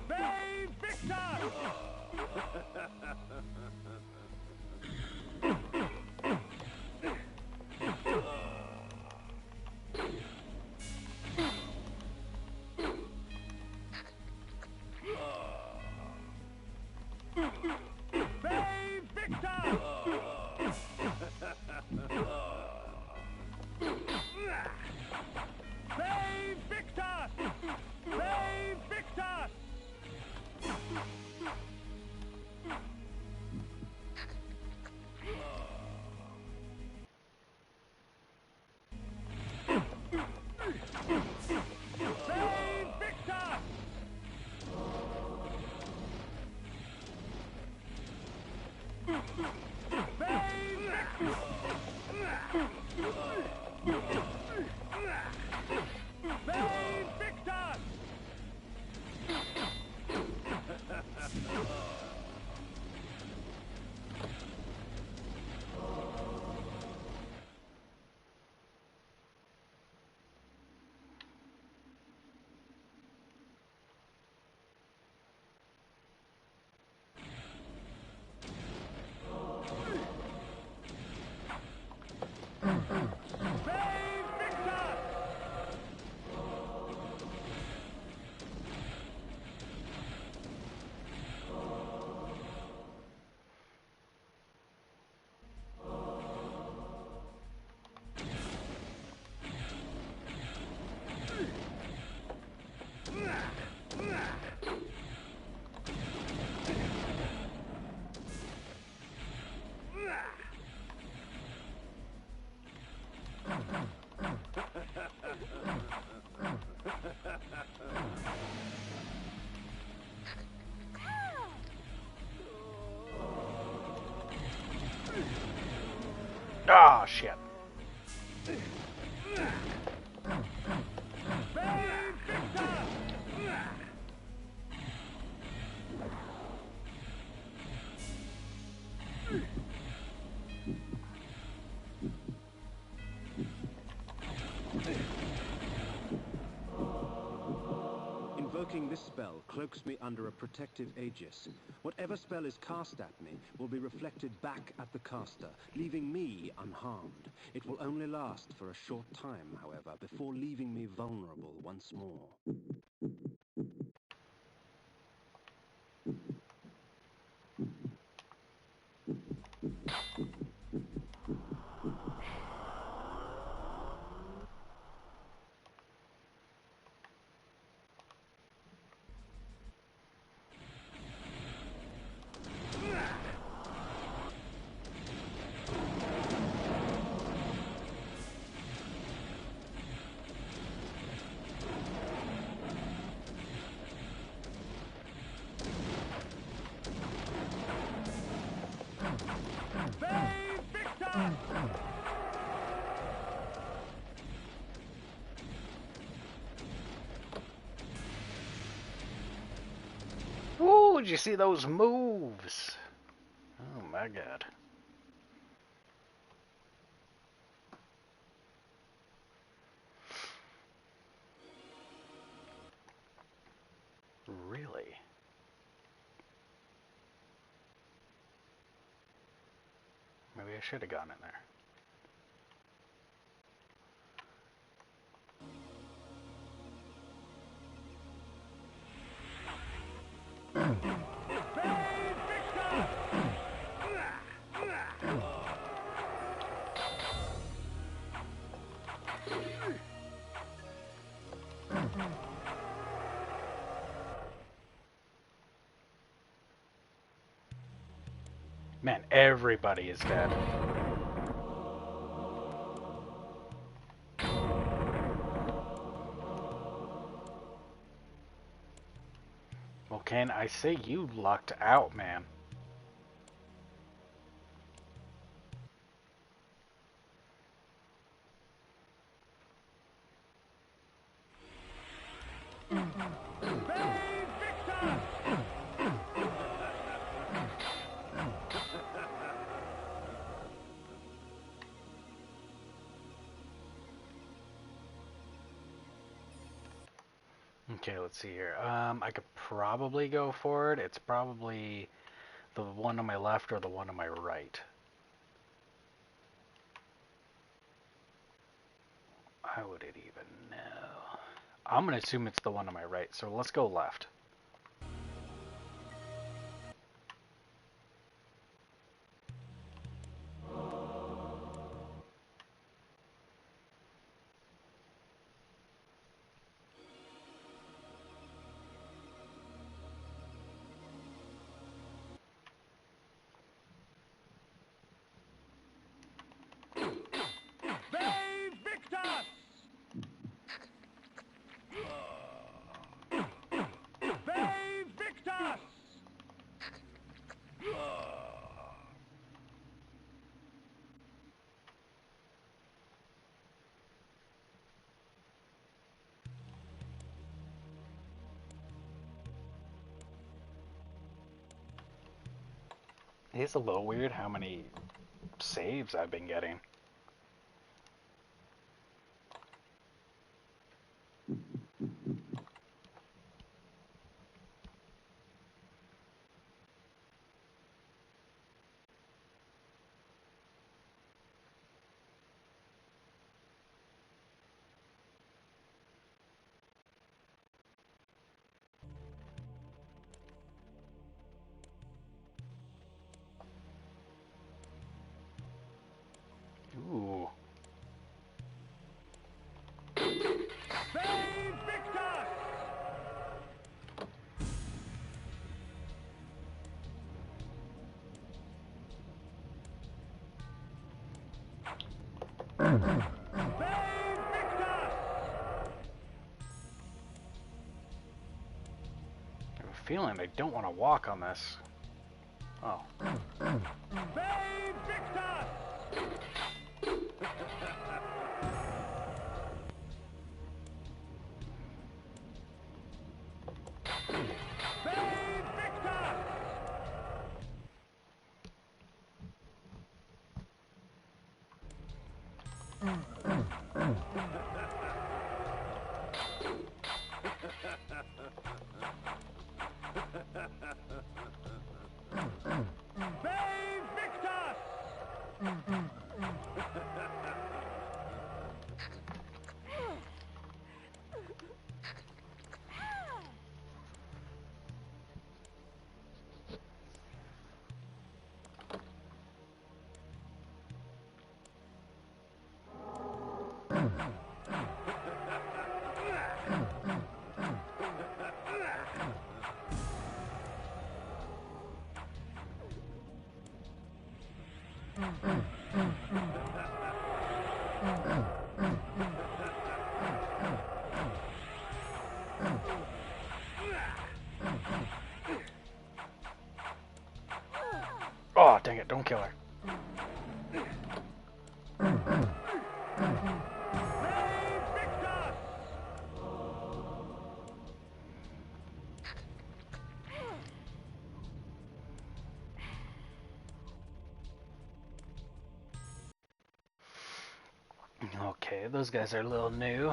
Babe Victor! Babe Victor! Babe Victor! Babe Victor! Babe Victor! Babe Victor! Babe Victor! Ah, shit. Babe Victor! Invoking this spell cloaks me under a protective aegis. Whatever spell is cast at me will be reflected back at the caster, leaving me unharmed. It will only last for a short time, however, before leaving me vulnerable once more. Babe Victor! Ooh, did you see those moves? Oh my god. Really? Maybe I should have gone in there. Babe Victor! Man, everybody is dead. Well, Ken, I say you lucked out, man. Babe Victor! Okay, let's see here. I could probably go for it. It's probably the one on my left or the one on my right. How would it even know? I'm gonna assume it's the one on my right, so let's go left. It's a little weird how many saves I've been getting. Ooh. I have a feeling they don't want to walk on this. Oh. Oh, dang it, don't kill her. Okay, those guys are a little new.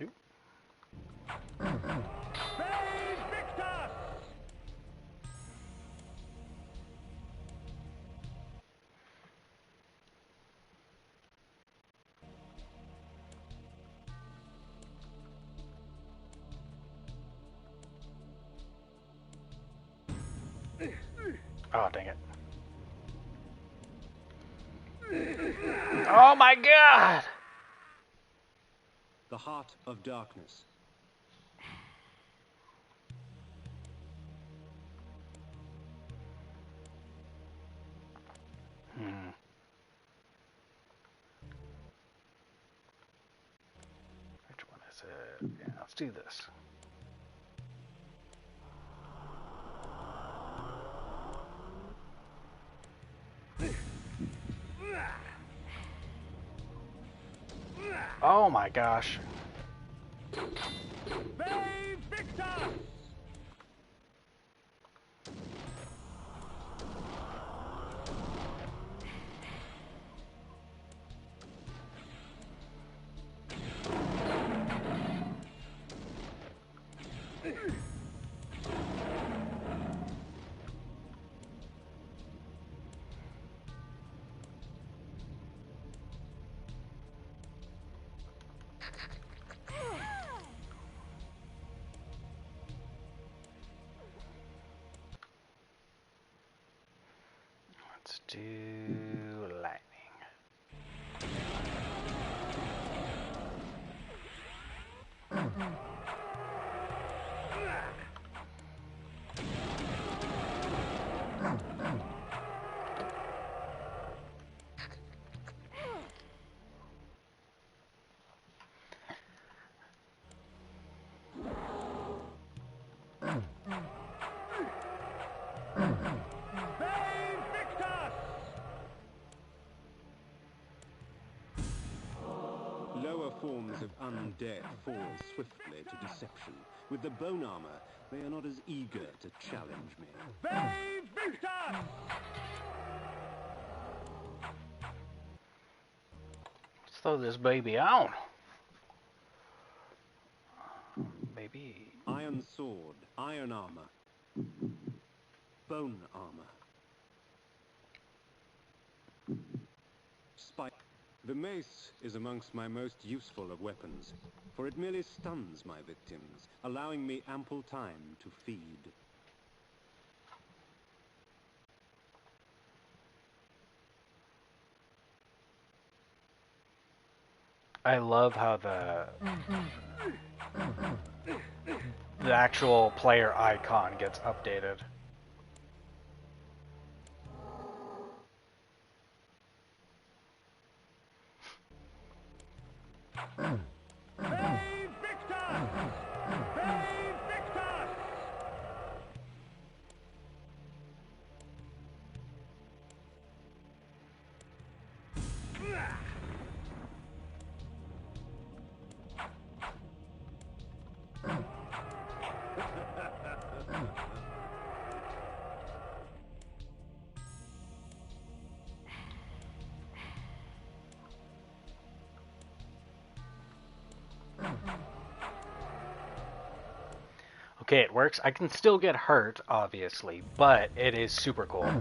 Oop. Oh, dang it. Oh my god! The Heart of Darkness. do this. Oh my gosh. Let's do lightning. Lower forms of undead fall swiftly to deception. With the bone armor, they are not as eager to challenge me. Let's throw this baby on. Baby. Iron sword, iron armor, bone armor. Spike. The mace is amongst my most useful of weapons, for it merely stuns my victims, allowing me ample time to feed. I love how the actual player icon gets updated. Okay, it works. I can still get hurt, obviously, but it is super cool.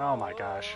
Oh my gosh.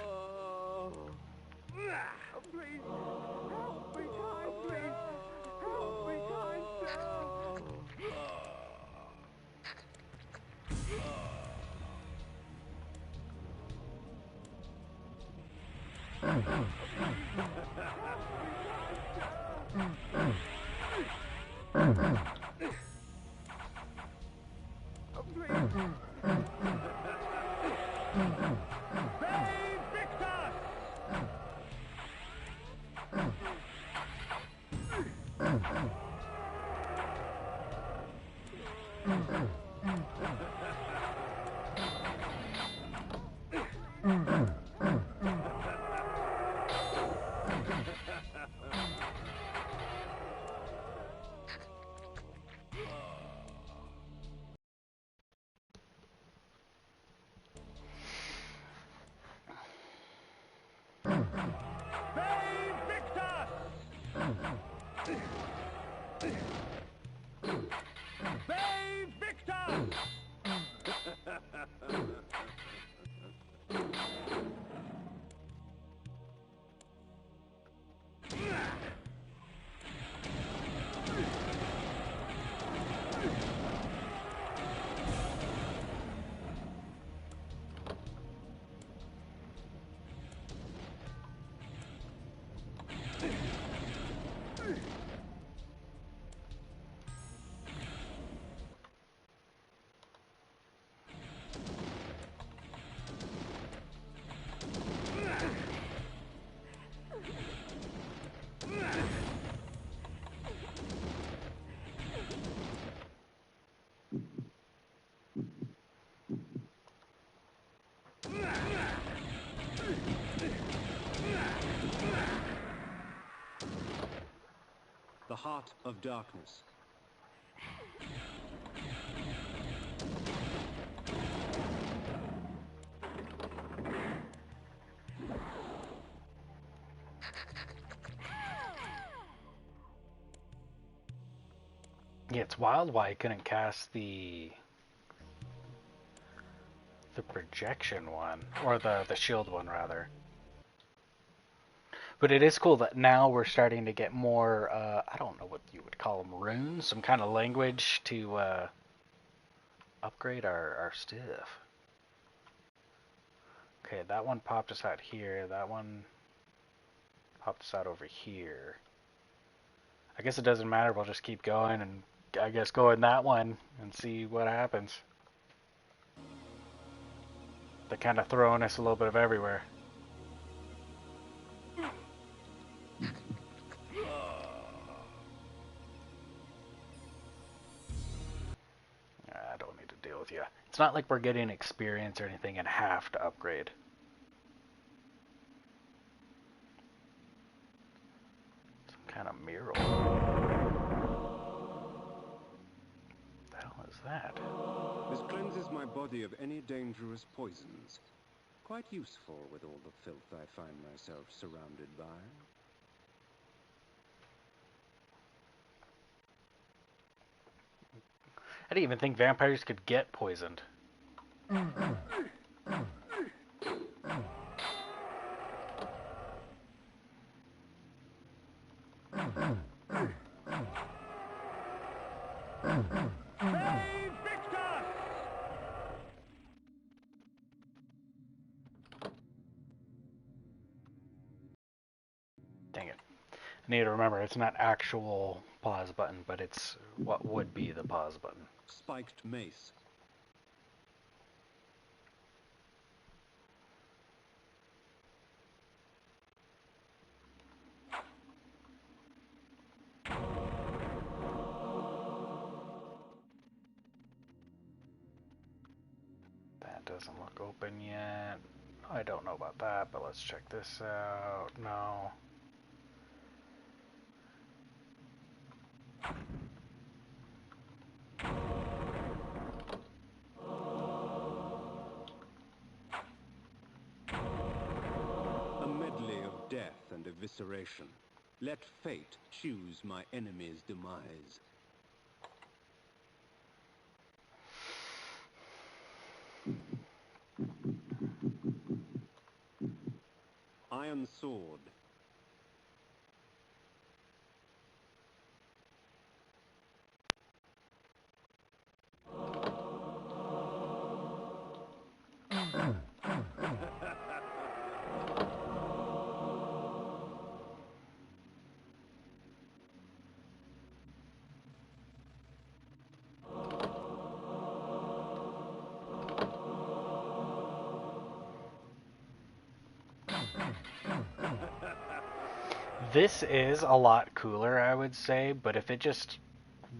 The Heart of Darkness. Yeah, it's wild why I couldn't cast the projection one, or the shield one rather. But it is cool that now we're starting to get more, I don't know what you would call them, runes, some kind of language to upgrade our stuff. Okay, that one popped us out here, that one popped us out over here. I guess it doesn't matter, we'll just keep going and I guess go in that one and see what happens. They're kind of throwing us a little bit of everywhere. I don't need to deal with you. It's not like we're getting experience or anything and have to upgrade. Some kind of mural. What the hell is that? This cleanses my body of any dangerous poisons. Quite useful with all the filth I find myself surrounded by. I didn't even think vampires could get poisoned. Dang it. I need to remember it's not actual pause button, but it's what would be the pause button. Spiked mace. That doesn't look open yet. I don't know about that, but let's check this out. No. A medley of death and evisceration. Let fate choose my enemy's demise. Iron sword. This is a lot cooler, I would say, but if it just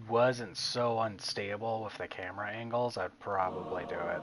wasn't so unstable with the camera angles, I'd probably do it.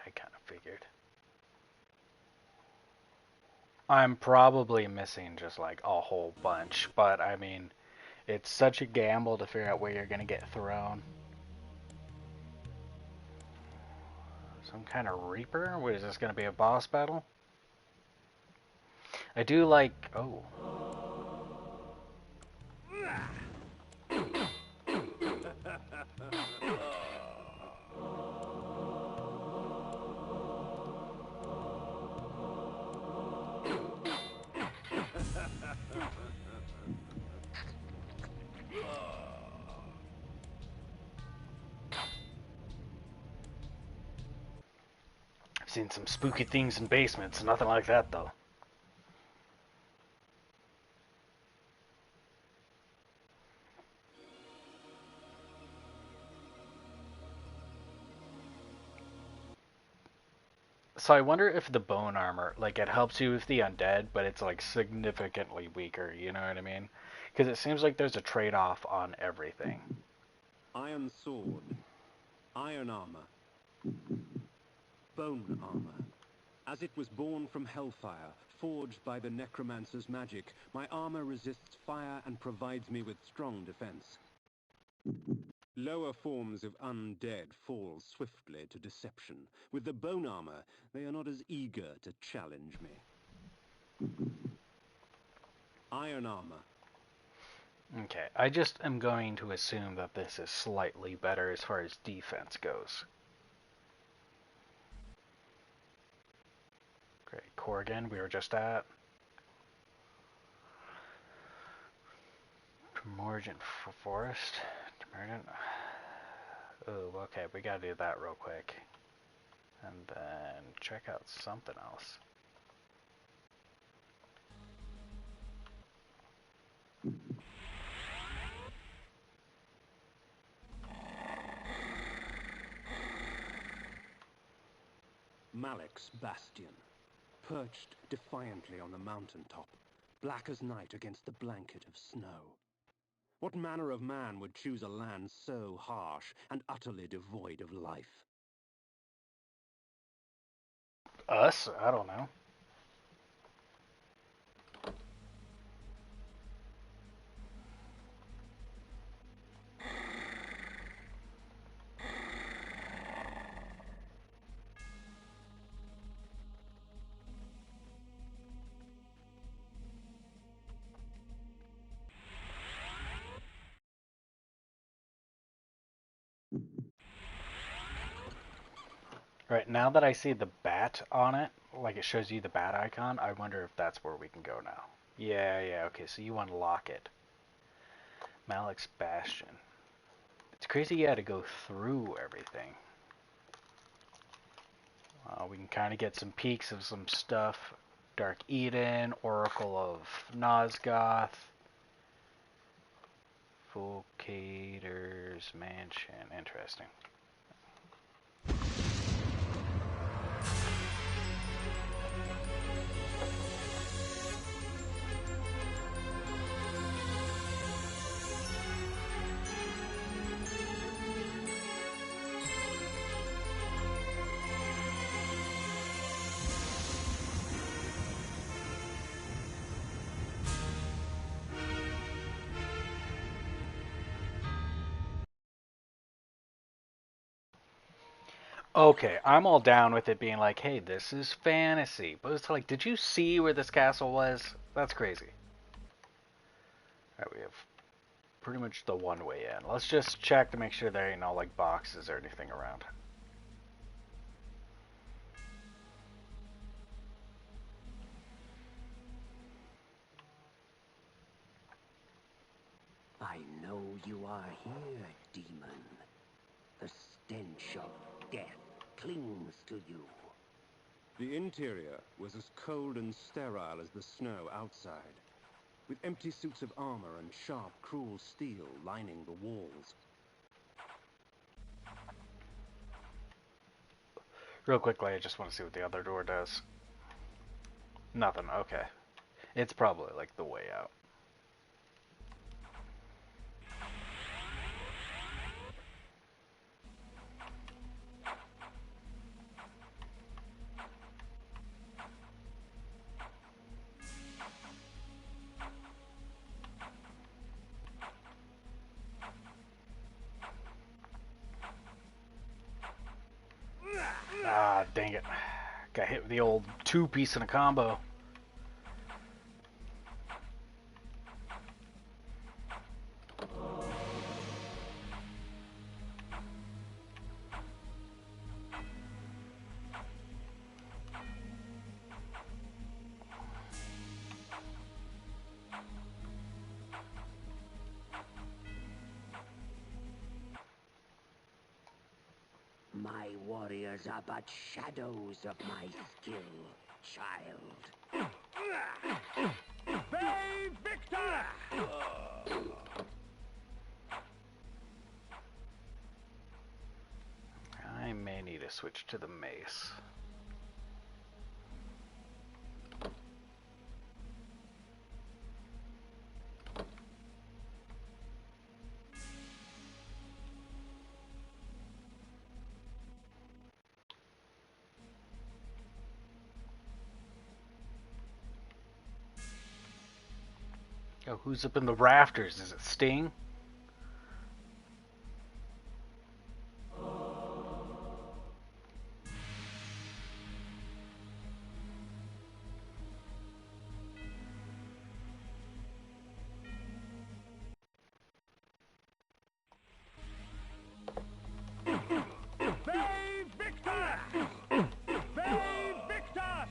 I kind of figured. I'm probably missing just like a whole bunch, but I mean, it's such a gamble to figure out where you're going to get thrown. Some kind of Reaper? What is this going to be, a boss battle? I do like... Oh. I've Seen some spooky things in basements, nothing like that though. So I wonder if the bone armor, like, it helps you with the undead, but it's like significantly weaker, you know what I mean? Because it seems like there's a trade-off on everything. Iron sword, iron armor, bone armor. As it was born from hellfire, forged by the necromancer's magic, my armor resists fire and provides me with strong defense. Lower forms of undead fall swiftly to deception. With the bone armor, they are not as eager to challenge me. Iron armor. Okay, I just am going to assume that this is slightly better as far as defense goes. Great, Corrigan, we were just at. Primordial Forest. Oh, okay, we gotta do that real quick. And then check out something else. Malek's Bastion, perched defiantly on the mountaintop, black as night against the blanket of snow. What manner of man would choose a land so harsh and utterly devoid of life? Us? I don't know. Right, now that I see the bat on it, like it shows you the bat icon, I wonder if that's where we can go now. Yeah, okay, so you unlock it. Malek's Bastion. It's crazy you had to go through everything. We can kind of get some peeks of some stuff. Dark Eden, Oracle of Nosgoth, Volcator's Mansion. Interesting. Okay, I'm all down with it being like, hey, this is fantasy. But it's like, did you see where this castle was? That's crazy. Alright, we have pretty much the one way in. Let's just check to make sure there ain't no, like, boxes or anything around. I know you are here, demon. The stench of death clings to you. The interior was as cold and sterile as the snow outside, with empty suits of armor and sharp, cruel steel lining the walls. Real quickly, I just want to see what the other door does. Nothing, okay. It's probably, like, the way out. Ah, dang it. Got hit with the old two-piece in a combo. My warriors are but shadows of my skill, child. Bay Victor! I may need to switch to the mace. Oh, who's up in the rafters? Is it Sting? Bay Victor! Bay Victor!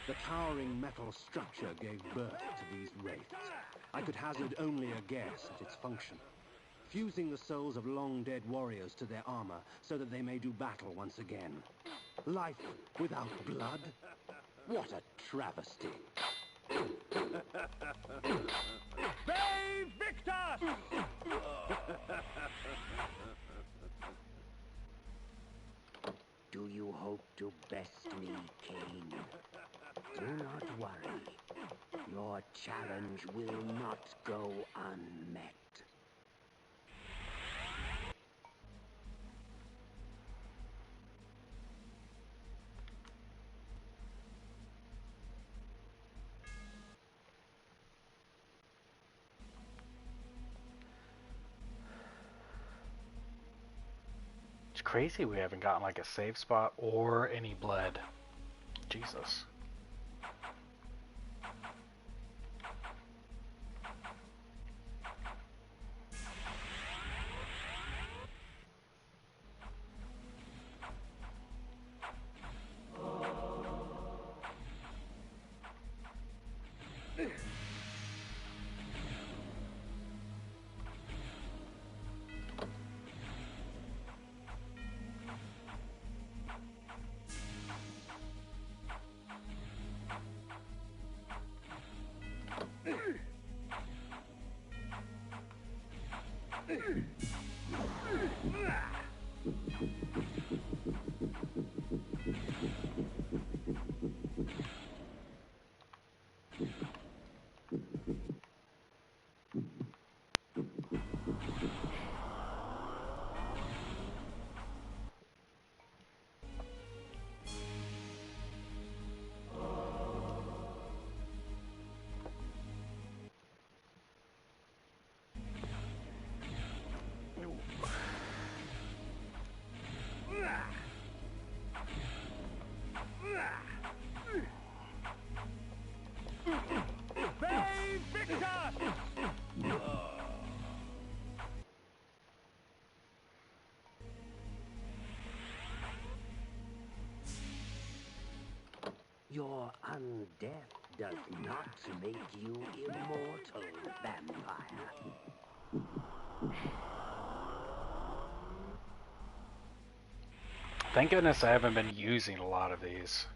The towering metal structure gave birth to these wraiths. I could hazard only a guess at its function. Fusing the souls of long-dead warriors to their armor so that they may do battle once again. Life without blood? What a travesty. Bay Victor! Do you hope to best me, Kain? Do not worry. Your challenge will not go unmet. It's crazy we haven't gotten like a save spot or any blood. Jesus. Bay Victor! Your undeath does not make you immortal, vampire. Thank goodness I haven't been using a lot of these.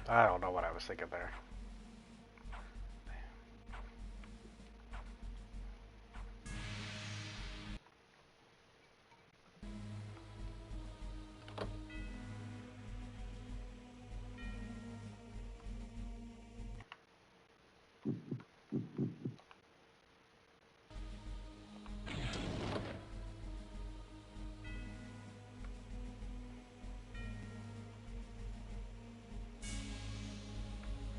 I don't know what I was thinking there.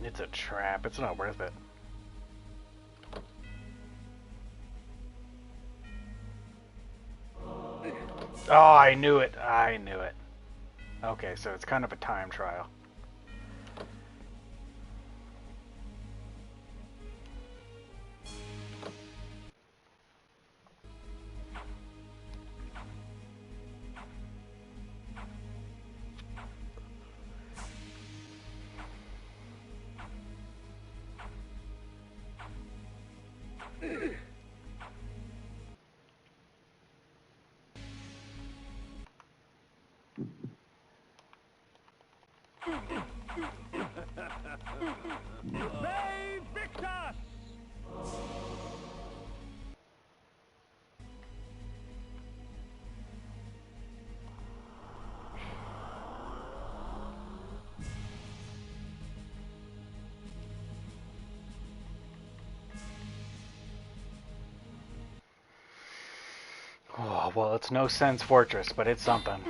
It's a trap. It's not worth it. Oh, I knew it. I knew it. Okay, so it's kind of a time trial. They Victus! Oh, well, it's no sense fortress, but it's something.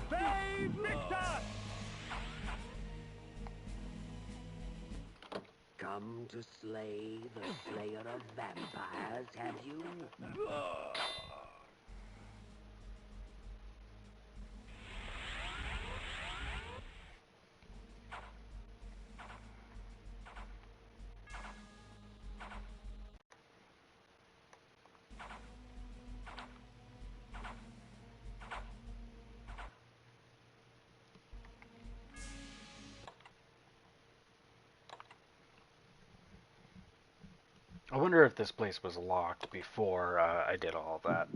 They Victus! Come to slay the slayer of vampires, have you? I wonder if this place was locked before I did all of that.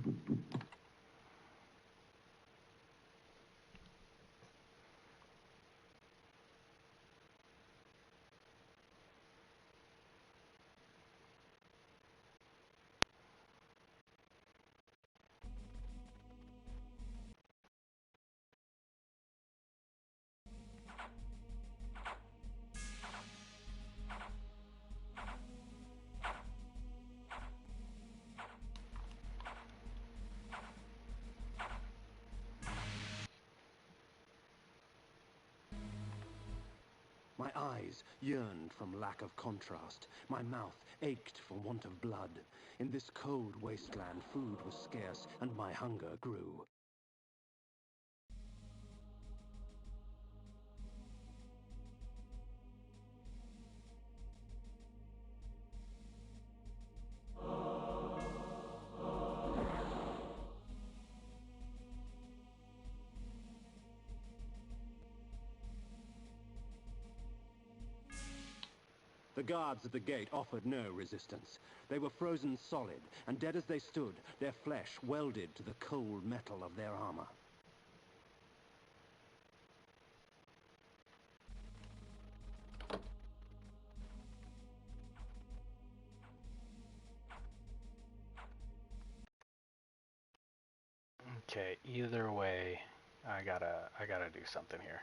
My eyes yearned from lack of contrast. My mouth ached for want of blood. In this cold wasteland, food was scarce, and my hunger grew. The guards at the gate offered no resistance. They were frozen solid, and dead as they stood, their flesh welded to the cold metal of their armor. Okay, either way, I gotta do something here.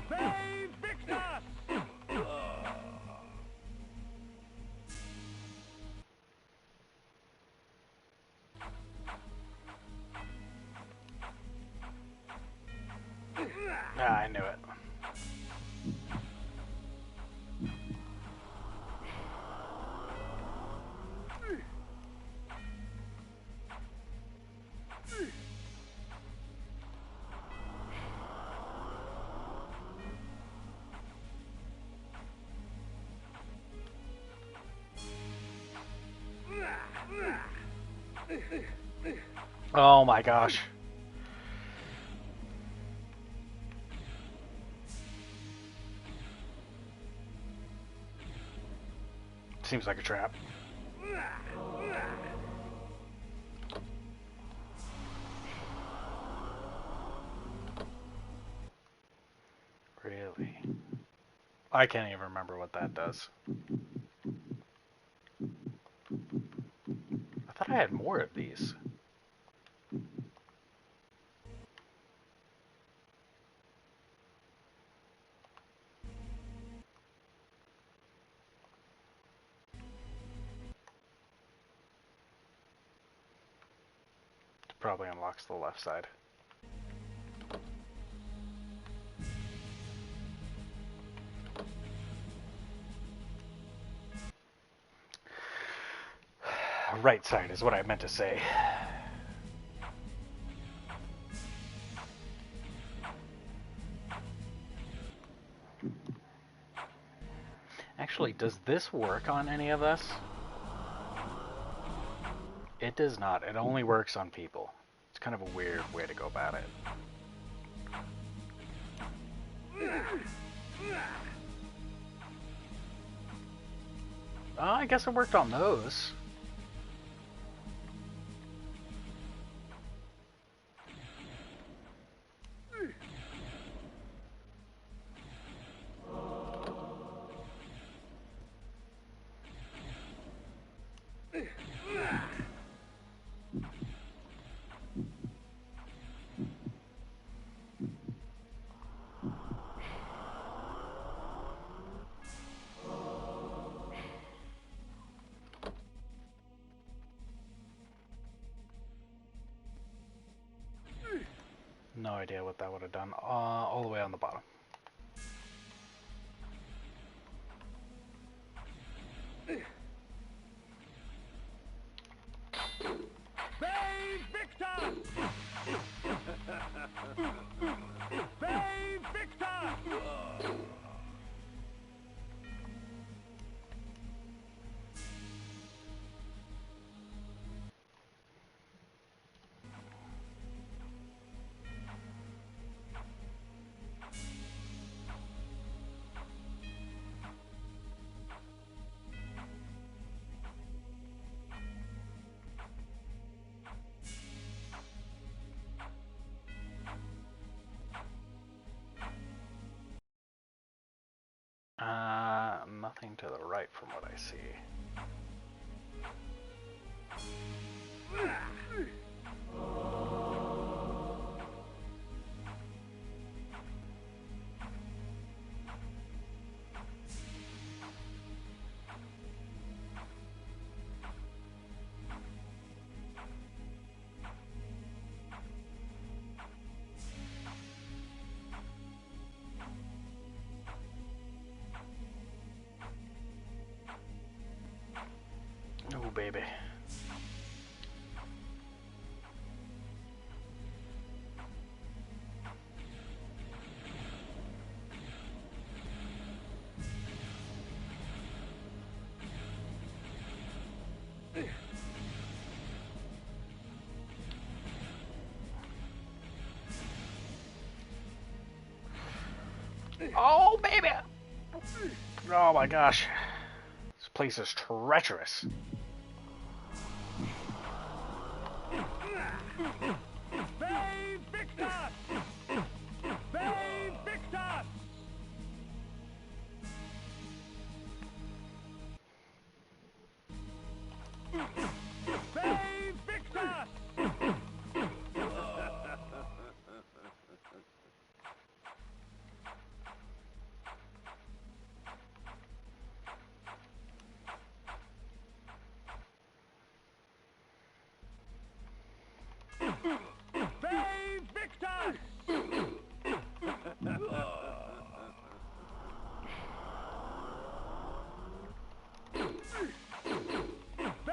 They Victus! Ah, I knew it. Oh my gosh. Seems like a trap. Really? I can't even remember what that does. I thought I had more of these. Probably unlocks the left side. Right side is what I meant to say. Actually, does this work on any of us? It does not. It only works on people. It's kind of a weird way to go about it. I guess it worked on those. No idea what that would have done. All the way on the bottom. Bay Victor! Bay Victor! Nothing to the right from what I see. Oh, baby. Oh, baby! Oh my gosh. This place is treacherous. Bay Victor! Bay Victor! Bay Victor! Bay Victor!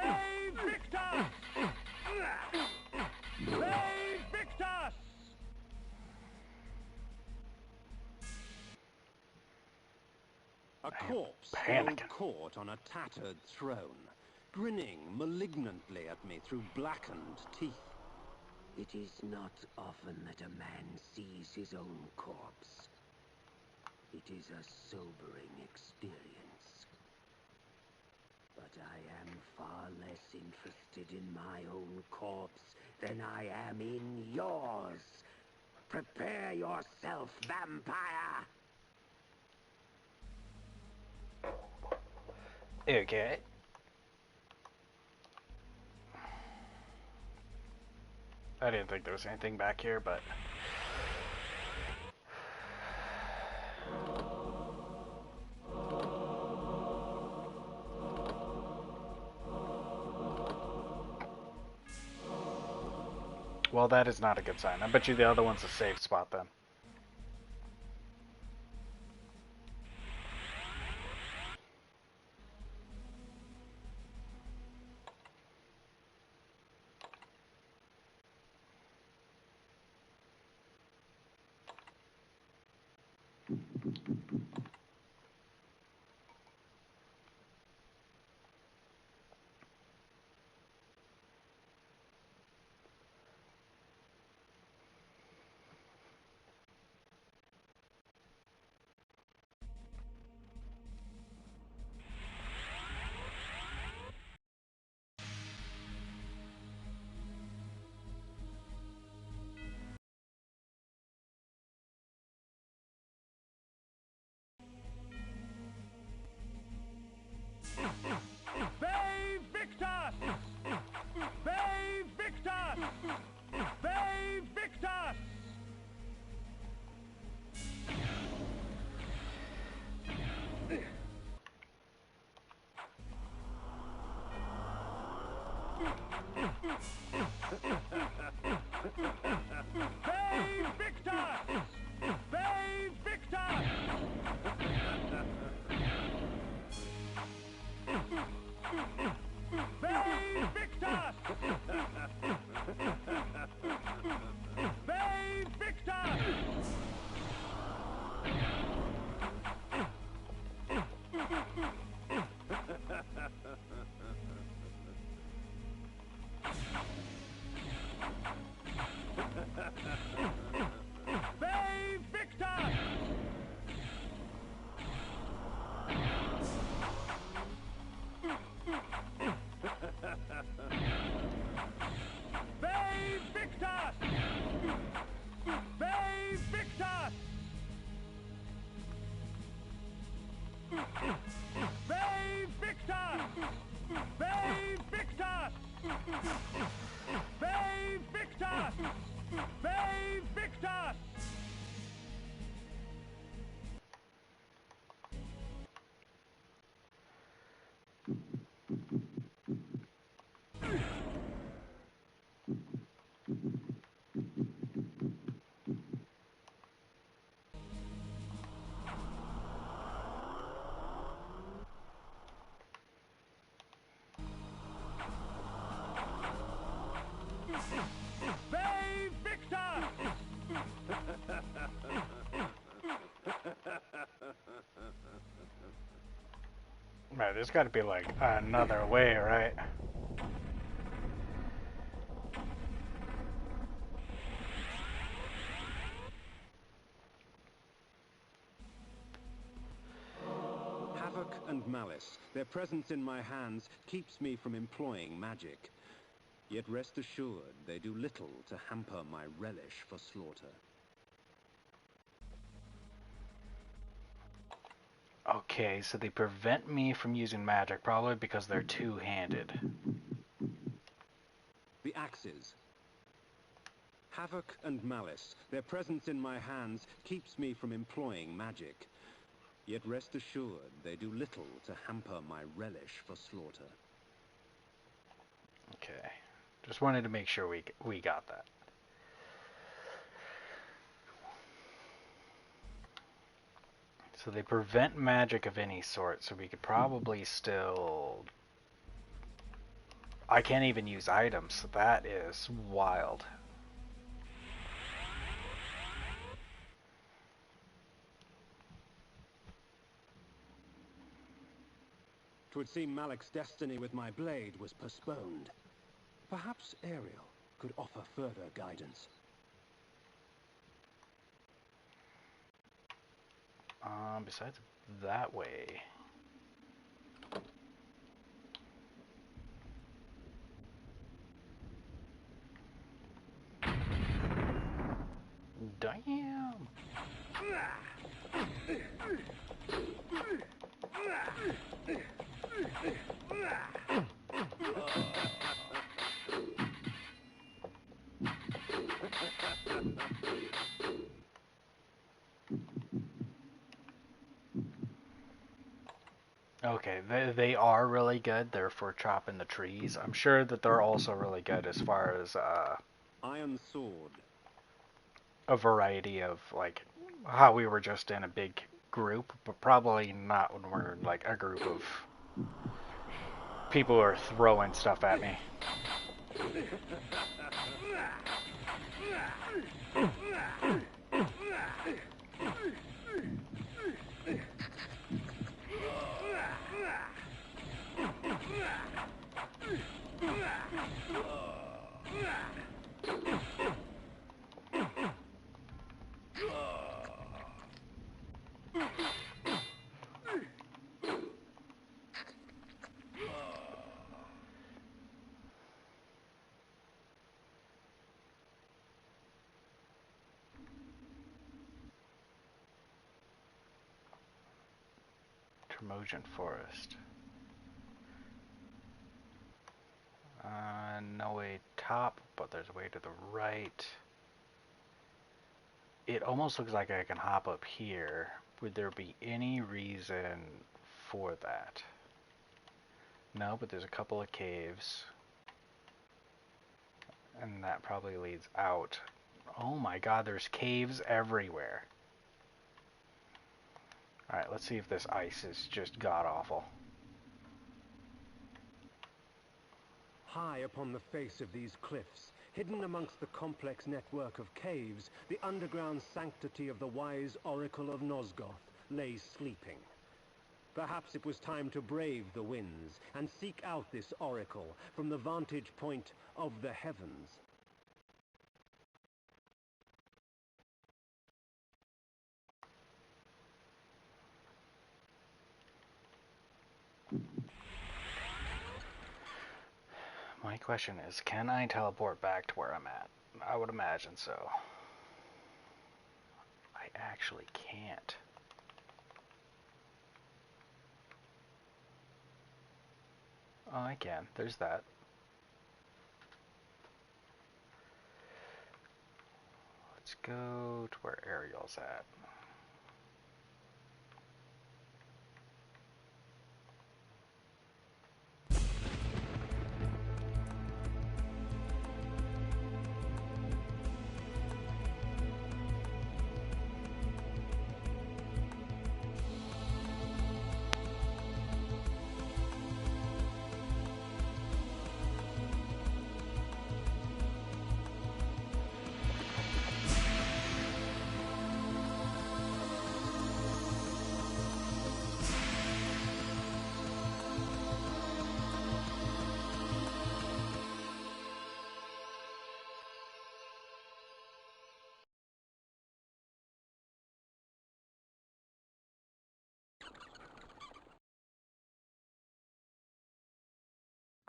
Bay Victor! Bay Victor! A corpse panicking. held court on a tattered throne, grinning malignantly at me through blackened teeth. It is not often that a man sees his own corpse. It is a sobering experience. But I am far less interested in my own corpse than I am in yours. Prepare yourself, vampire! Okay. I didn't think there was anything back here, but... Well, that is not a good sign. I bet you the other one's a safe spot then. Bay Victor! Bay Victor! Bay Victor! Bay Victor! Bay Victor! Bay Victor! Bay Victor! Bay Victor! Bay Victor! Bay Victor! Bay Victor! Bay Victor! Bay Victor! Bay Victor! Bay Victor! Right, there's got to be like another way, right? Havoc and malice, their presence in my hands keeps me from employing magic. Yet rest assured, they do little to hamper my relish for slaughter. Okay, so they prevent me from using magic, probably because they're two-handed. The axes. Havoc and malice, their presence in my hands keeps me from employing magic. Yet rest assured, they do little to hamper my relish for slaughter. Okay, just wanted to make sure we got that. So they prevent magic of any sort, so we could probably still... I can't even use items, that is wild. Twould seem Malik's destiny with my blade was postponed. Perhaps Ariel could offer further guidance. Besides that way... Damn! Okay, they are really good. They're for chopping the trees. I'm sure that they're also really good as far as Iron sword. a variety of like how we were just in a big group, but probably not when we're like a group of people who are throwing stuff at me. Tremosian Forest. No way top, but there's a way to the right. It almost looks like I can hop up here. Would there be any reason for that? No, but there's a couple of caves. And that probably leads out. Oh my god, there's caves everywhere. Alright, let's see if this ice is just god-awful. High upon the face of these cliffs, hidden amongst the complex network of caves, the underground sanctity of the wise Oracle of Nosgoth lay sleeping. Perhaps it was time to brave the winds and seek out this oracle from the vantage point of the heavens. My question is, can I teleport back to where I'm at? I would imagine so. I actually can't. Oh, I can. There's that. Let's go to where Ariel's at.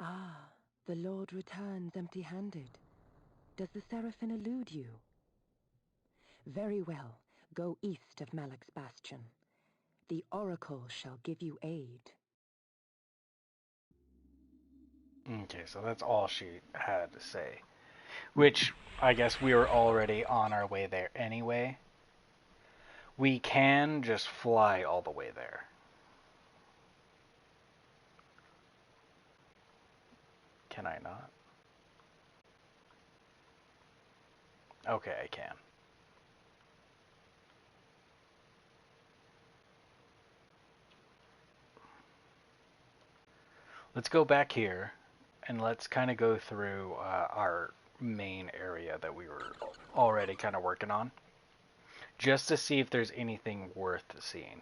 Ah, the Lord returns empty-handed. Does the Seraphim elude you? Very well. Go east of Malak's Bastion. The Oracle shall give you aid. Okay, so that's all she had to say. Which, I guess we were already on our way there anyway. We can just fly all the way there. Can I not? Okay, I can. Let's go back here and let's kind of go through our main area that we were already kind of working on, just to see if there's anything worth seeing.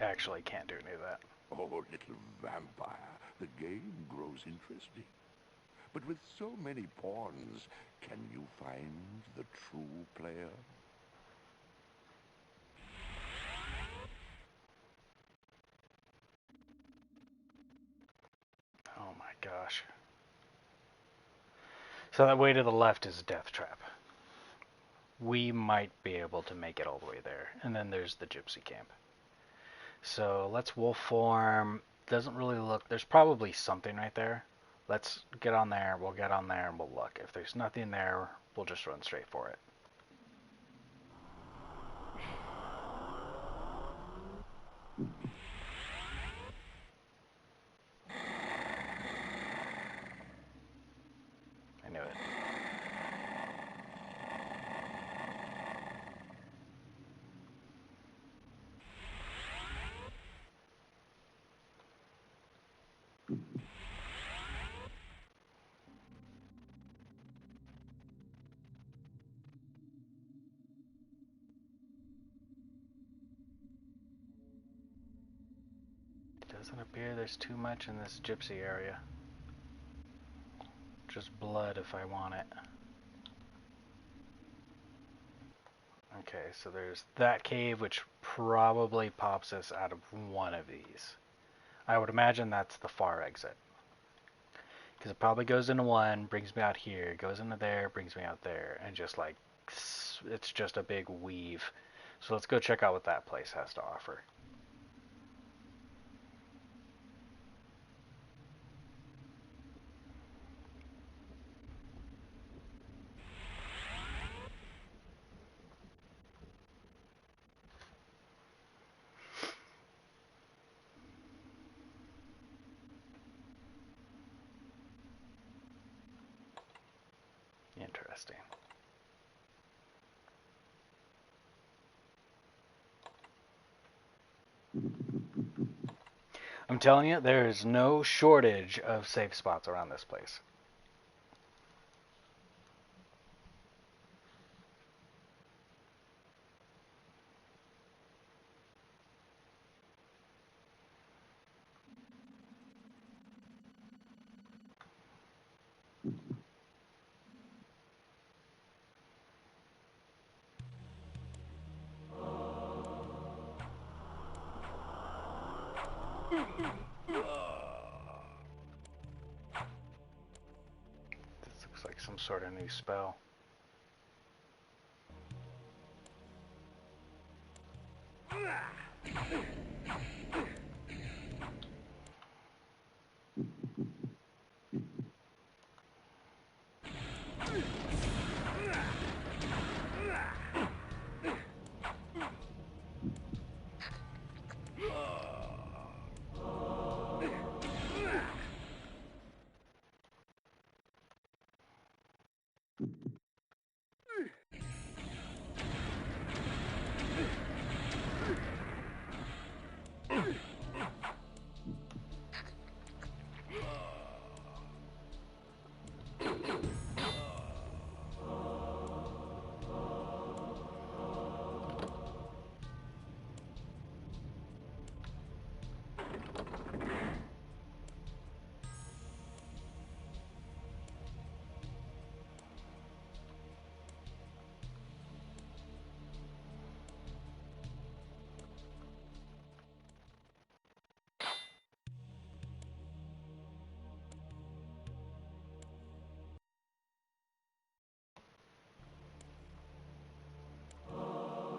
actually can't do any of that. Oh, little vampire, the game grows interesting. But with so many pawns, can you find the true player? Oh my gosh. So that way to the left is a death trap. We might be able to make it all the way there. And then there's the gypsy camp. So let's wolf form. Doesn't really look. There's probably something right there. Let's get on there. We'll get on there and we'll look. If there's nothing there, we'll just run straight for it. I knew it. Doesn't appear there's too much in this gypsy area. Just blood if I want it. Okay, so there's that cave, which probably pops us out of one of these. I would imagine that's the far exit. Because it probably goes into one, brings me out here, goes into there, brings me out there, and just like, it's just a big weave. So let's go check out what that place has to offer. Interesting. I'm telling you, there is no shortage of safe spots around this place. This looks like some sort of new spell.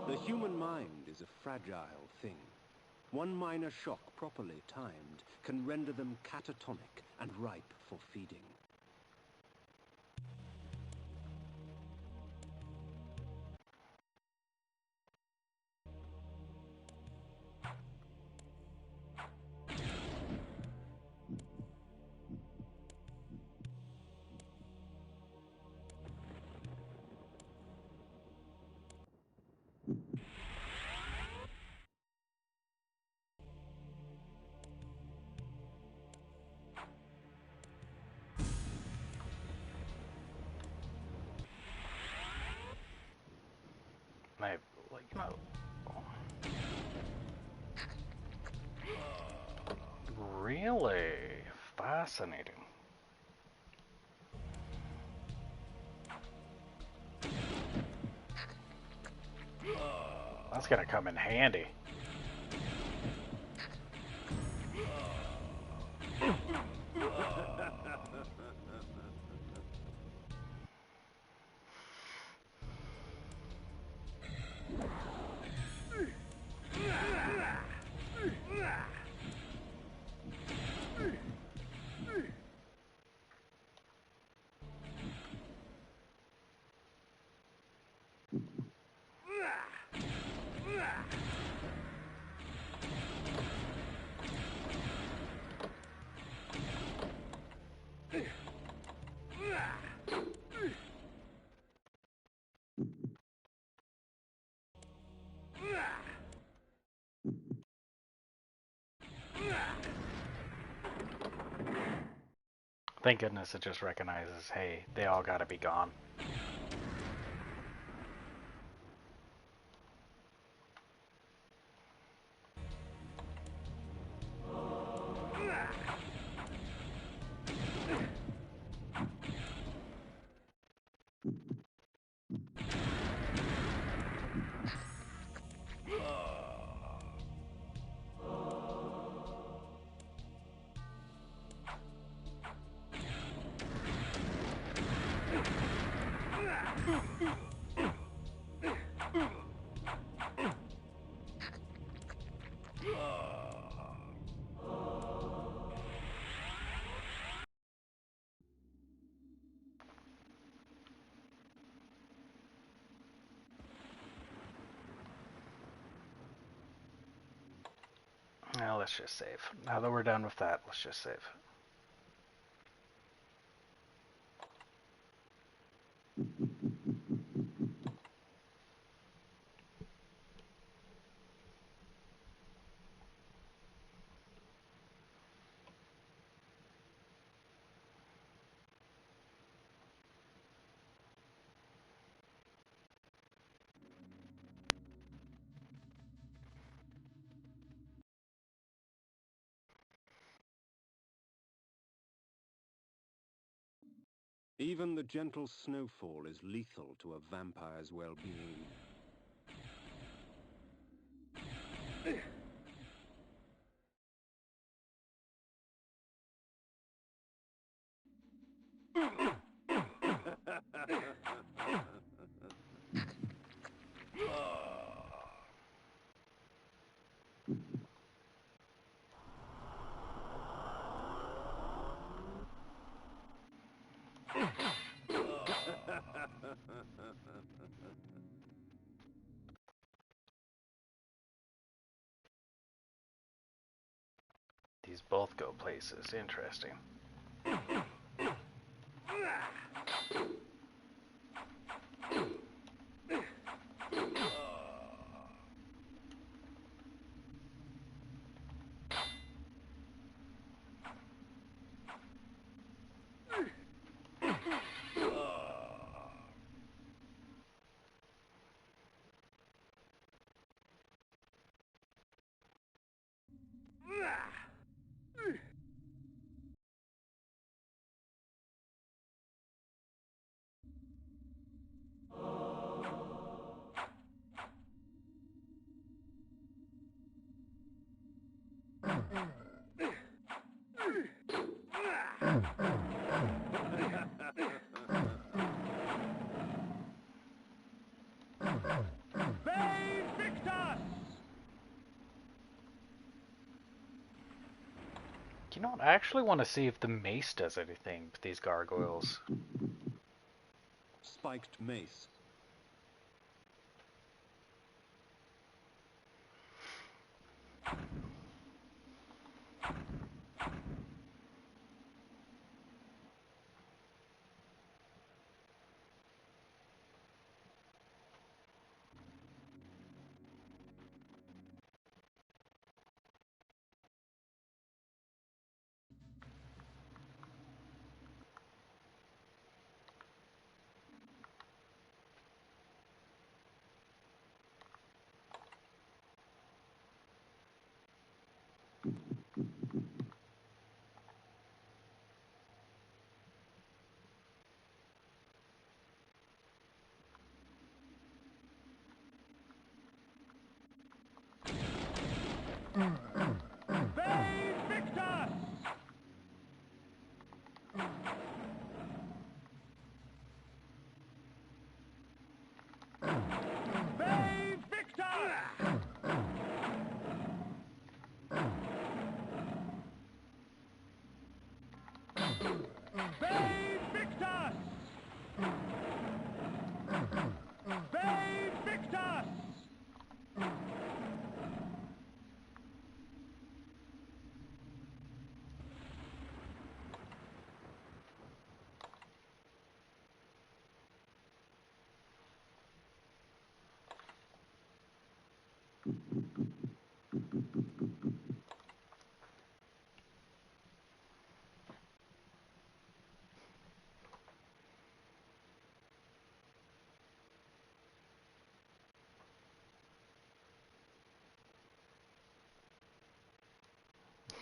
The human mind is a fragile thing. One minor shock properly timed can render them catatonic and ripe for feeding. I, like, you know, Really fascinating. That's gonna come in handy. Thank goodness it just recognizes, hey, they all gotta be gone. Now let's just save. Now that we're done with that, let's just save. Even the gentle snowfall is lethal to a vampire's well-being. These both go places. Interesting. You know what? I actually want to see if the mace does anything with these gargoyles. Spiked mace. Babe Victus! Babe Victus!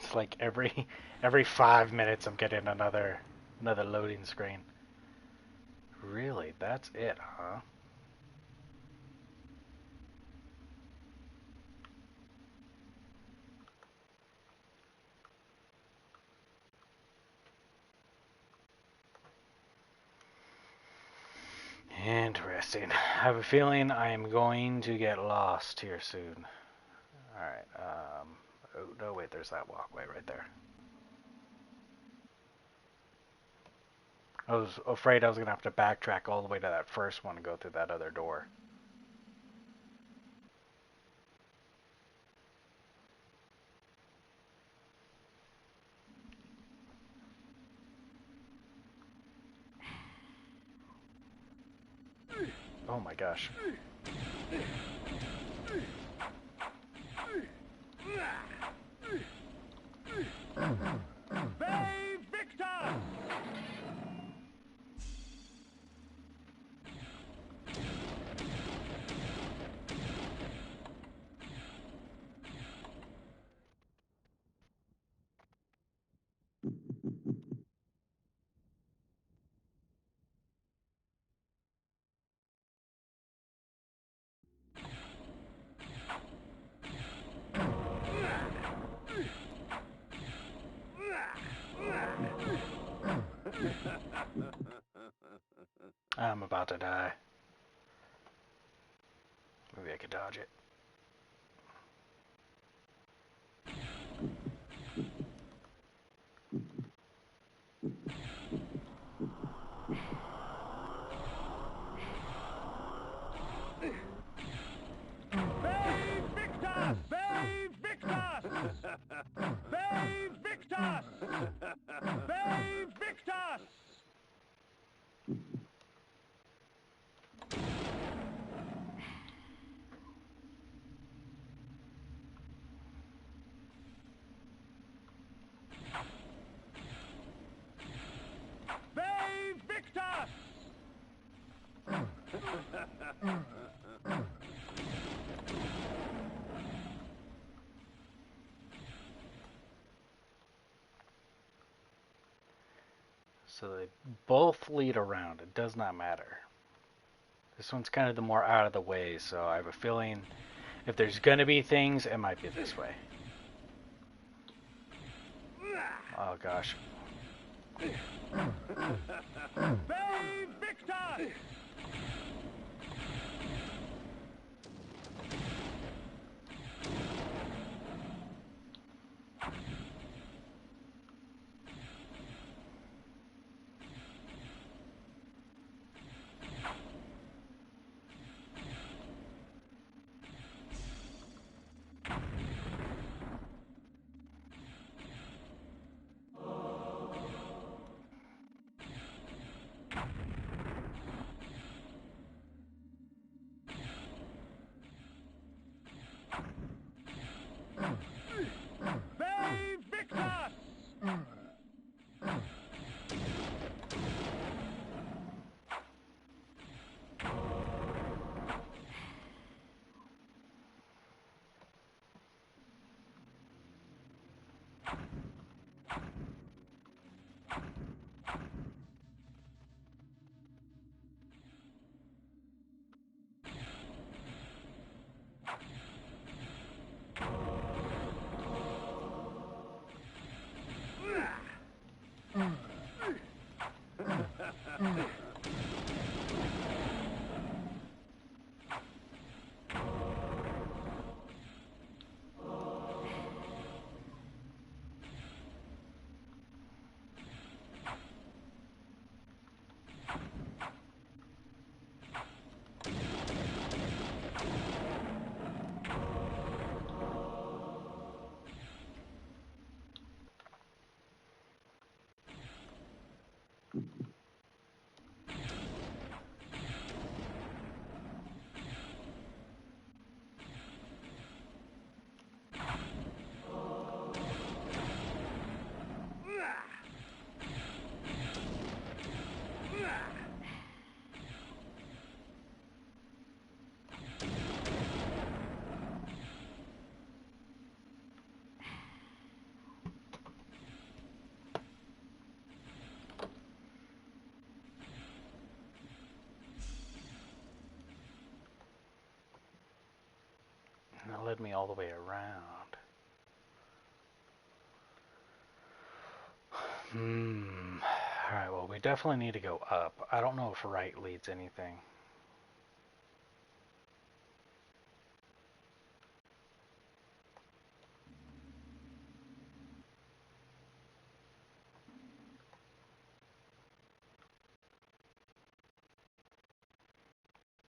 It's like every 5 minutes I'm getting another loading screen. Really? That's it, huh? Interesting. I have a feeling I am going to get lost here soon. Alright, oh no, wait, there's that walkway right there. I was afraid I was going to have to backtrack all the way to that first one and go through that other door. Oh my gosh. Babe Victus! I'm about to die. Maybe I could dodge it. Babe Victus! Babe Victus! Babe Victus! Babe Victus! Babe Victus! So they both lead around. It does not matter. This one's kind of the more out of the way, so I have a feeling if there's gonna be things, it might be this way. Oh gosh. Babe Victus! That led me all the way around. Alright, well, we definitely need to go up. I don't know if right leads anything.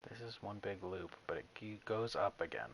This is one big loop, but it goes up again.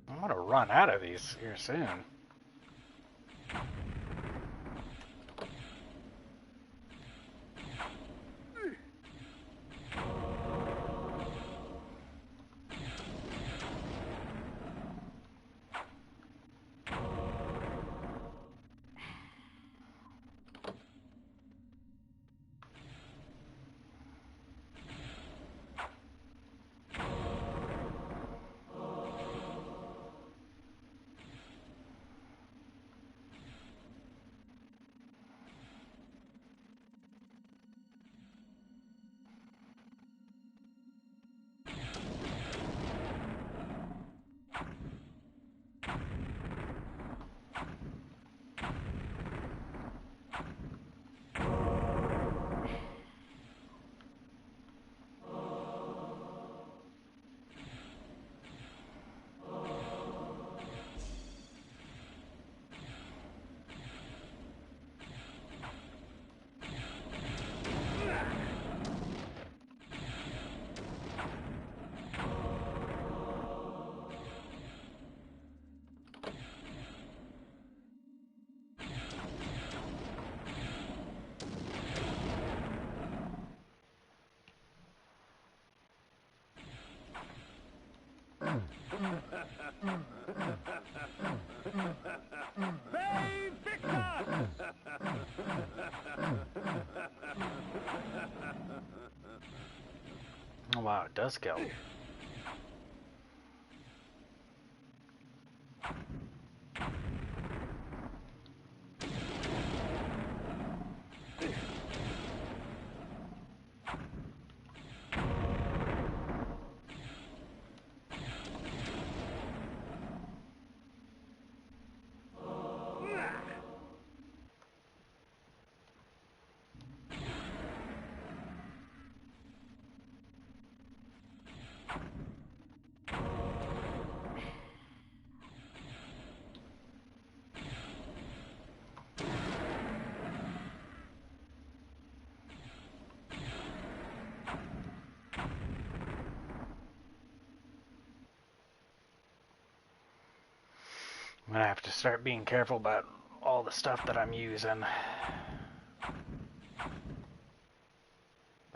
I'm gonna run out of these here soon. Oh wow, it does kill. I'm gonna have to start being careful about all the stuff that I'm using.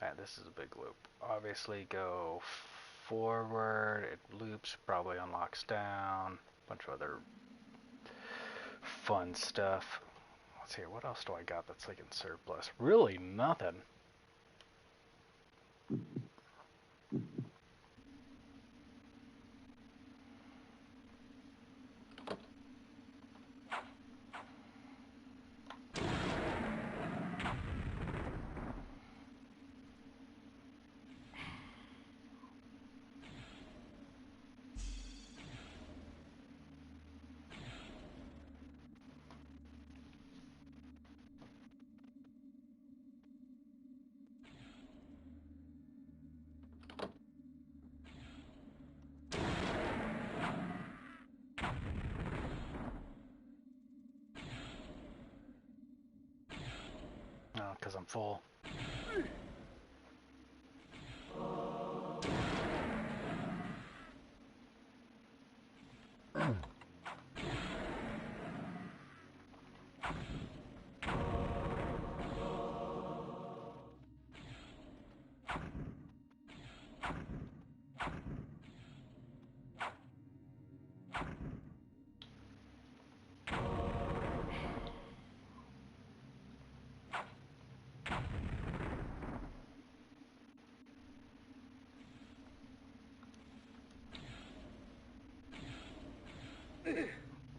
Alright, this is a big loop. Obviously go forward, it loops, probably unlocks down, a bunch of other fun stuff. Let's see, what else do I got that's like in surplus? Really nothing. full.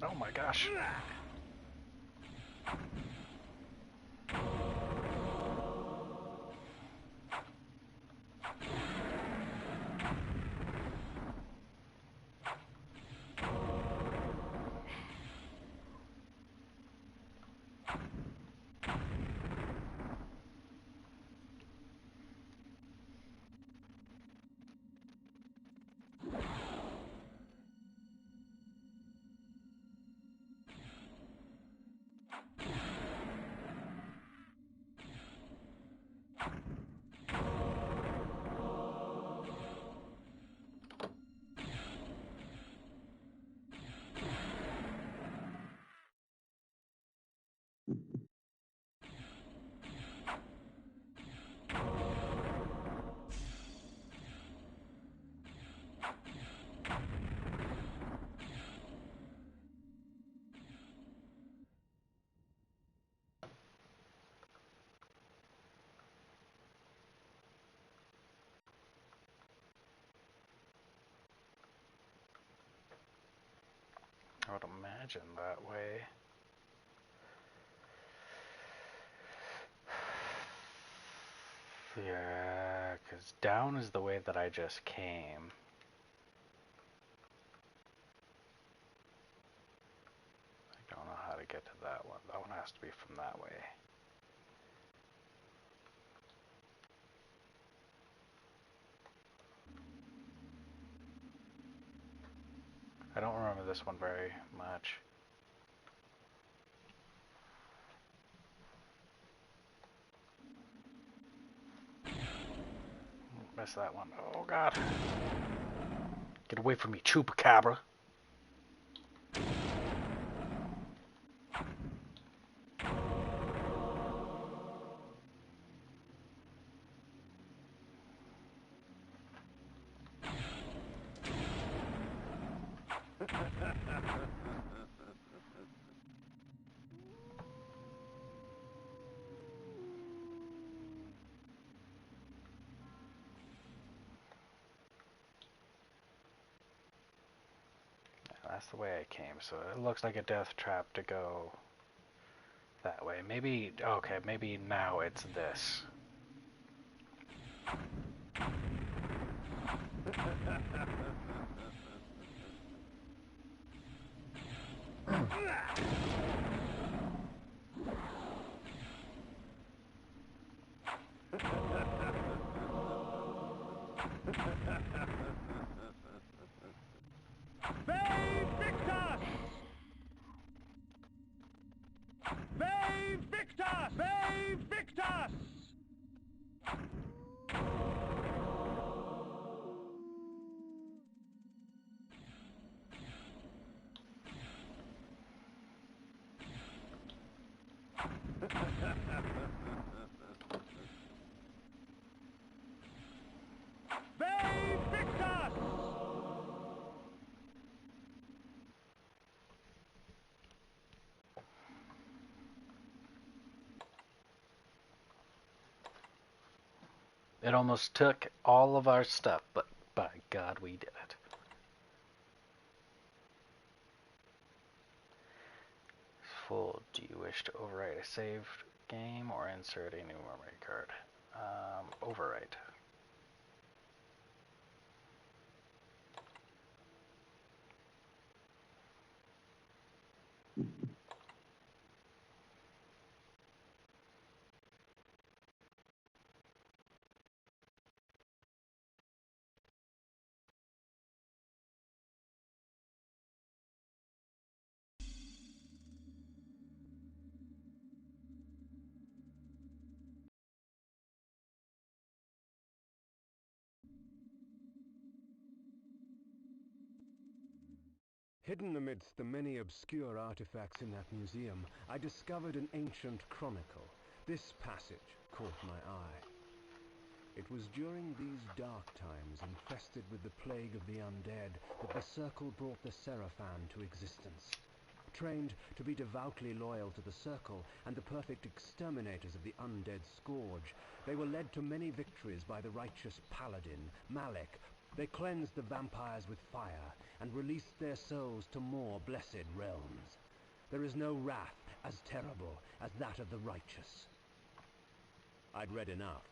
Oh my gosh. I would imagine that way. Yeah, because down is the way that I just came. I don't know how to get to that one. That one has to be from that way. I don't remember this one very much. Missed that one. Oh god. Get away from me, chupacabra. That's the way I came, so it looks like a death trap to go that way. Maybe, okay, maybe now it's this. It almost took all of our stuff, but by God, we did it. Full, do you wish to overwrite a saved game or insert a new memory card? Overwrite. Hidden amidst the many obscure artifacts in that museum, I discovered an ancient chronicle. This passage caught my eye. It was during these dark times, infested with the plague of the undead, that the Circle brought the Seraphan to existence. Trained to be devoutly loyal to the Circle and the perfect exterminators of the undead scourge, they were led to many victories by the righteous paladin, Malik. They cleansed the vampires with fire and released their souls to more blessed realms. There is no wrath as terrible as that of the righteous. I'd read enough.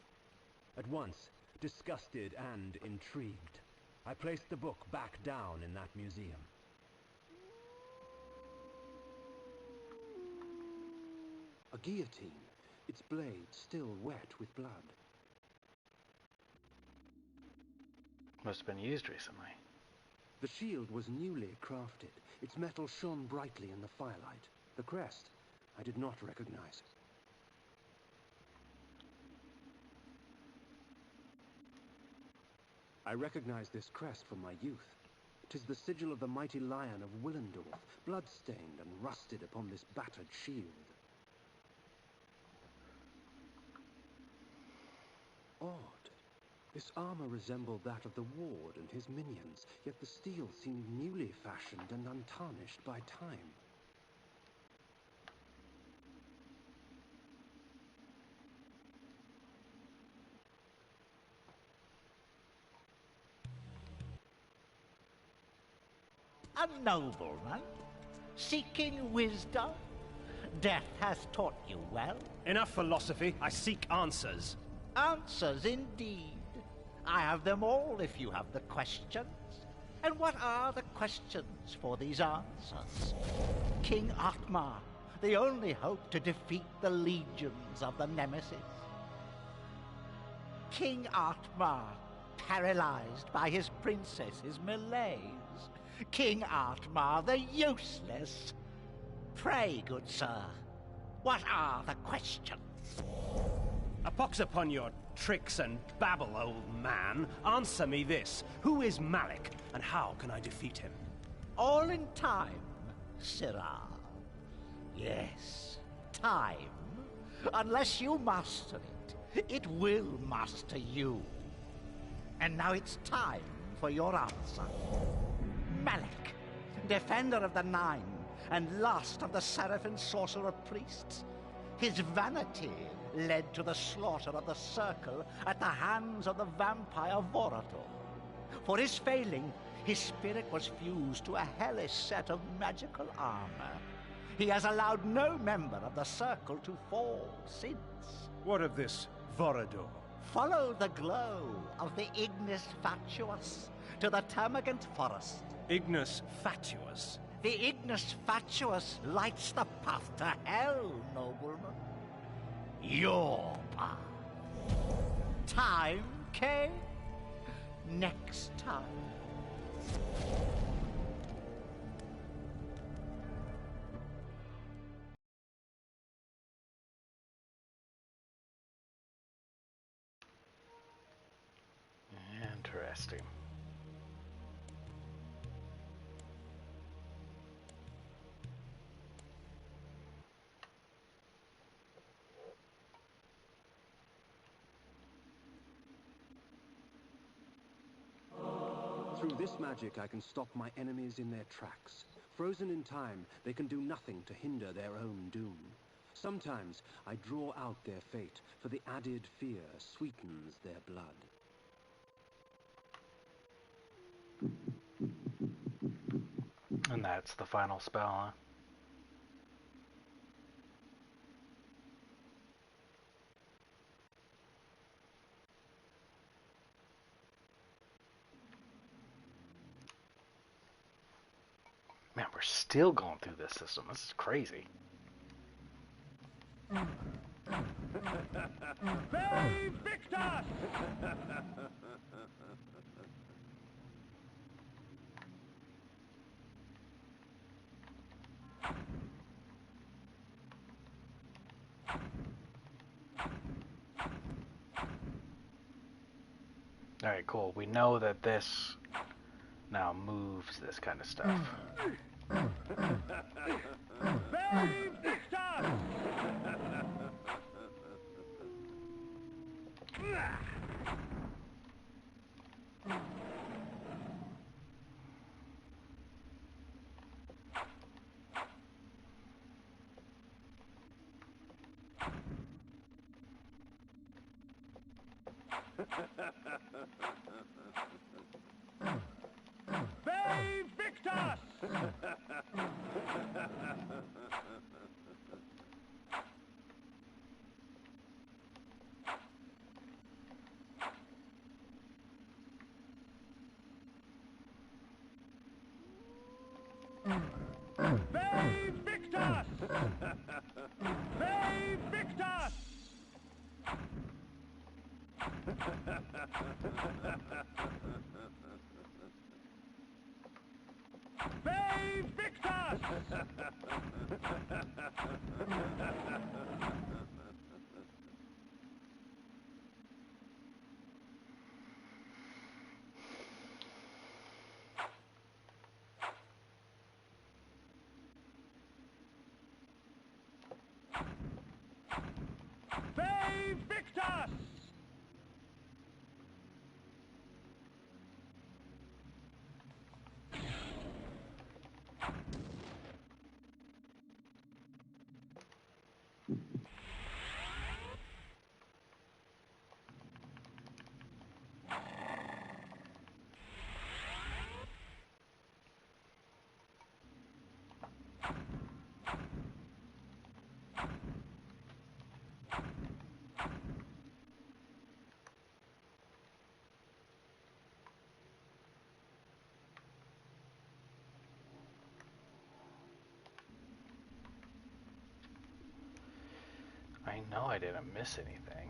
At once, disgusted and intrigued, I placed the book back down in that museum. A guillotine, its blade still wet with blood. Must have been used recently. The shield was newly crafted. Its metal shone brightly in the firelight. The crest, I did not recognize. I recognize this crest from my youth. 'Tis the sigil of the mighty lion of Willendorf, blood-stained and rusted upon this battered shield. Odd. This armor resembled that of the ward and his minions, yet the steel seemed newly fashioned and untarnished by time. A nobleman? Seeking wisdom? Death has taught you well. Enough philosophy. I seek answers. Answers indeed. I have them all if you have the questions. And what are the questions for these answers? King Atmar, the only hope to defeat the legions of the Nemesis. King Atmar, paralyzed by his princess's malaise. King Atmar, the useless. Pray, good sir, what are the questions? A pox upon your tricks and babble, old man. Answer me this. Who is Malik, and how can I defeat him? All in time, Sirrah. Yes, time. Unless you master it, it will master you. And now it's time for your answer. Malik, defender of the Nine, and last of the Seraphim sorcerer priests. His vanity led to the slaughter of the Circle at the hands of the vampire Vorador. For his failing, his spirit was fused to a hellish set of magical armor. He has allowed no member of the Circle to fall since. What of this Vorador? Follow the glow of the Ignis Fatuus to the Termagant Forest. Ignis Fatuus? The Ignis Fatuus lights the path to hell, nobleman. Your path. Time, Kain? Next time. Interesting. Through this magic, I can stop my enemies in their tracks. Frozen in time, they can do nothing to hinder their own doom. Sometimes I draw out their fate, for the added fear sweetens their blood. And that's the final spell, huh? Man, we're still going through this system. This is crazy. Brave Victor! Alright, cool. We know that this now moves this kind of stuff. Babe Victor! Babe Victor! Babe Victor! Babe Victor! Babe Victor! Babe Victor! I know I didn't miss anything.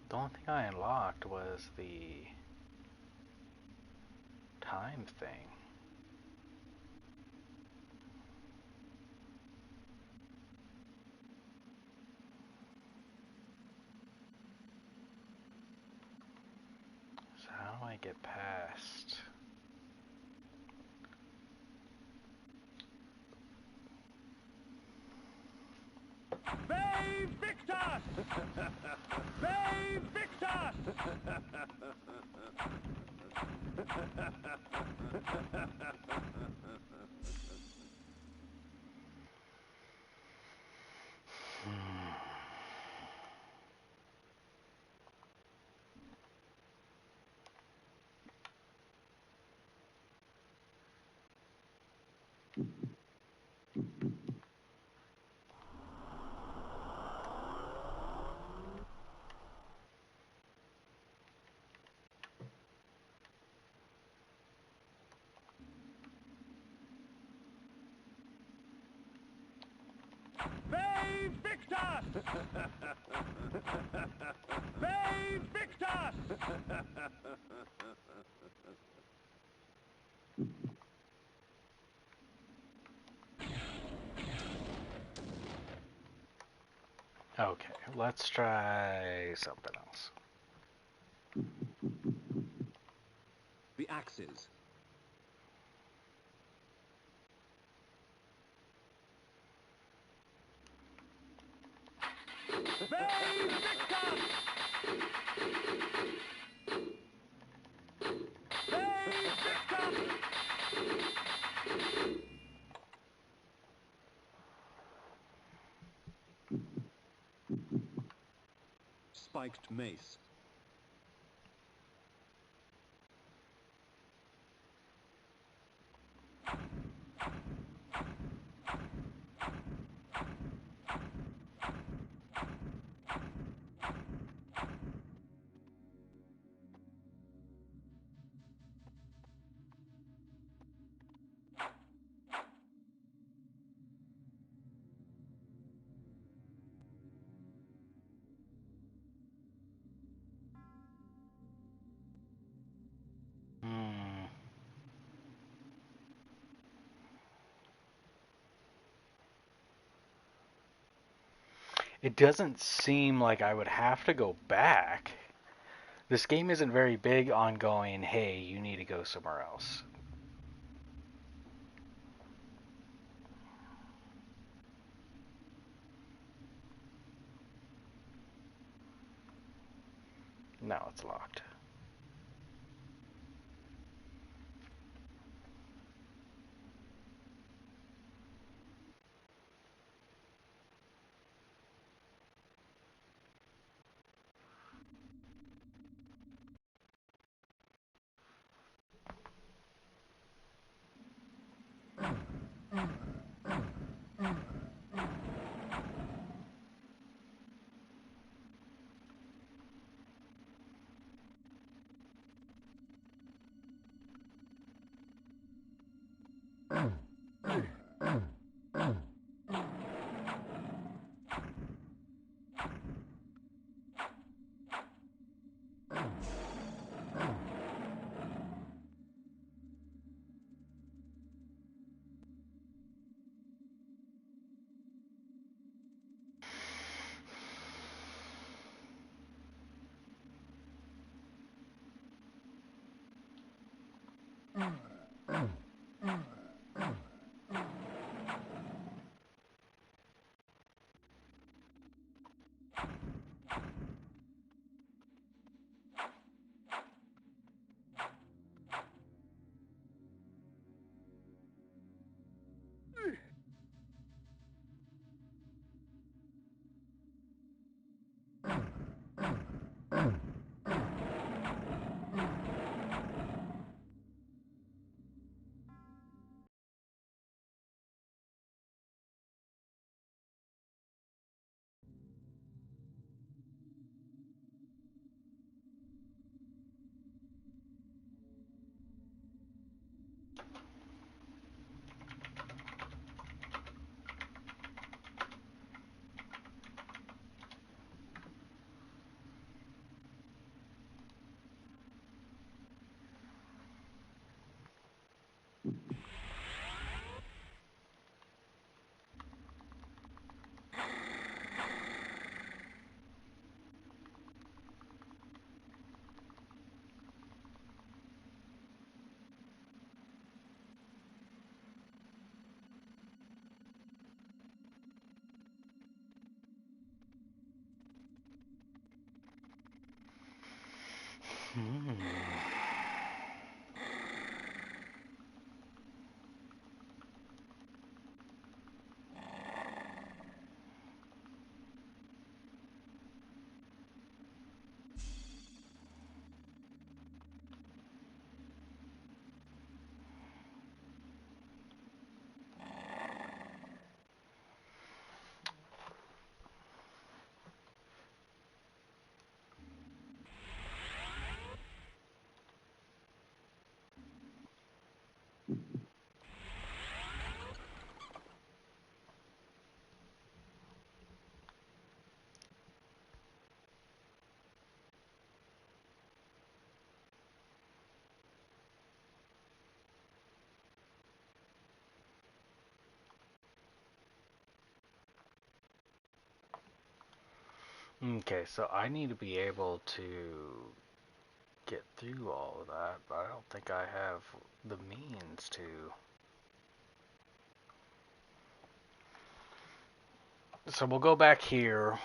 The only thing I unlocked was the time thing. So how do I get past? Babe Victor! Babe Victor! Babe Victor! Babe Victor! Okay, let's try something else. The axes. Babe Victor! Babe Victor! Spiked mace. It doesn't seem like I would have to go back. This game isn't very big on going, hey, you need to go somewhere else. No, it's locked. Okay, so I need to be able to get through all of that, but I don't think I have the means to. So we'll go back here.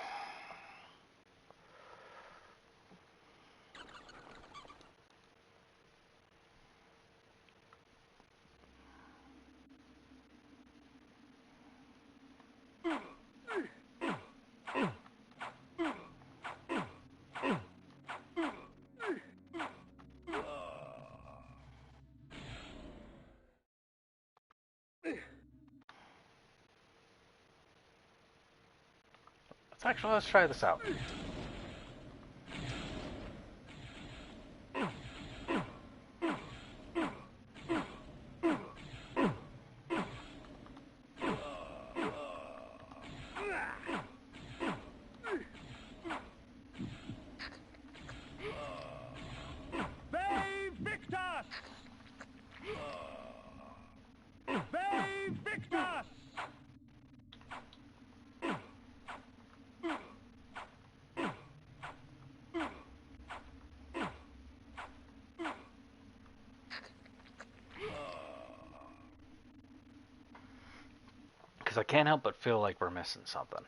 Let's try this out. Because I can't help but feel like we're missing something.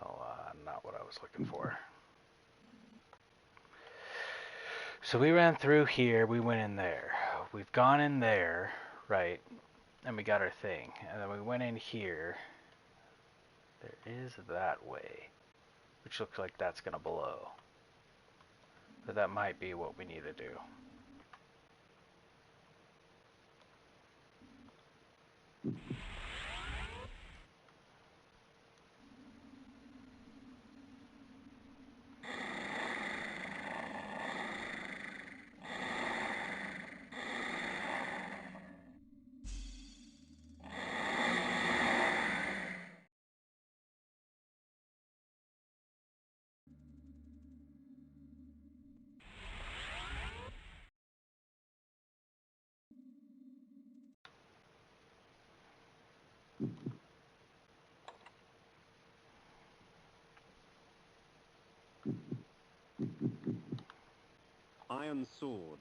Oh, not what I was looking for. So we ran through here, we went in there. We've gone in there, right, and we got our thing. And then we went in here. There is that way, which looks like that's going to blow. But that might be what we need to do. Iron sword.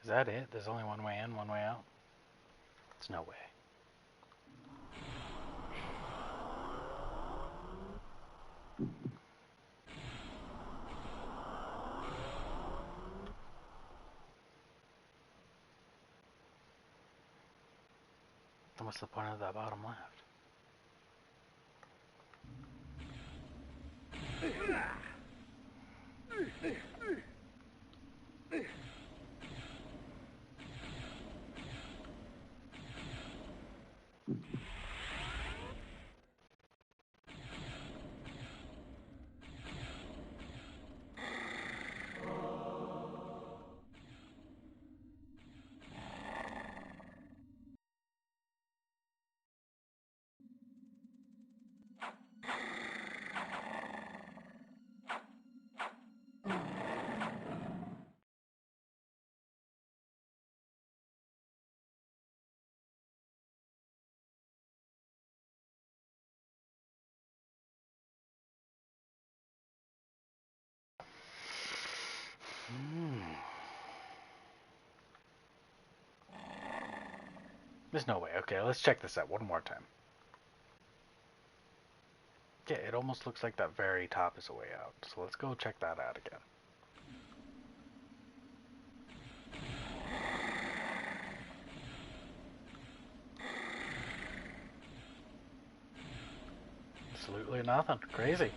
Is that it? There's only one way in, one way out? There's no way. Then what's the point of that bottom left? There's no way. Okay, let's check this out one more time. Yeah, it almost looks like that very top is a way out. So let's go check that out again. Absolutely nothing. Crazy.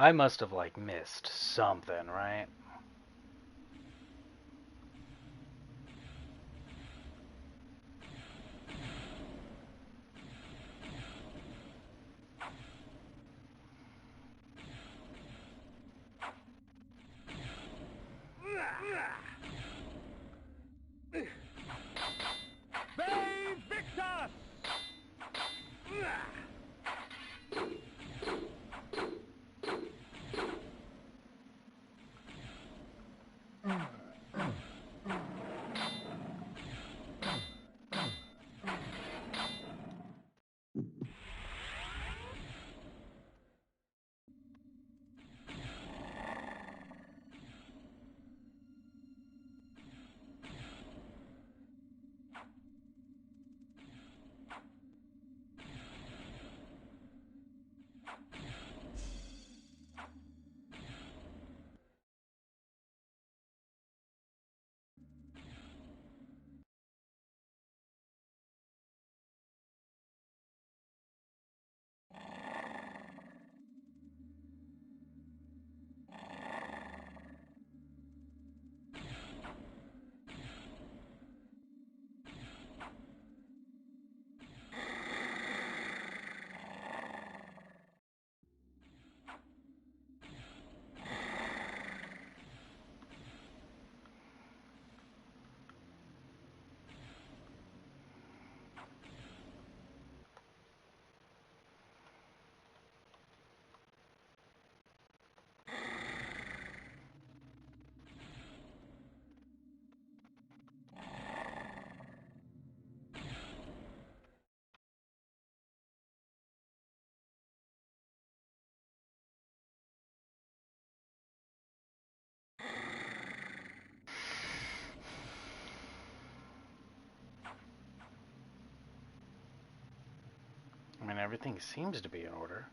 I must have like missed something, right? mean, everything seems to be in order.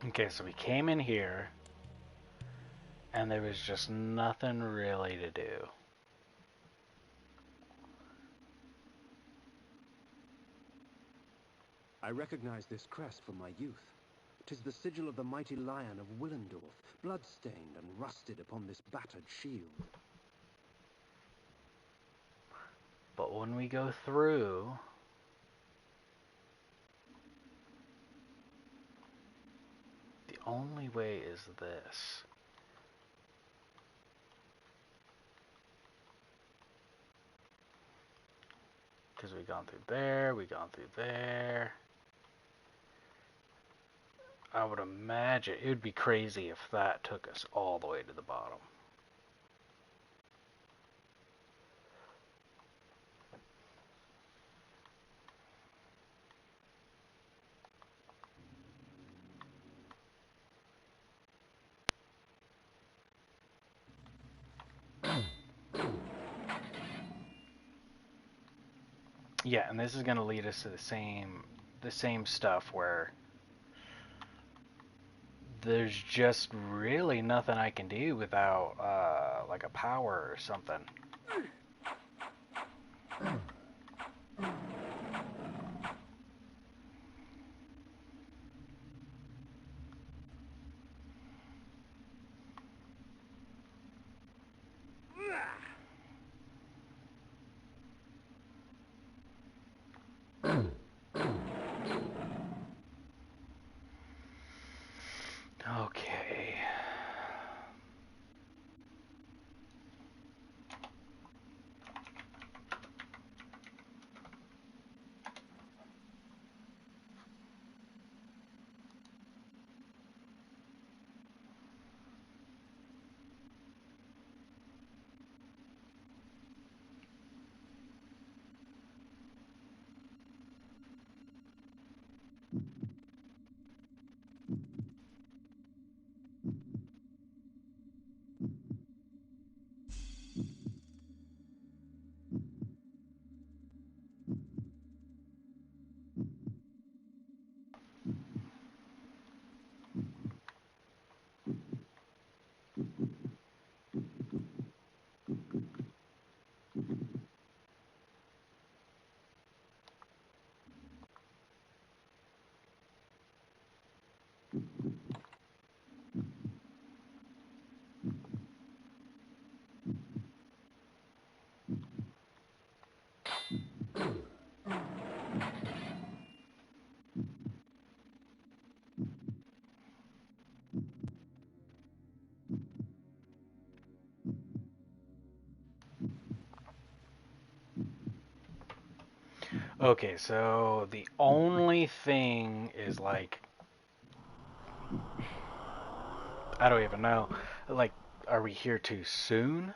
Okay, so we came in here, and there was just nothing really to do. I recognize this crest from my youth. 'Tis the sigil of the mighty lion of Willendorf, blood-stained and rusted upon this battered shield. But when we go through, the only way is this. Because we've gone through there, we've gone through there. I would imagine it would be crazy if that took us all the way to the bottom. Yeah, and this is going to lead us to the same stuff where there's just really nothing I can do without like a power or something. Okay. Okay, so the only thing is like, I don't even know. Like, are we here too soon?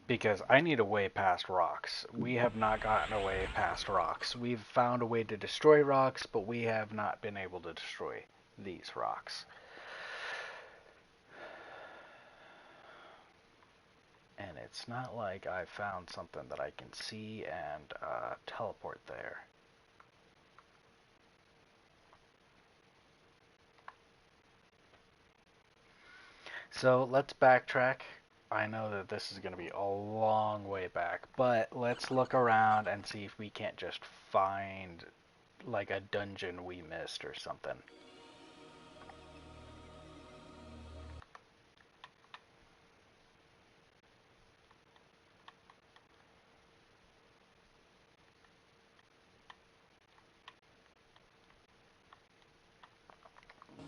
Because I need a way past rocks. We have not gotten a way past rocks. We've found a way to destroy rocks, but we have not been able to destroy these rocks. And it's not like I found something that I can see and teleport there. So let's backtrack. I know that this is going to be a long way back, but let's look around and see if we can't just find like a dungeon we missed or something.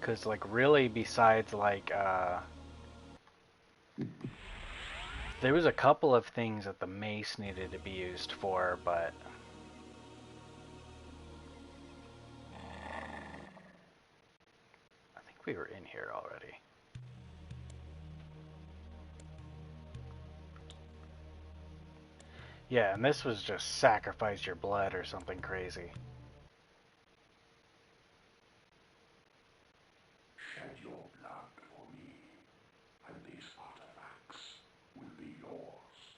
Because, like, really, besides, like, there was a couple of things that the mace needed to be used for, but I think we were in here already. Yeah, and this was just sacrifice your blood or something crazy. Shed your blood for me, and these artifacts will be yours.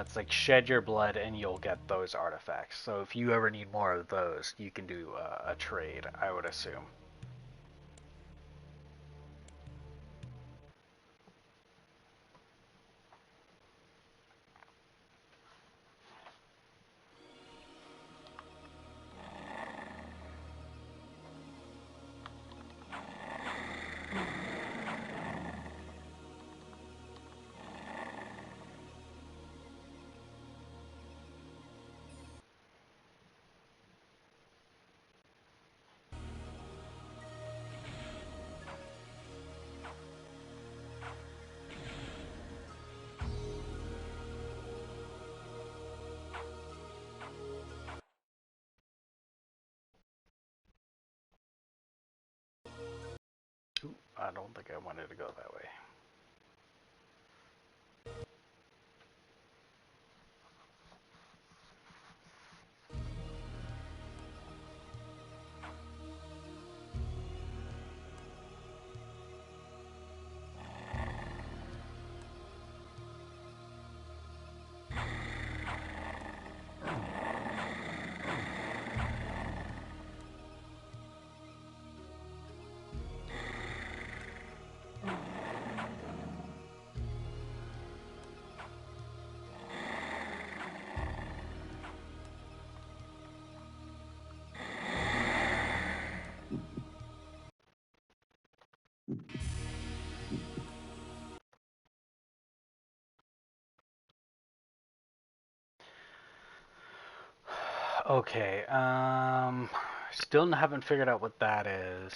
It's like shed your blood and you'll get those artifacts. So if you ever need more of those, you can do a trade, I would assume. Ooh, I don't think I wanted to go that way. Okay, still haven't figured out what that is.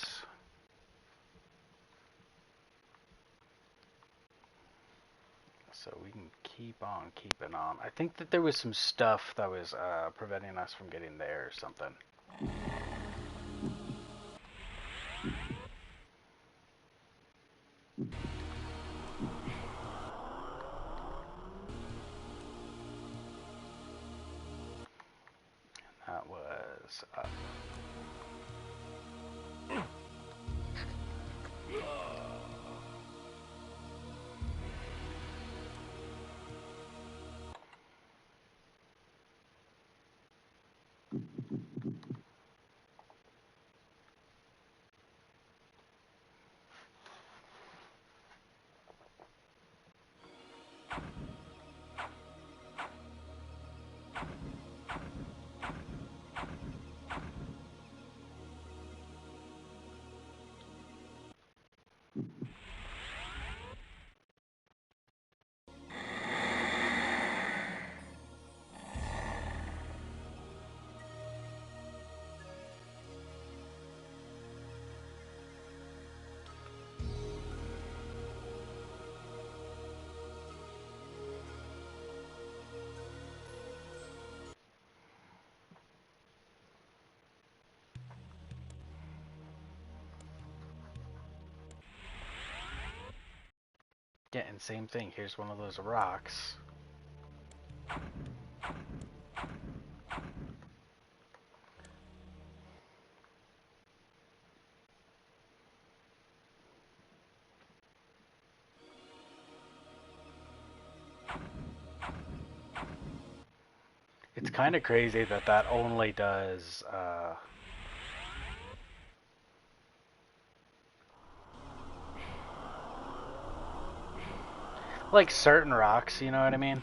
So we can keep on keeping on. I think that there was some stuff that was preventing us from getting there or something. That was yeah, and same thing. Here's one of those rocks. It's kind of crazy that that only does like certain rocks, you know what I mean?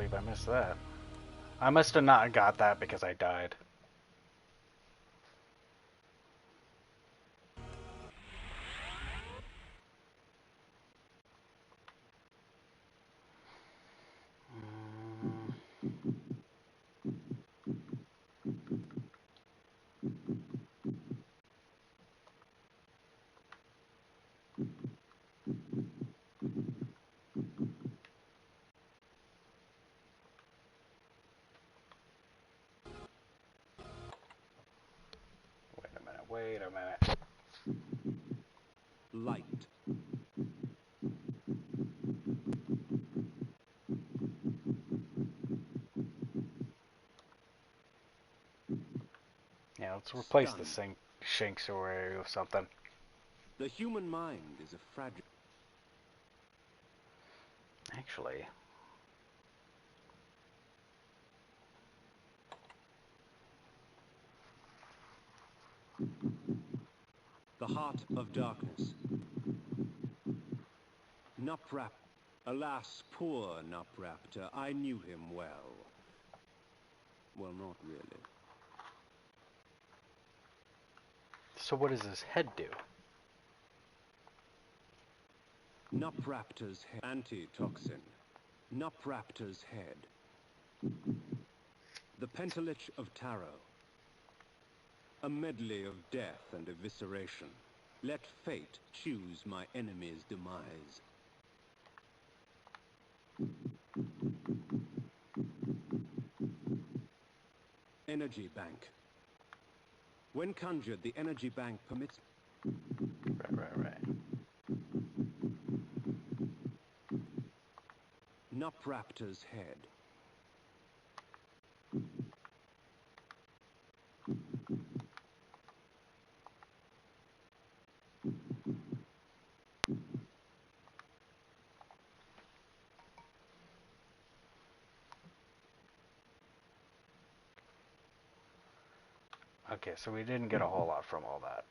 believe I missed that. I must have not got that because I died. Wait a minute. Light. Yeah, let's replace the Stun. sanctuary with something. The human mind is a fragile... Actually, The heart of darkness. Nuprap. Alas, poor Nupraptor. I knew him well. Well, not really. so what does his head do? Nupraptor's head. Antitoxin. Nupraptor's head. The Pentalich of Tarot. A medley of death and evisceration. Let fate choose my enemy's demise. Energy bank. When conjured, the energy bank permits... Right. Nupraptor's head. Okay, so we didn't get a whole lot from all that.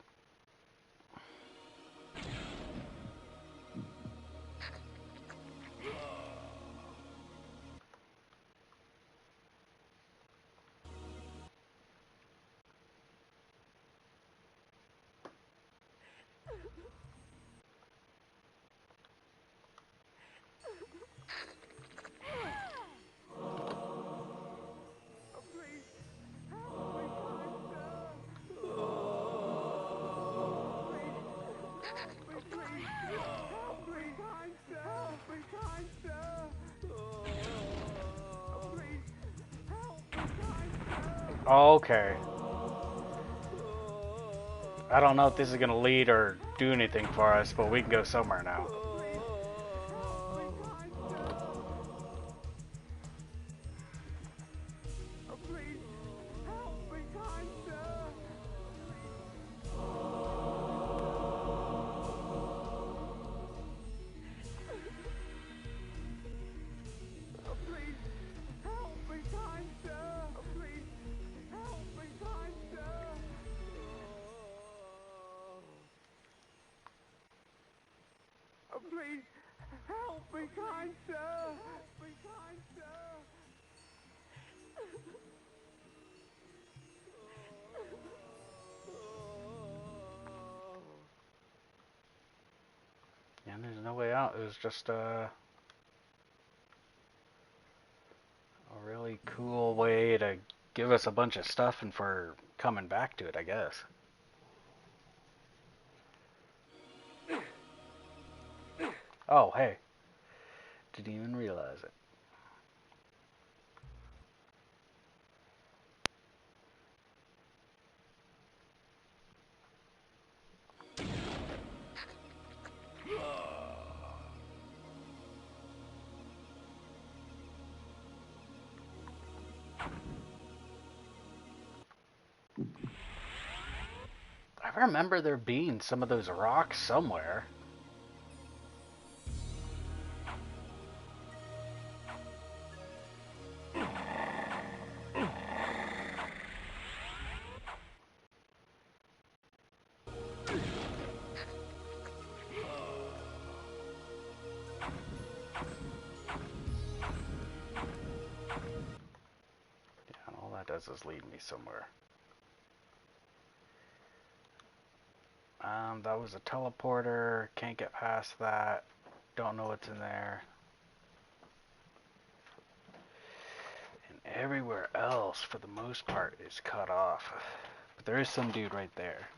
Okay. I don't know if this is going to lead or do anything for us, but we can go somewhere now. Please, help me, kind sir! Help me, kind sir! Yeah, there's no way out. It was just a really cool way to give us a bunch of stuff and for coming back to it, I guess. Oh, hey. Didn't even realize it. I remember there being some of those rocks somewhere. somewhere. That was a teleporter. Can't get past that. Don't know what's in there. And everywhere else, for the most part, is cut off. But there is some dude right there.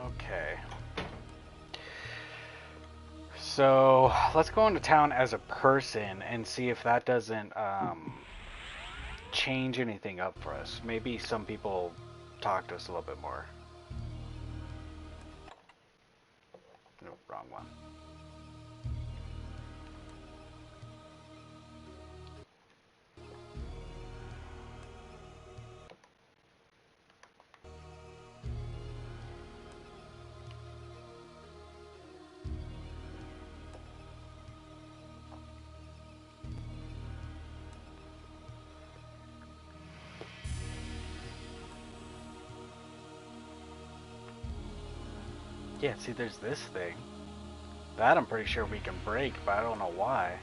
Okay. So let's go into town as a person and see if that doesn't change anything up for us. Maybe some people talk to us a little bit more. No, wrong one. Yeah, see, there's this thing. That I'm pretty sure we can break, but I don't know why.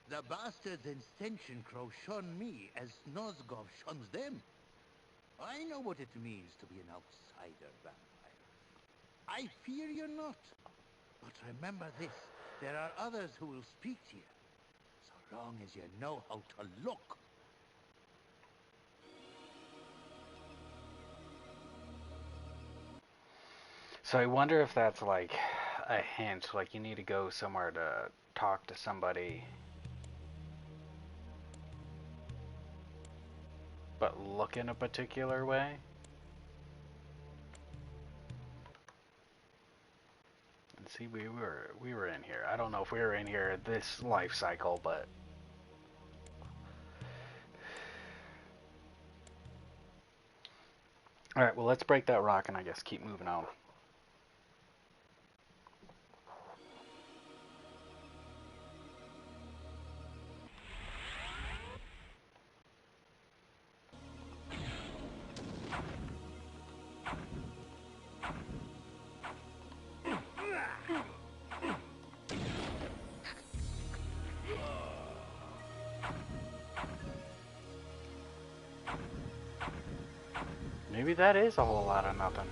The bastards in Stenchen Crow shun me as Nosgov shuns them. I know what it means to be an outsider vampire. I fear you not. But remember this, there are others who will speak to you. So long as you know how to look. So I wonder if that's like a hint, like you need to go somewhere to talk to somebody, but look in a particular way. And see, we were in here. I don't know if we were in here this life cycle, but all right. Well, let's break that rock and I guess keep moving on. Maybe that is a whole lot of nothing.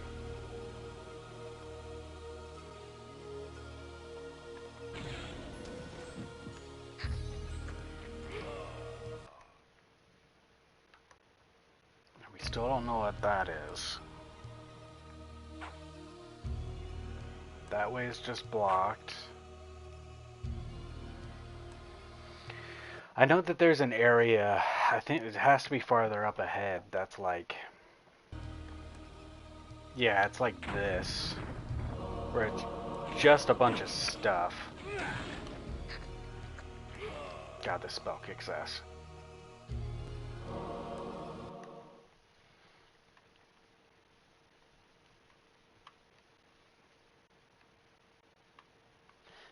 We still don't know what that is. That way is just blocked. I know that there's an area, I think it has to be farther up ahead, that's like... Yeah, it's like this. Where it's just a bunch of stuff. God, this spell kicks ass.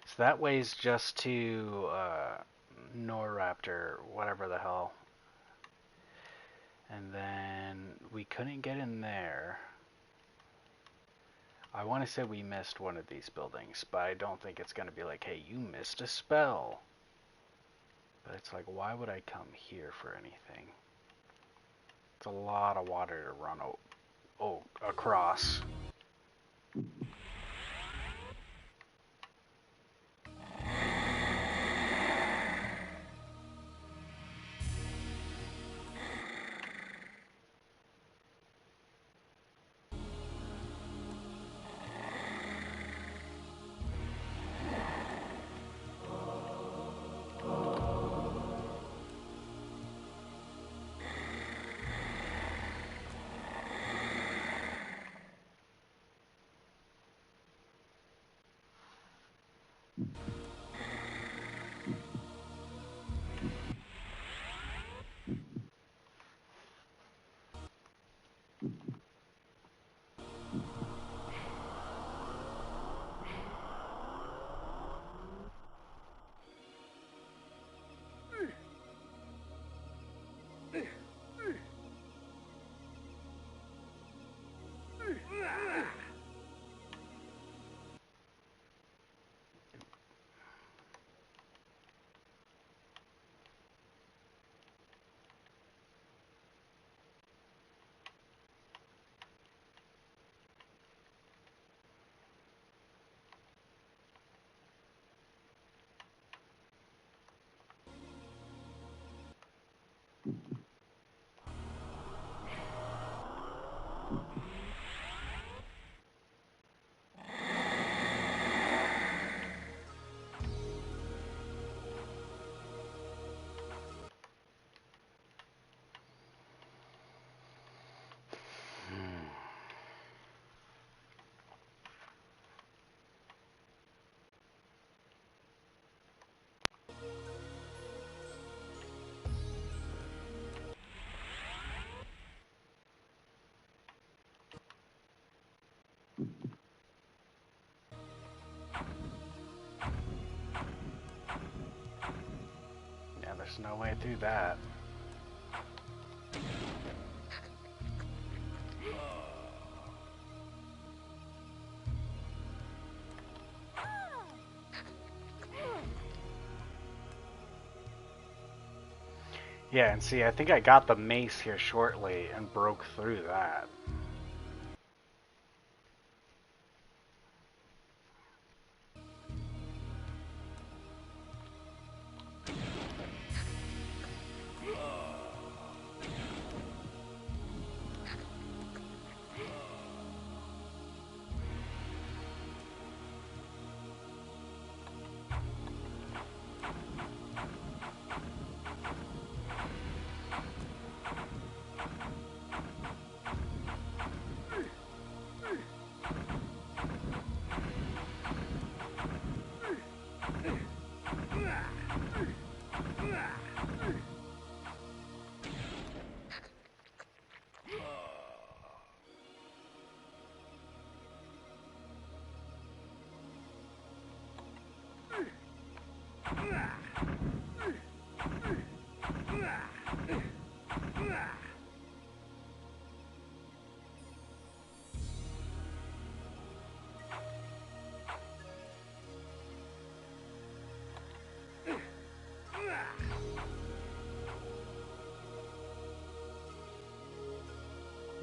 So that way's just to Norraptor, whatever the hell. And then we couldn't get in there. I want to say we missed one of these buildings, but I don't think it's going to be like, hey, you missed a spell. But it's like, why would I come here for anything? It's a lot of water to run across. Yeah, there's no way through that. Yeah, and see, I think I got the mace here shortly and broke through that.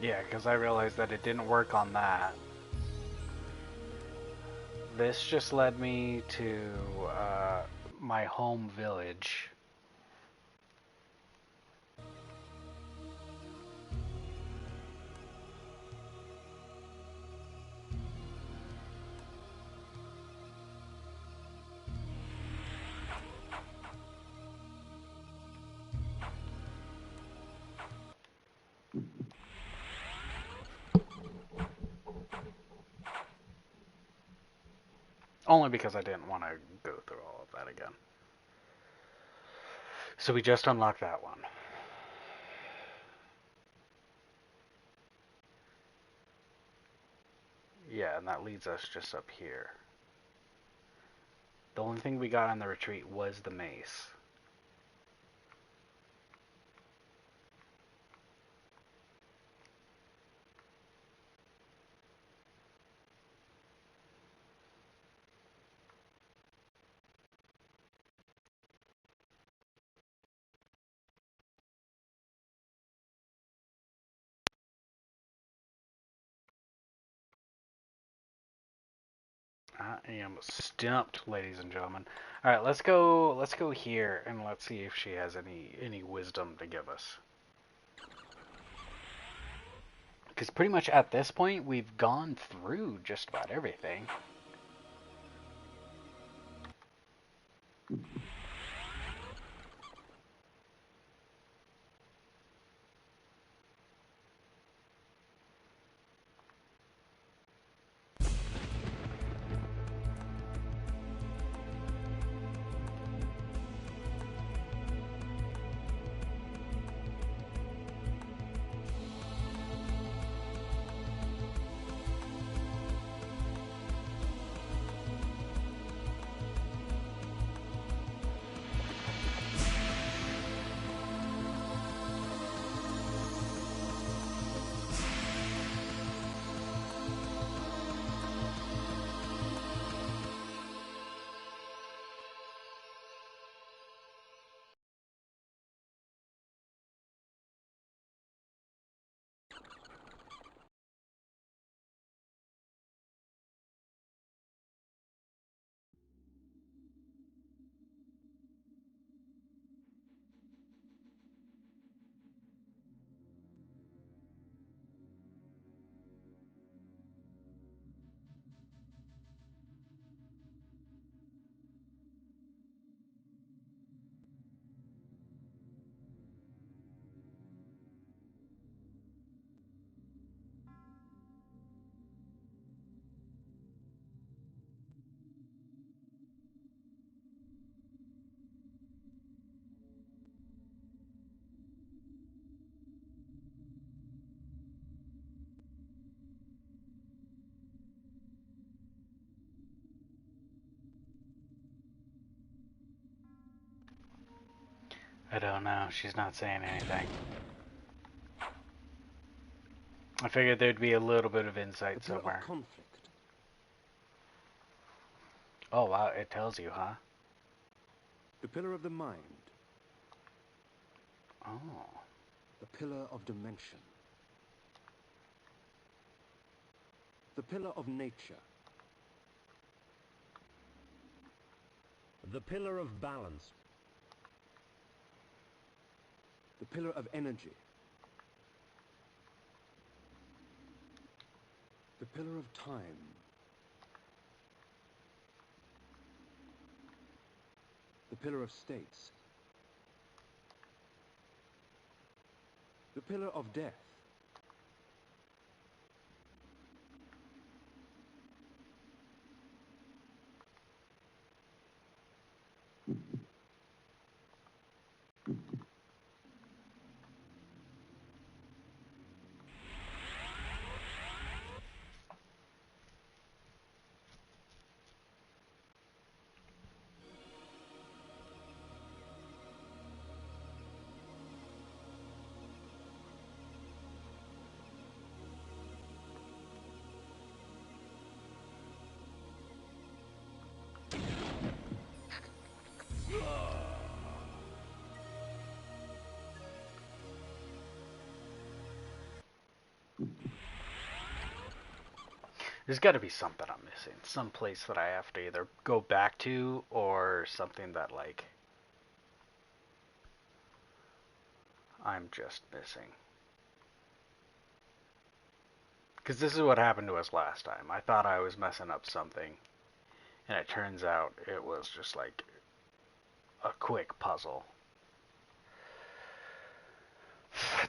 Yeah, because I realized that it didn't work on that. This just led me to my home village. Only because I didn't want to go through all of that again. So we just unlocked that one. Yeah, and that leads us just up here. The only thing we got on the retreat was the mace. I am stumped, ladies and gentlemen. All right, let's go. Let's go here and let's see if she has any wisdom to give us. Because pretty much at this point, we've gone through just about everything. I don't know. She's not saying anything. I figured there'd be a little bit of insight somewhere. Of conflict. Oh wow, it tells you, huh? The pillar of the mind. Oh. The pillar of dimension. The pillar of nature. The pillar of balance. The pillar of energy. The pillar of time. The pillar of states. The pillar of death. There's got to be something I'm missing. Some place that I have to either go back to or something that, like, I'm just missing. Because this is what happened to us last time. I thought I was messing up something, and it turns out it was just like a quick puzzle.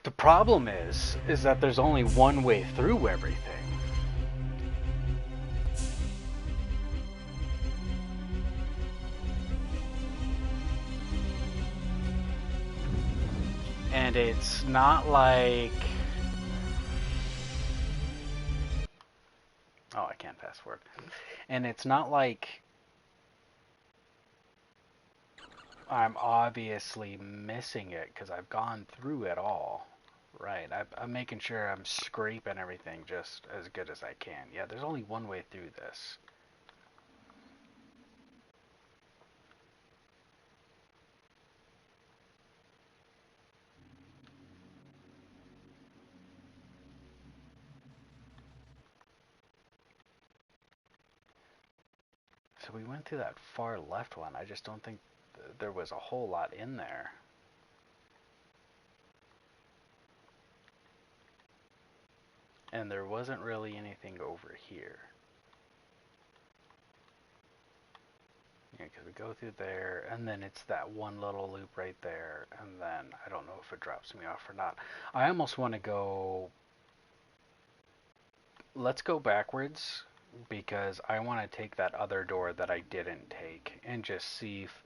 The problem is that there's only one way through everything. And it's not like... Oh, I can't fast forward. And it's not like I'm obviously missing it because I've gone through it all. Right, I'm making sure I'm scraping everything just as good as I can. Yeah, there's only one way through this. So we went through that far left one. I just don't think there was a whole lot in there. And there wasn't really anything over here. Yeah, because we go through there, and then it's that one little loop right there, and then I don't know if it drops me off or not. I almost want to go... Let's go backwards, because I want to take that other door that I didn't take, and just see if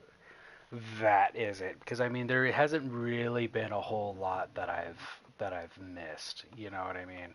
that is it. Because, I mean, there hasn't really been a whole lot that I've missed, you know what I mean?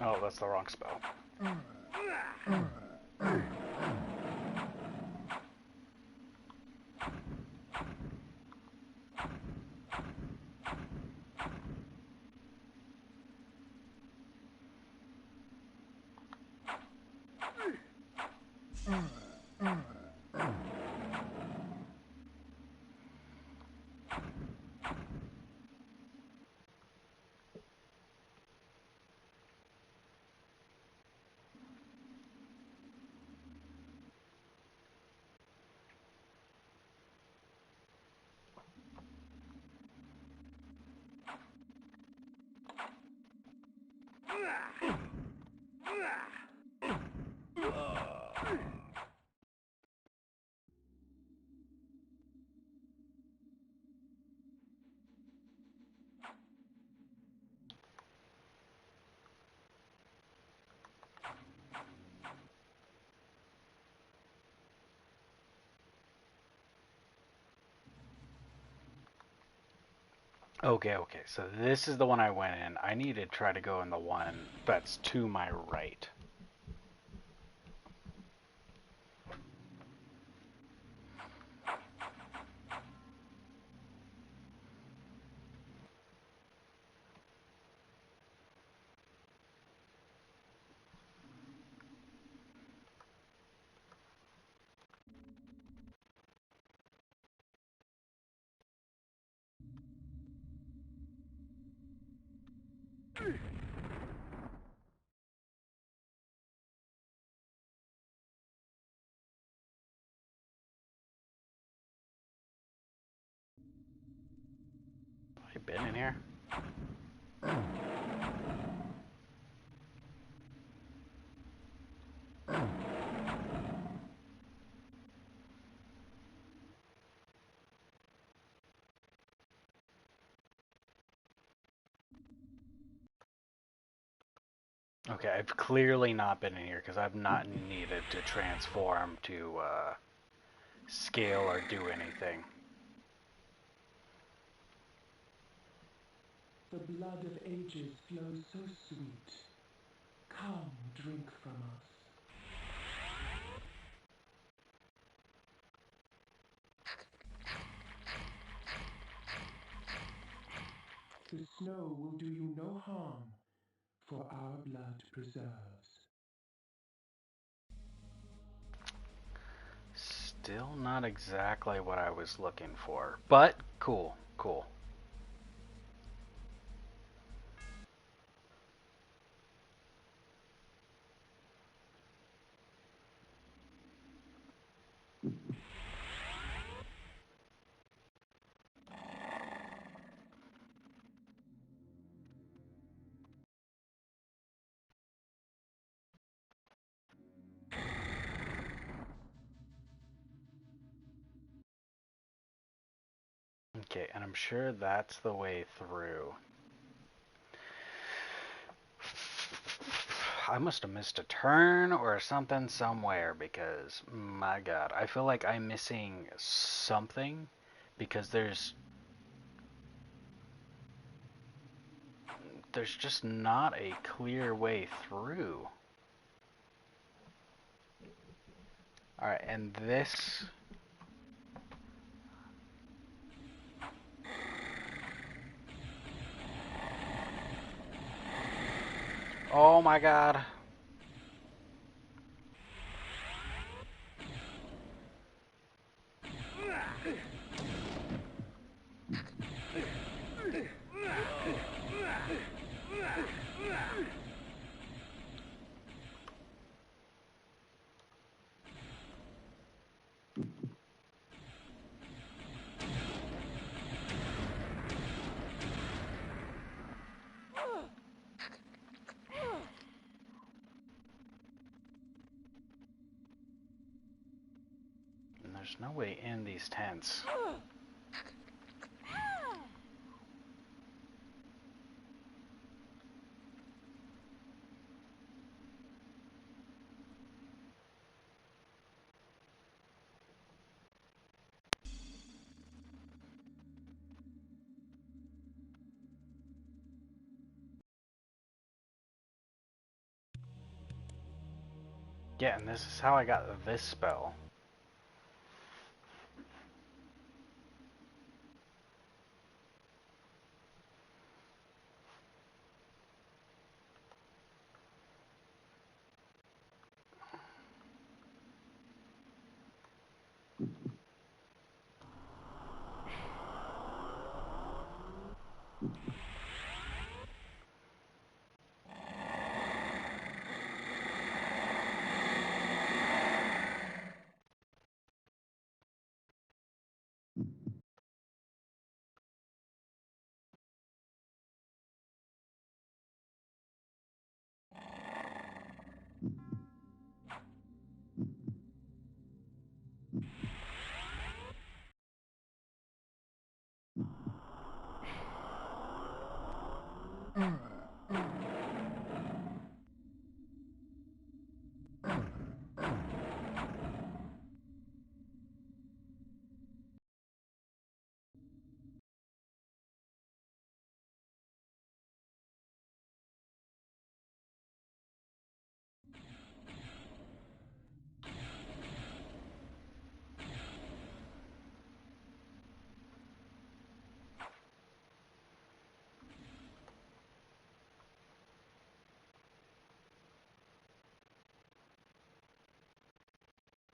Oh, that's the wrong spell. Okay, so this is the one I went in. I need to try to go in the one that's to my right. Have I been in here? Okay, I've clearly not been in here because I've not needed to transform to scale or do anything. The blood of ages flows so sweet. Come, drink from us. The snow will do you no harm, for our blood preserves. Still not exactly what I was looking for, but cool, cool. Okay, and I'm sure that's the way through. I must have missed a turn or something somewhere because, my God, I feel like I'm missing something because there's just not a clear way through. Alright, and this... Oh my God. And there's no way in these tents. Yeah, and this is how I got this spell.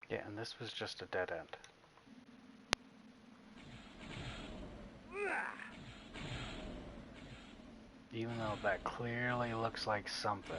Yeah, and this was just a dead end. Even though that clearly looks like something.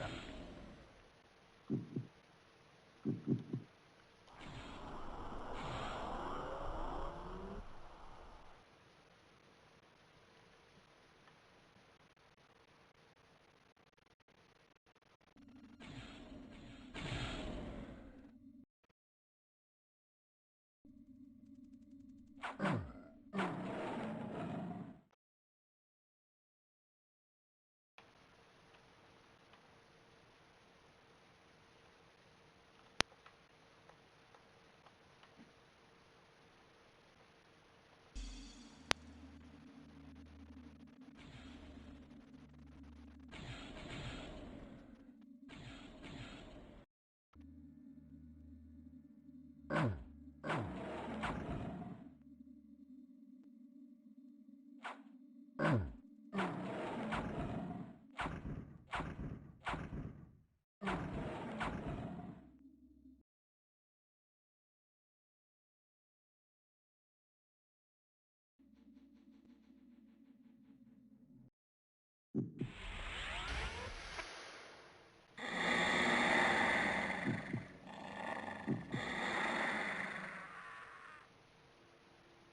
The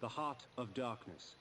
Heart of Darkness.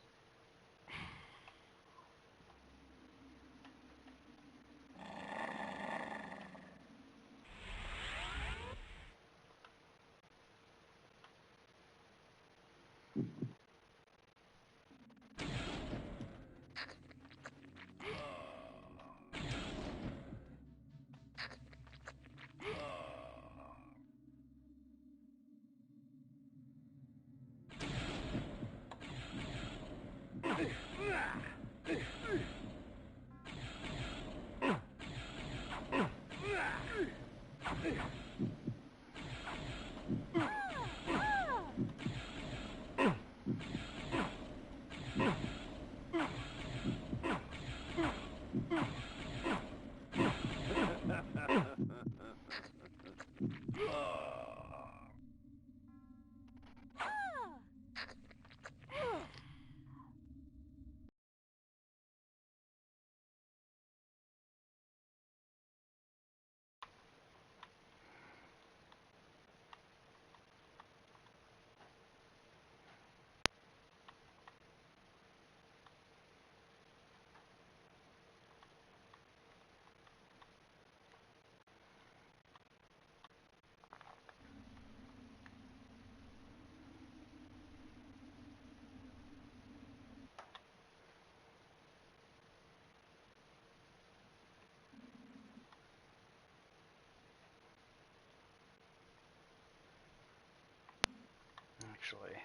Actually,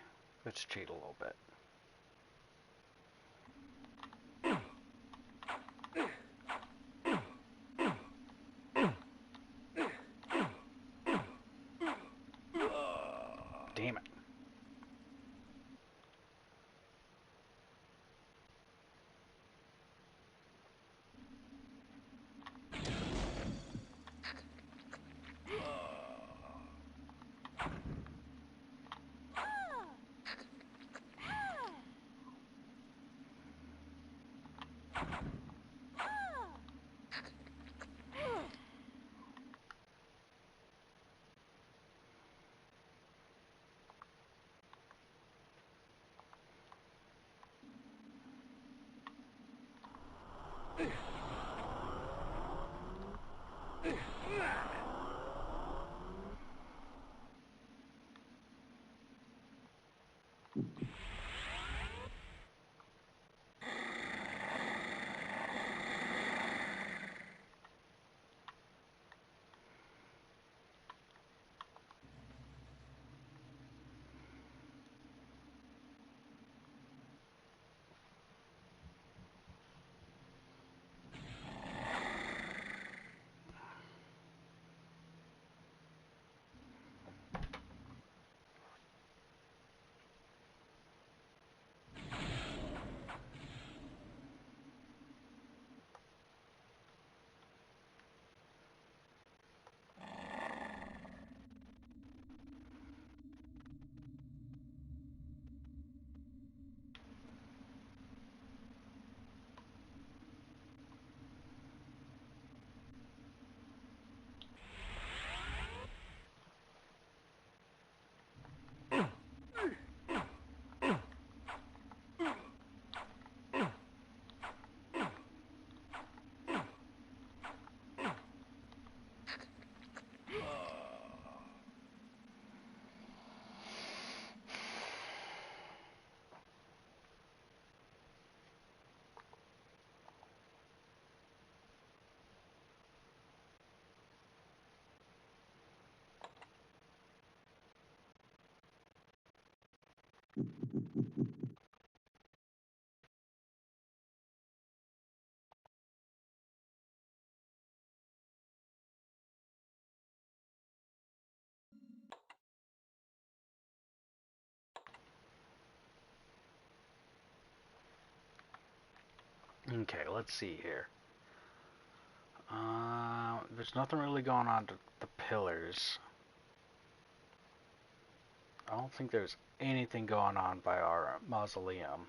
let's cheat a little bit. Damn it. Okay, let's see here. There's nothing really going on to the pillars. I don't think there's anything going on by our mausoleum.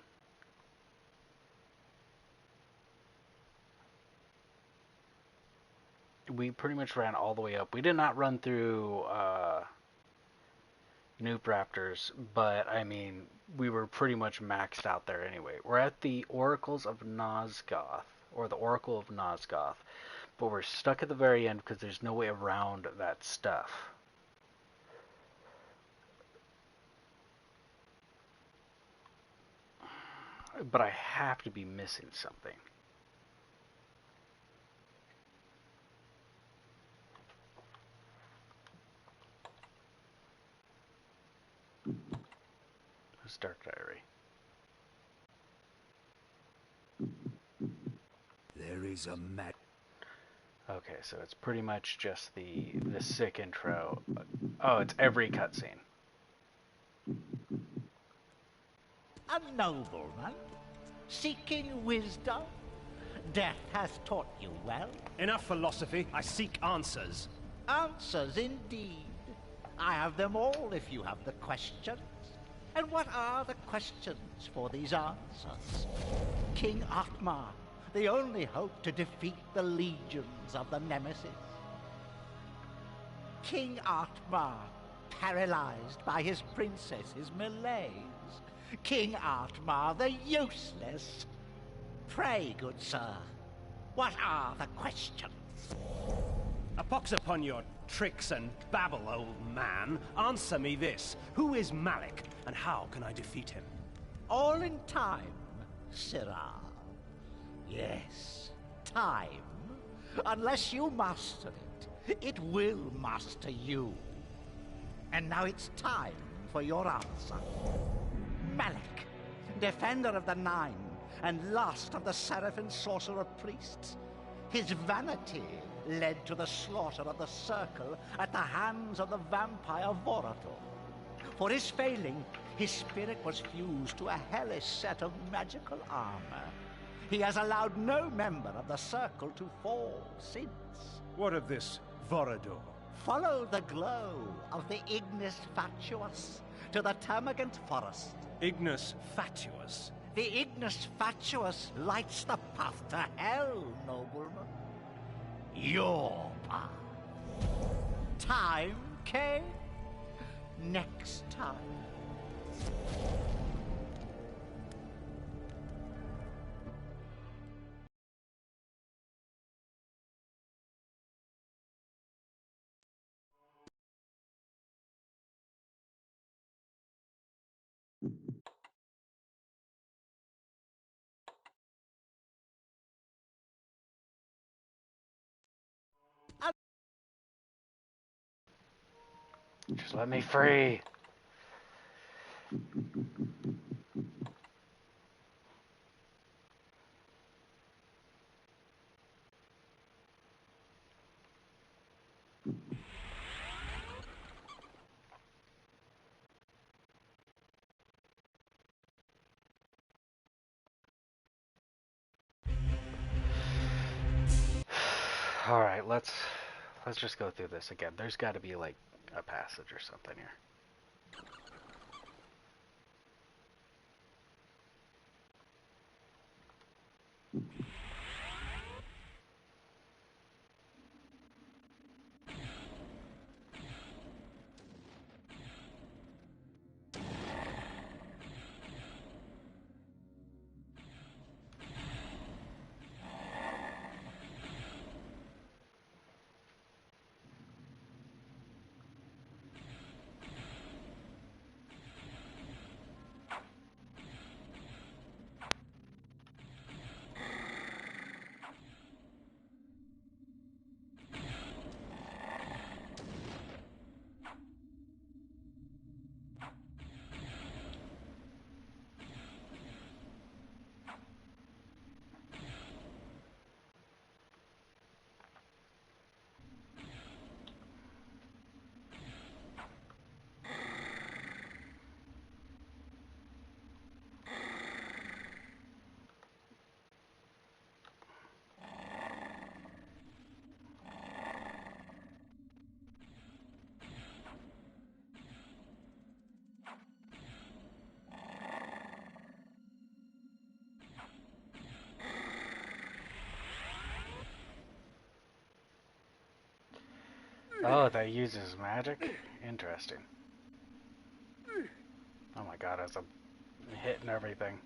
we pretty much ran all the way up. We did not run through Noob Raptors, but I mean, we were pretty much maxed out there anyway. We're at the Oracles of Nosgoth, or the Oracle of Nosgoth, but we're stuck at the very end because there's no way around that stuff. But I have to be missing something. Who's Dark Diary? There is a Okay, so it's pretty much just the sick intro. Oh, it's every cutscene. A nobleman, seeking wisdom. Death has taught you well. Enough philosophy. I seek answers. Answers indeed. I have them all if you have the questions. And what are the questions for these answers? King Atmar, the only hope to defeat the legions of the Nemesis. King Atmar, paralyzed by his princess's malaise. King Atmar, the useless. Pray, good sir, what are the questions? A pox upon your tricks and babble, old man. Answer me this. Who is Malik, and how can I defeat him? All in time, Sirrah. Yes, time. Unless you master it, it will master you. And now it's time for your answer. Malik, defender of the Nine, and last of the Seraphim sorcerer priests. His vanity led to the slaughter of the Circle at the hands of the vampire Vorador. For his failing, his spirit was fused to a hellish set of magical armor. He has allowed no member of the Circle to fall since. What of this Vorador? Follow the glow of the Ignis Fatuous to the Termagant Forest. Ignis Fatuous? The Ignis Fatuous lights the path to hell, nobleman. Your path. Time, Kain? Next time. Just let me free. All right, let's just go through this again. There's got to be like a passage or something here. Oh, that uses magic? Interesting. Oh my god, as I'm hitting everything.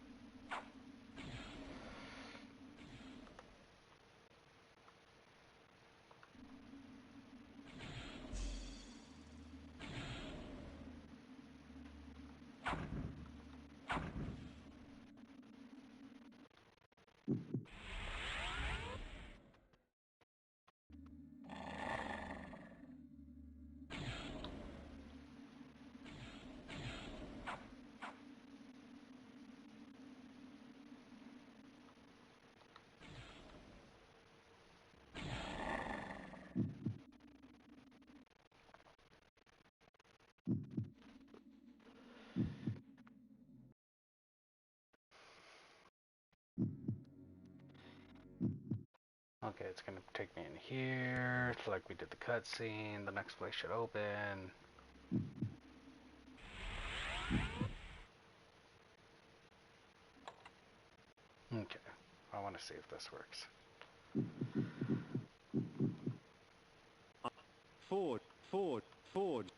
Okay, it's gonna take me in here. It's like we did the cutscene. The next place should open. Okay, I want to see if this works. Forward, forward, forward.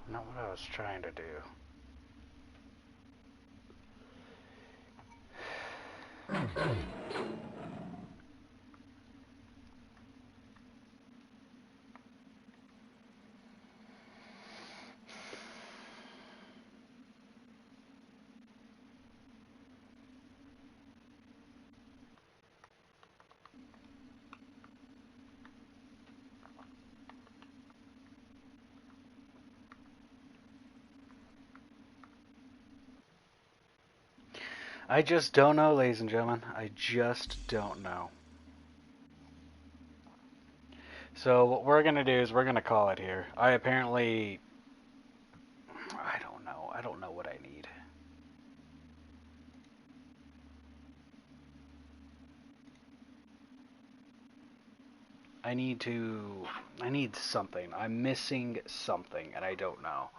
Not what I was trying to do. I just don't know, ladies and gentlemen. I just don't know. So what we're gonna do is we're gonna call it here. I apparently, I don't know. I don't know what I need. I need something. I'm missing something, and I don't know.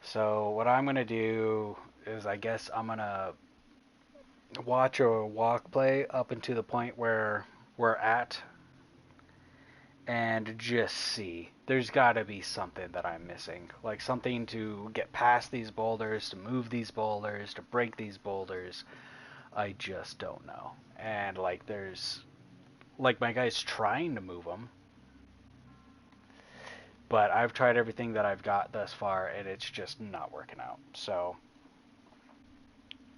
So what I'm gonna do is, I guess I'm gonna watch or walk play up into the point where we're at, and just see. There's got to be something that I'm missing, like something to get past these boulders, to move these boulders, to break these boulders. I just don't know. And like my guy's trying to move them, but I've tried everything that I've got thus far, and it's just not working out. So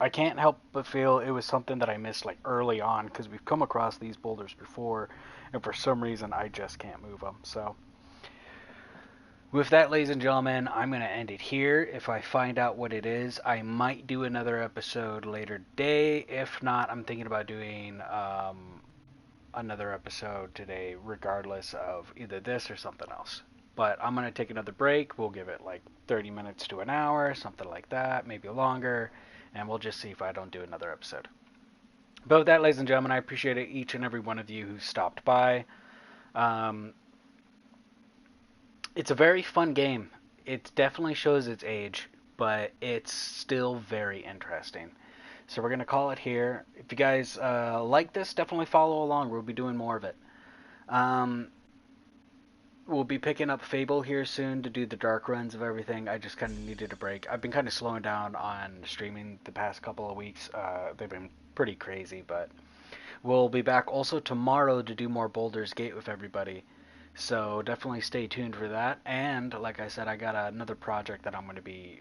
I can't help but feel it was something that I missed like early on, because we've come across these boulders before, and for some reason I just can't move them. So with that, ladies and gentlemen, I'm going to end it here. If I find out what it is, I might do another episode later today. If not, I'm thinking about doing another episode today, regardless of either this or something else. But I'm going to take another break. We'll give it like 30 minutes to an hour, something like that, maybe longer, and we'll just see if I don't do another episode. But with that, ladies and gentlemen, I appreciate each and every one of you who stopped by. It's a very fun game. It definitely shows its age, but it's still very interesting. So we're going to call it here. If you guys like this, definitely follow along. We'll be doing more of it. Um, we'll be picking up Fable here soon to do the dark runs of everything. I just kind of needed a break. I've been kind of slowing down on streaming the past couple of weeks. They've been pretty crazy, but We'll be back also tomorrow to do more Baldur's Gate with everybody. So definitely stay tuned for that. And like I said, I got another project that I'm going to be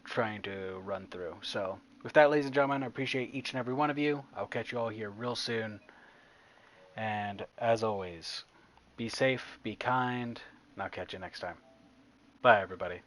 trying to run through. So with that, ladies and gentlemen, I appreciate each and every one of you. I'll catch you all here real soon. And as always, be safe, be kind, and I'll catch you next time. Bye, everybody.